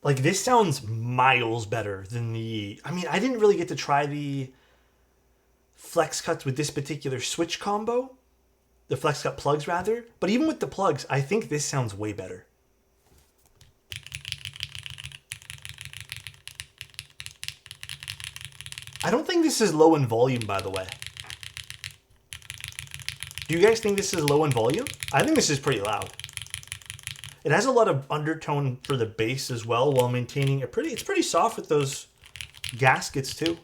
Like, this sounds miles better than the... I mean, I didn't really get to try the flex cuts with this particular switch combo. The flex cut plugs, rather. But even with the plugs, I think this sounds way better. I don't think this is low in volume, by the way. Do you guys think this is low in volume? I think this is pretty loud. It has a lot of undertone for the bass as well, while maintaining a pretty... It's pretty soft with those gaskets too.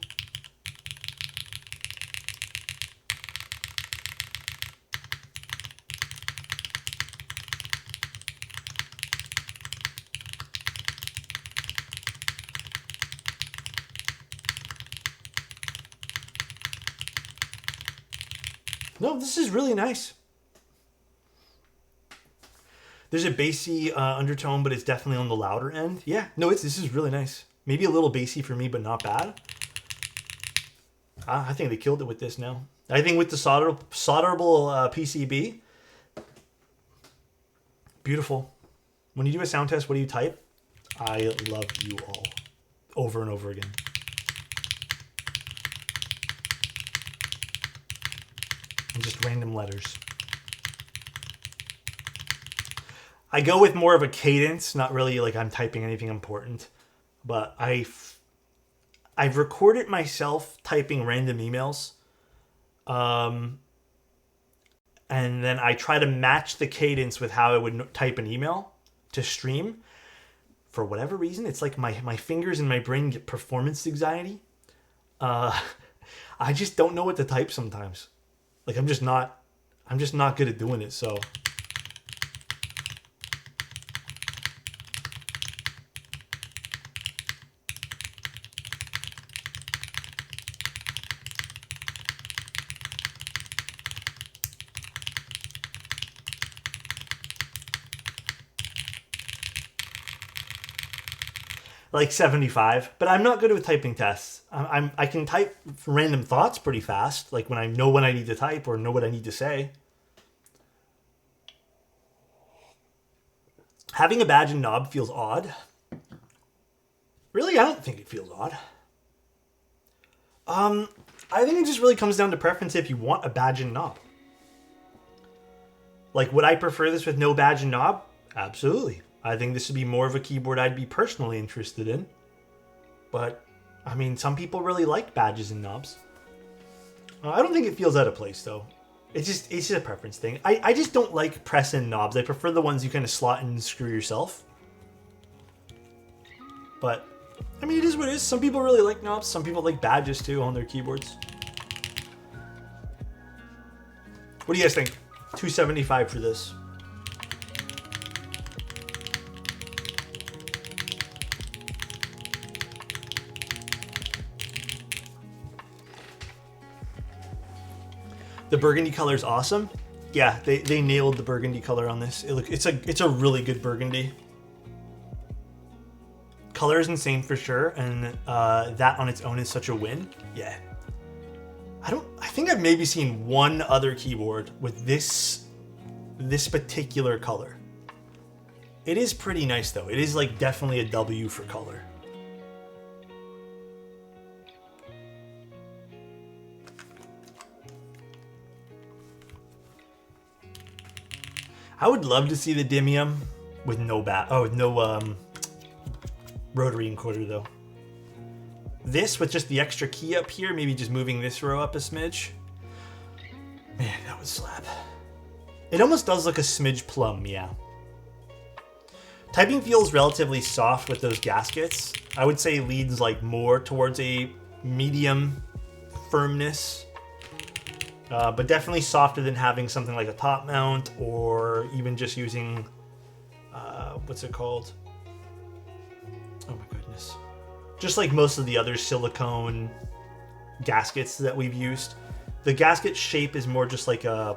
No, this is really nice. There's a bassy undertone, but it's definitely on the louder end. Yeah, no, this is really nice. Maybe a little bassy for me, but not bad. I think they killed it with this now. I think with the solderable PCB, beautiful. When you do a sound test, what do you type? I love you all. Over and over again. And just random letters. I go with more of a cadence, not really like I'm typing anything important, but I've recorded myself typing random emails, and then I try to match the cadence with how I would type an email to stream. For whatever reason, it's like my fingers and my brain get performance anxiety. I just don't know what to type sometimes. Like I'm just not good at doing it, so. Like 75, but I'm not good with typing tests. I can type random thoughts pretty fast, like when I know when I need to type or know what I need to say. Having a badge and knob feels odd. Really, I don't think it feels odd. I think it just really comes down to preference if you want a badge and knob. Like, would I prefer this with no badge and knob? Absolutely. I think this would be more of a keyboard I'd be personally interested in. But, I mean, some people really like badges and knobs. I don't think it feels out of place, though. It's just a preference thing. I just don't like press-in knobs. I prefer the ones you kind of slot in and screw yourself. But, I mean, it is what it is. Some people really like knobs. Some people like badges, too, on their keyboards. What do you guys think? $275 for this. The burgundy color is awesome. Yeah, they nailed the burgundy color on this. It's a really good burgundy. Color is insane for sure, and that on its own is such a win. Yeah. I think I've maybe seen one other keyboard with this particular color. It is pretty nice though. It is like definitely a W for color. I would love to see the Dymium with no rotary encoder though. This with just the extra key up here, maybe just moving this row up a smidge. Man, that would slap. It almost does look a smidge plum, yeah. Typing feels relatively soft with those gaskets. I would say leads like more towards a medium firmness. But definitely softer than having something like a top mount or even just using, what's it called? Oh my goodness. Just like most of the other silicone gaskets that we've used. The gasket shape is more just like a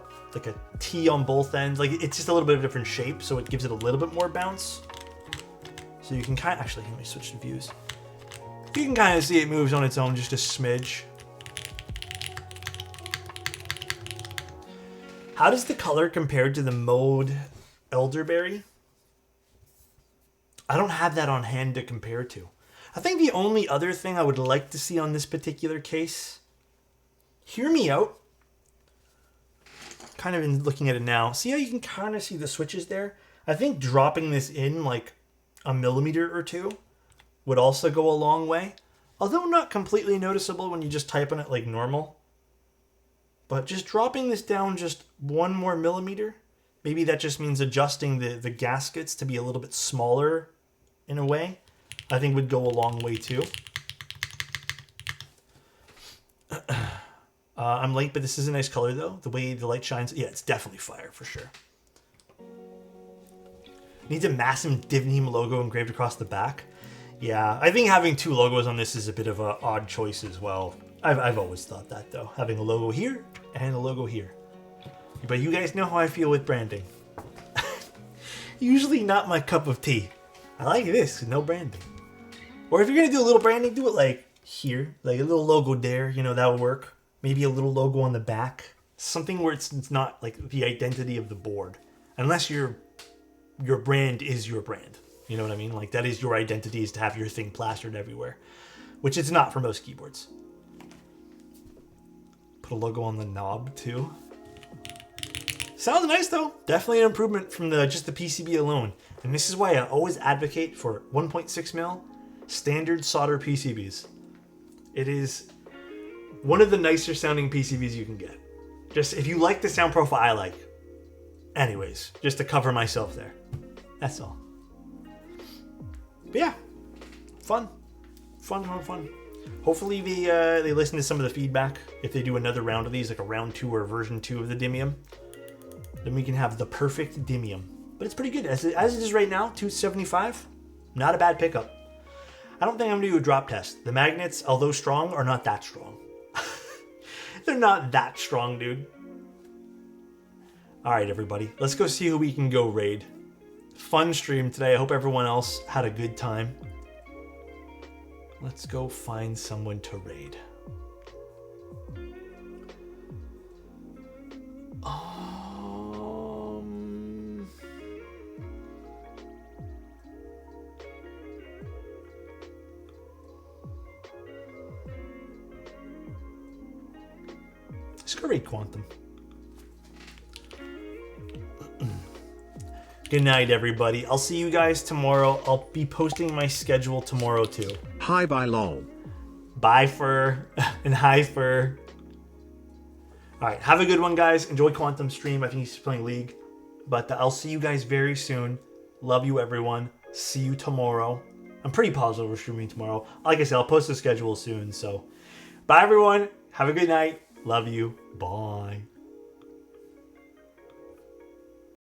T on both ends. Like it's just a little bit of a different shape, so it gives it a little bit more bounce. So you can kind of, actually, let me switch to views. You can kind of see it moves on its own just a smidge. How does the color compare to the Mode Elderberry? I don't have that on hand to compare to. I think the only other thing I would like to see on this particular case, hear me out. Kind of in looking at it now. See how you can kind of see the switches there? I think dropping this in like a millimeter or two would also go a long way. Although not completely noticeable when you just type on it like normal. But just dropping this down just 1 more millimeter, maybe that just means adjusting the gaskets to be a little bit smaller in a way, I think would go a long way too. I'm late, but this is a nice color though. The way the light shines, yeah, it's definitely fire for sure. Needs a massive Dymium logo engraved across the back. Yeah, I think having 2 logos on this is a bit of an odd choice as well. I've always thought that though, having a logo here and a logo here. But you guys know how I feel with branding. Usually not my cup of tea. I like this, no branding. Or if you're gonna do a little branding, do it like here, like a little logo there, you know, that would work. Maybe a little logo on the back. Something where it's not like the identity of the board. Unless your brand is your brand. You know what I mean? Like that is your identity, is to have your thing plastered everywhere. Which it's not for most keyboards. Put a logo on the knob too. Sounds nice though. Definitely an improvement from just the PCB alone. And this is why I always advocate for 1.6mm standard solder PCBs. It is one of the nicer sounding PCBs you can get. Just if you like the sound profile I like. Anyways, just to cover myself there. That's all. But yeah, fun. Hopefully they listen to some of the feedback. If they do another round of these, like a round 2 or version 2 of the Dymium, then we can have the perfect Dymium. But it's pretty good. As it is right now, $275. Not a bad pickup. I don't think I'm going to do a drop test. The magnets, although strong, are not that strong. They're not that strong, dude. Alright, everybody. Let's go see who we can go raid. Fun stream today. I hope everyone else had a good time. Let's go find someone to raid. Let's go raid Quantum. Good night, everybody. I'll see you guys tomorrow. I'll be posting my schedule tomorrow, too. Hi, bye, lol. Bye, Fur. And hi, Fur. Alright, have a good one, guys. Enjoy Quantum stream. I think he's playing League. But I'll see you guys very soon. Love you, everyone. See you tomorrow. I'm pretty positive we're streaming tomorrow. Like I said, I'll post the schedule soon. So, bye, everyone. Have a good night. Love you. Bye.